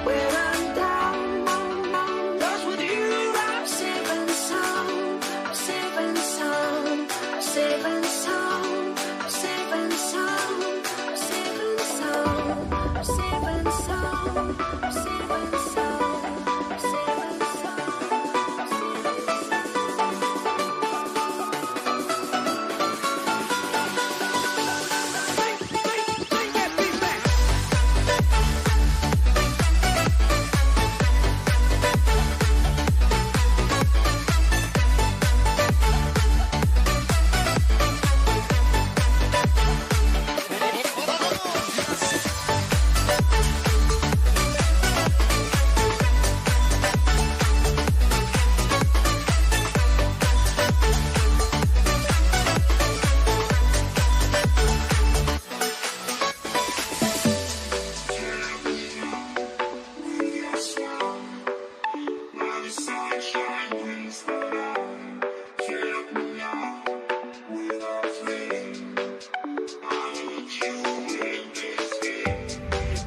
where I'm down. 'Cause with you I'm safe and sound. I'm safe and sound. I'm safe and sound. I'm safe and sound. I'm safe and sound. I'm safe and sound. I'm safe and sound. I'm safe and sound. Bring that beat back.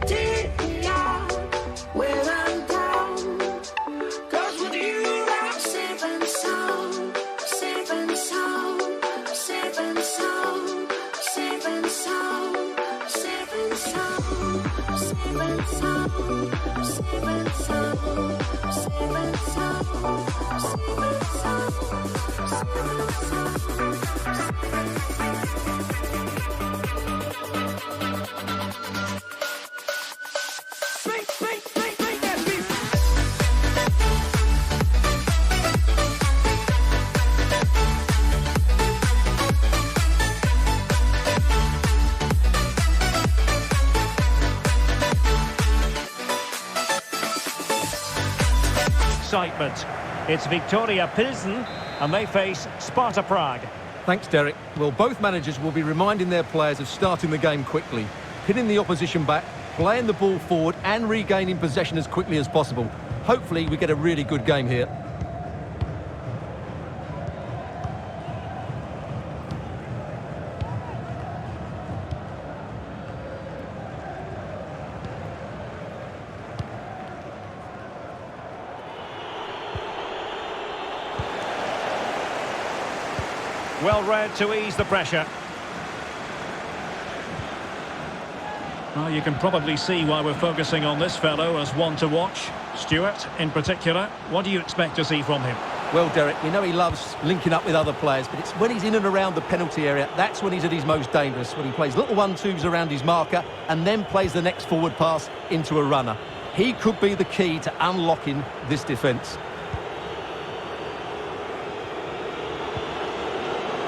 Take me out where I'm down. 'Cause with you I'm safe and sound. I'm safe and sound. I'm safe and sound. I'm safe and sound. I'm safe and sound. I'm safe and sound. I'm safe and sound. I'm safe and sound. I'm safe and sound. I'm safe and Bring that beat. Excitement. It's Victoria Pilsen, and they face Sparta Prague. Thanks, Derek. Well, both managers will be reminding their players of starting the game quickly, pinning the opposition back, playing the ball forward and regaining possession as quickly as possible. Hopefully we get a really good game here. Well read to ease the pressure. Well, you can probably see why we're focusing on this fellow as one to watch. Stuart, in particular, what do you expect to see from him? Well, Derek, we know he loves linking up with other players, but it's when he's in and around the penalty area, that's when he's at his most dangerous, when he plays little 1-2s around his marker and then plays the next forward pass into a runner. He could be the key to unlocking this defence.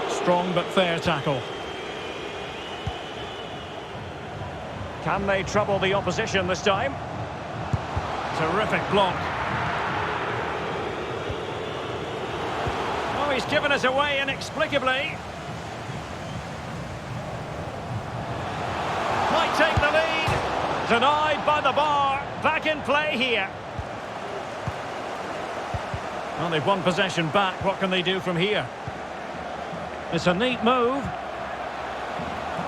Strong but fair tackle. Can they trouble the opposition this time? Terrific block. Oh, he's given us away inexplicably. Might take the lead. Denied by the bar. Back in play here. Well, they've won possession back. What can they do from here? It's a neat move.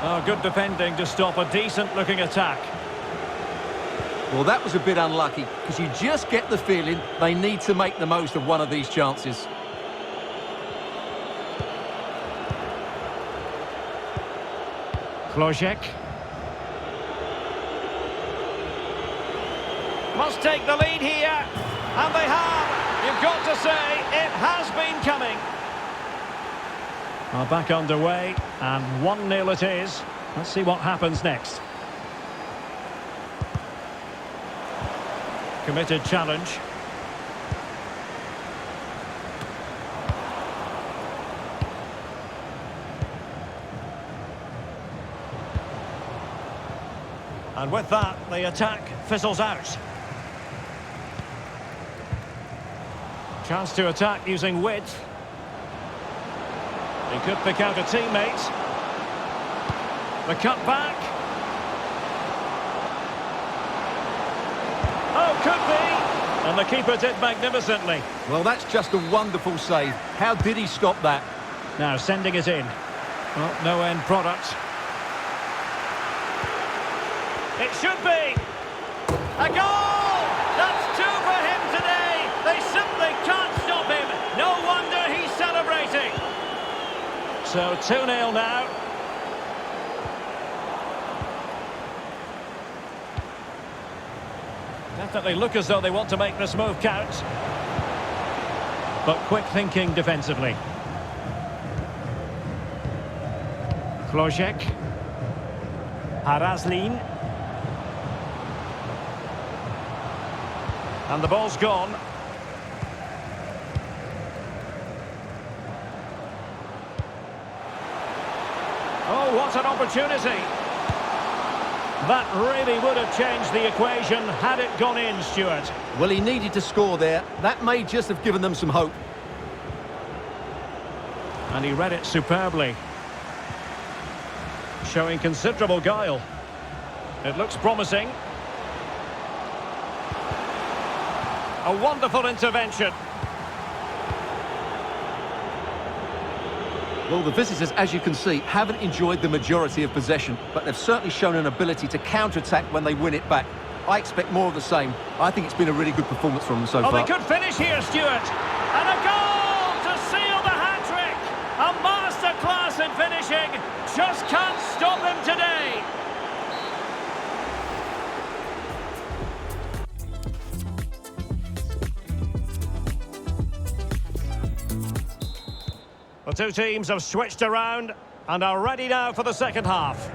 Oh, good defending to stop a decent-looking attack. Well, that was a bit unlucky, because you just get the feeling they need to make the most of one of these chances. Klojek. Must take the lead here. And they have. You've got to say, it has been coming. Well, back underway, and 1-0 it is. Let's see what happens next. Committed challenge. And with that, the attack fizzles out. Chance to attack using width. He could pick out a teammate. The cut back. Oh, could be. And the keeper did magnificently. Well, that's just a wonderful save. How did he stop that? Now sending it in. Well, no end product. It should be. A goal! That's 2 for him today. They simply can't stop him. No wonder he's celebrating. So 2-0 now. Definitely look as though they want to make this move count. But quick thinking defensively. Klojek. Harazlin. And the ball's gone. Oh, what an opportunity. That really would have changed the equation had it gone in, Stuart. Well, he needed to score there. That may just have given them some hope. And he read it superbly. Showing considerable guile. It looks promising. A wonderful intervention. Well, the visitors, as you can see, haven't enjoyed the majority of possession, but they've certainly shown an ability to counter-attack when they win it back. I expect more of the same. I think it's been a really good performance from them so far. Oh, they could finish here, Stuart. And a goal to seal the hat-trick. A masterclass in finishing. Just can't stop him today. The two teams have switched around and are ready now for the second half.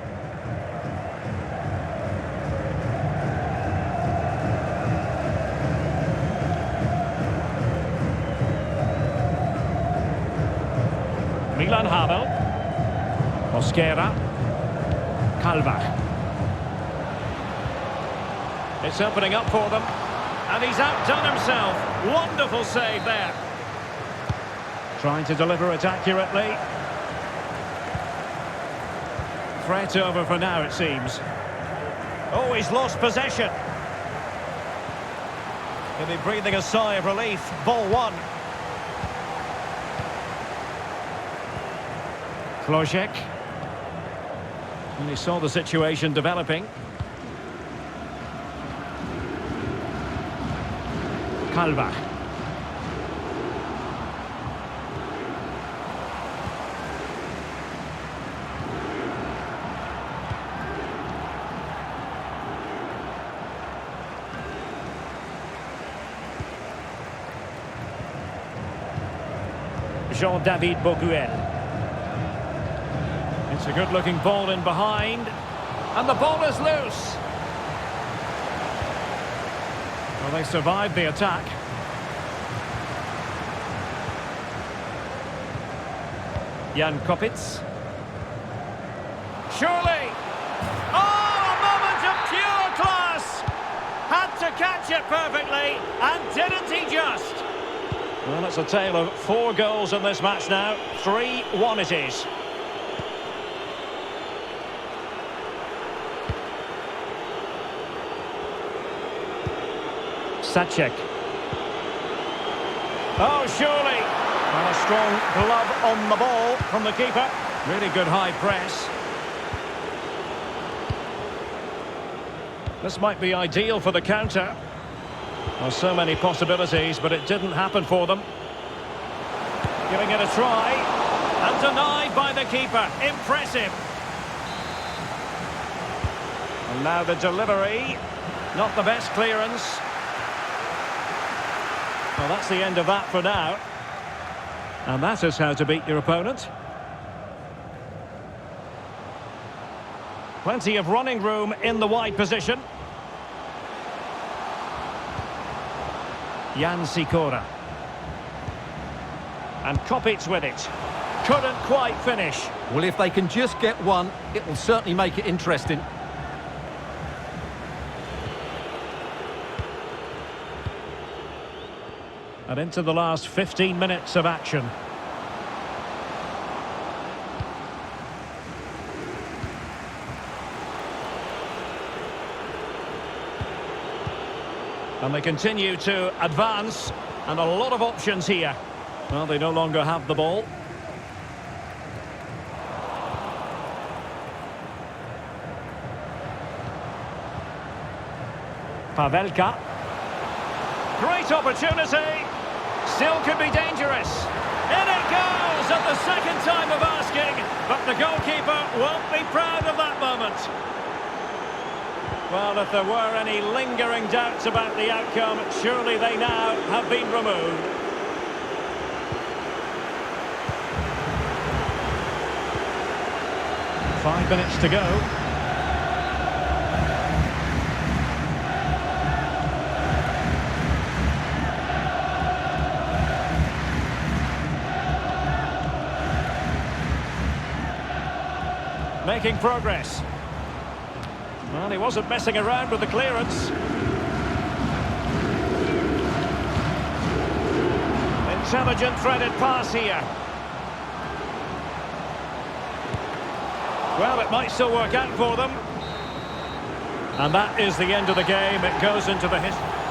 Milan Hamel. Mosquera. Calva. It's opening up for them. And he's outdone himself. Wonderful save there. Trying to deliver it accurately. Threat over for now, it seems. Oh, he's lost possession. He'll be breathing a sigh of relief. Ball one. Klojek. And he saw the situation developing. Calva. Jean-David Boguel. It's a good-looking ball in behind. And the ball is loose. Well, they survived the attack. Jan Kopitz. Surely! Oh, a moment of pure class! Had to catch it perfectly, and didn't he just? Well, it's a tale of 4 goals in this match now. 3-1 it is. Sacek. Oh, surely! Well, a strong glove on the ball from the keeper. Really good high press. This might be ideal for the counter. Well, so many possibilities, but it didn't happen for them. Giving it a try. And denied by the keeper. Impressive. And now the delivery. Not the best clearance. Well, that's the end of that for now. And that is how to beat your opponent. Plenty of running room in the wide position. Jan Sikora. And Kopitz with it. Couldn't quite finish. Well, if they can just get one, it will certainly make it interesting. And into the last 15 minutes of action. And they continue to advance, and a lot of options here. Well, they no longer have the ball. Pavelka. Great opportunity. Still could be dangerous. In it goes at the second time of asking, but the goalkeeper won't be proud of that moment. Well, if there were any lingering doubts about the outcome, surely they now have been removed. Five minutes to go. Making progress. Well, he wasn't messing around with the clearance. Intelligent threaded pass here. Well, it might still work out for them. And that is the end of the game. It goes into the history.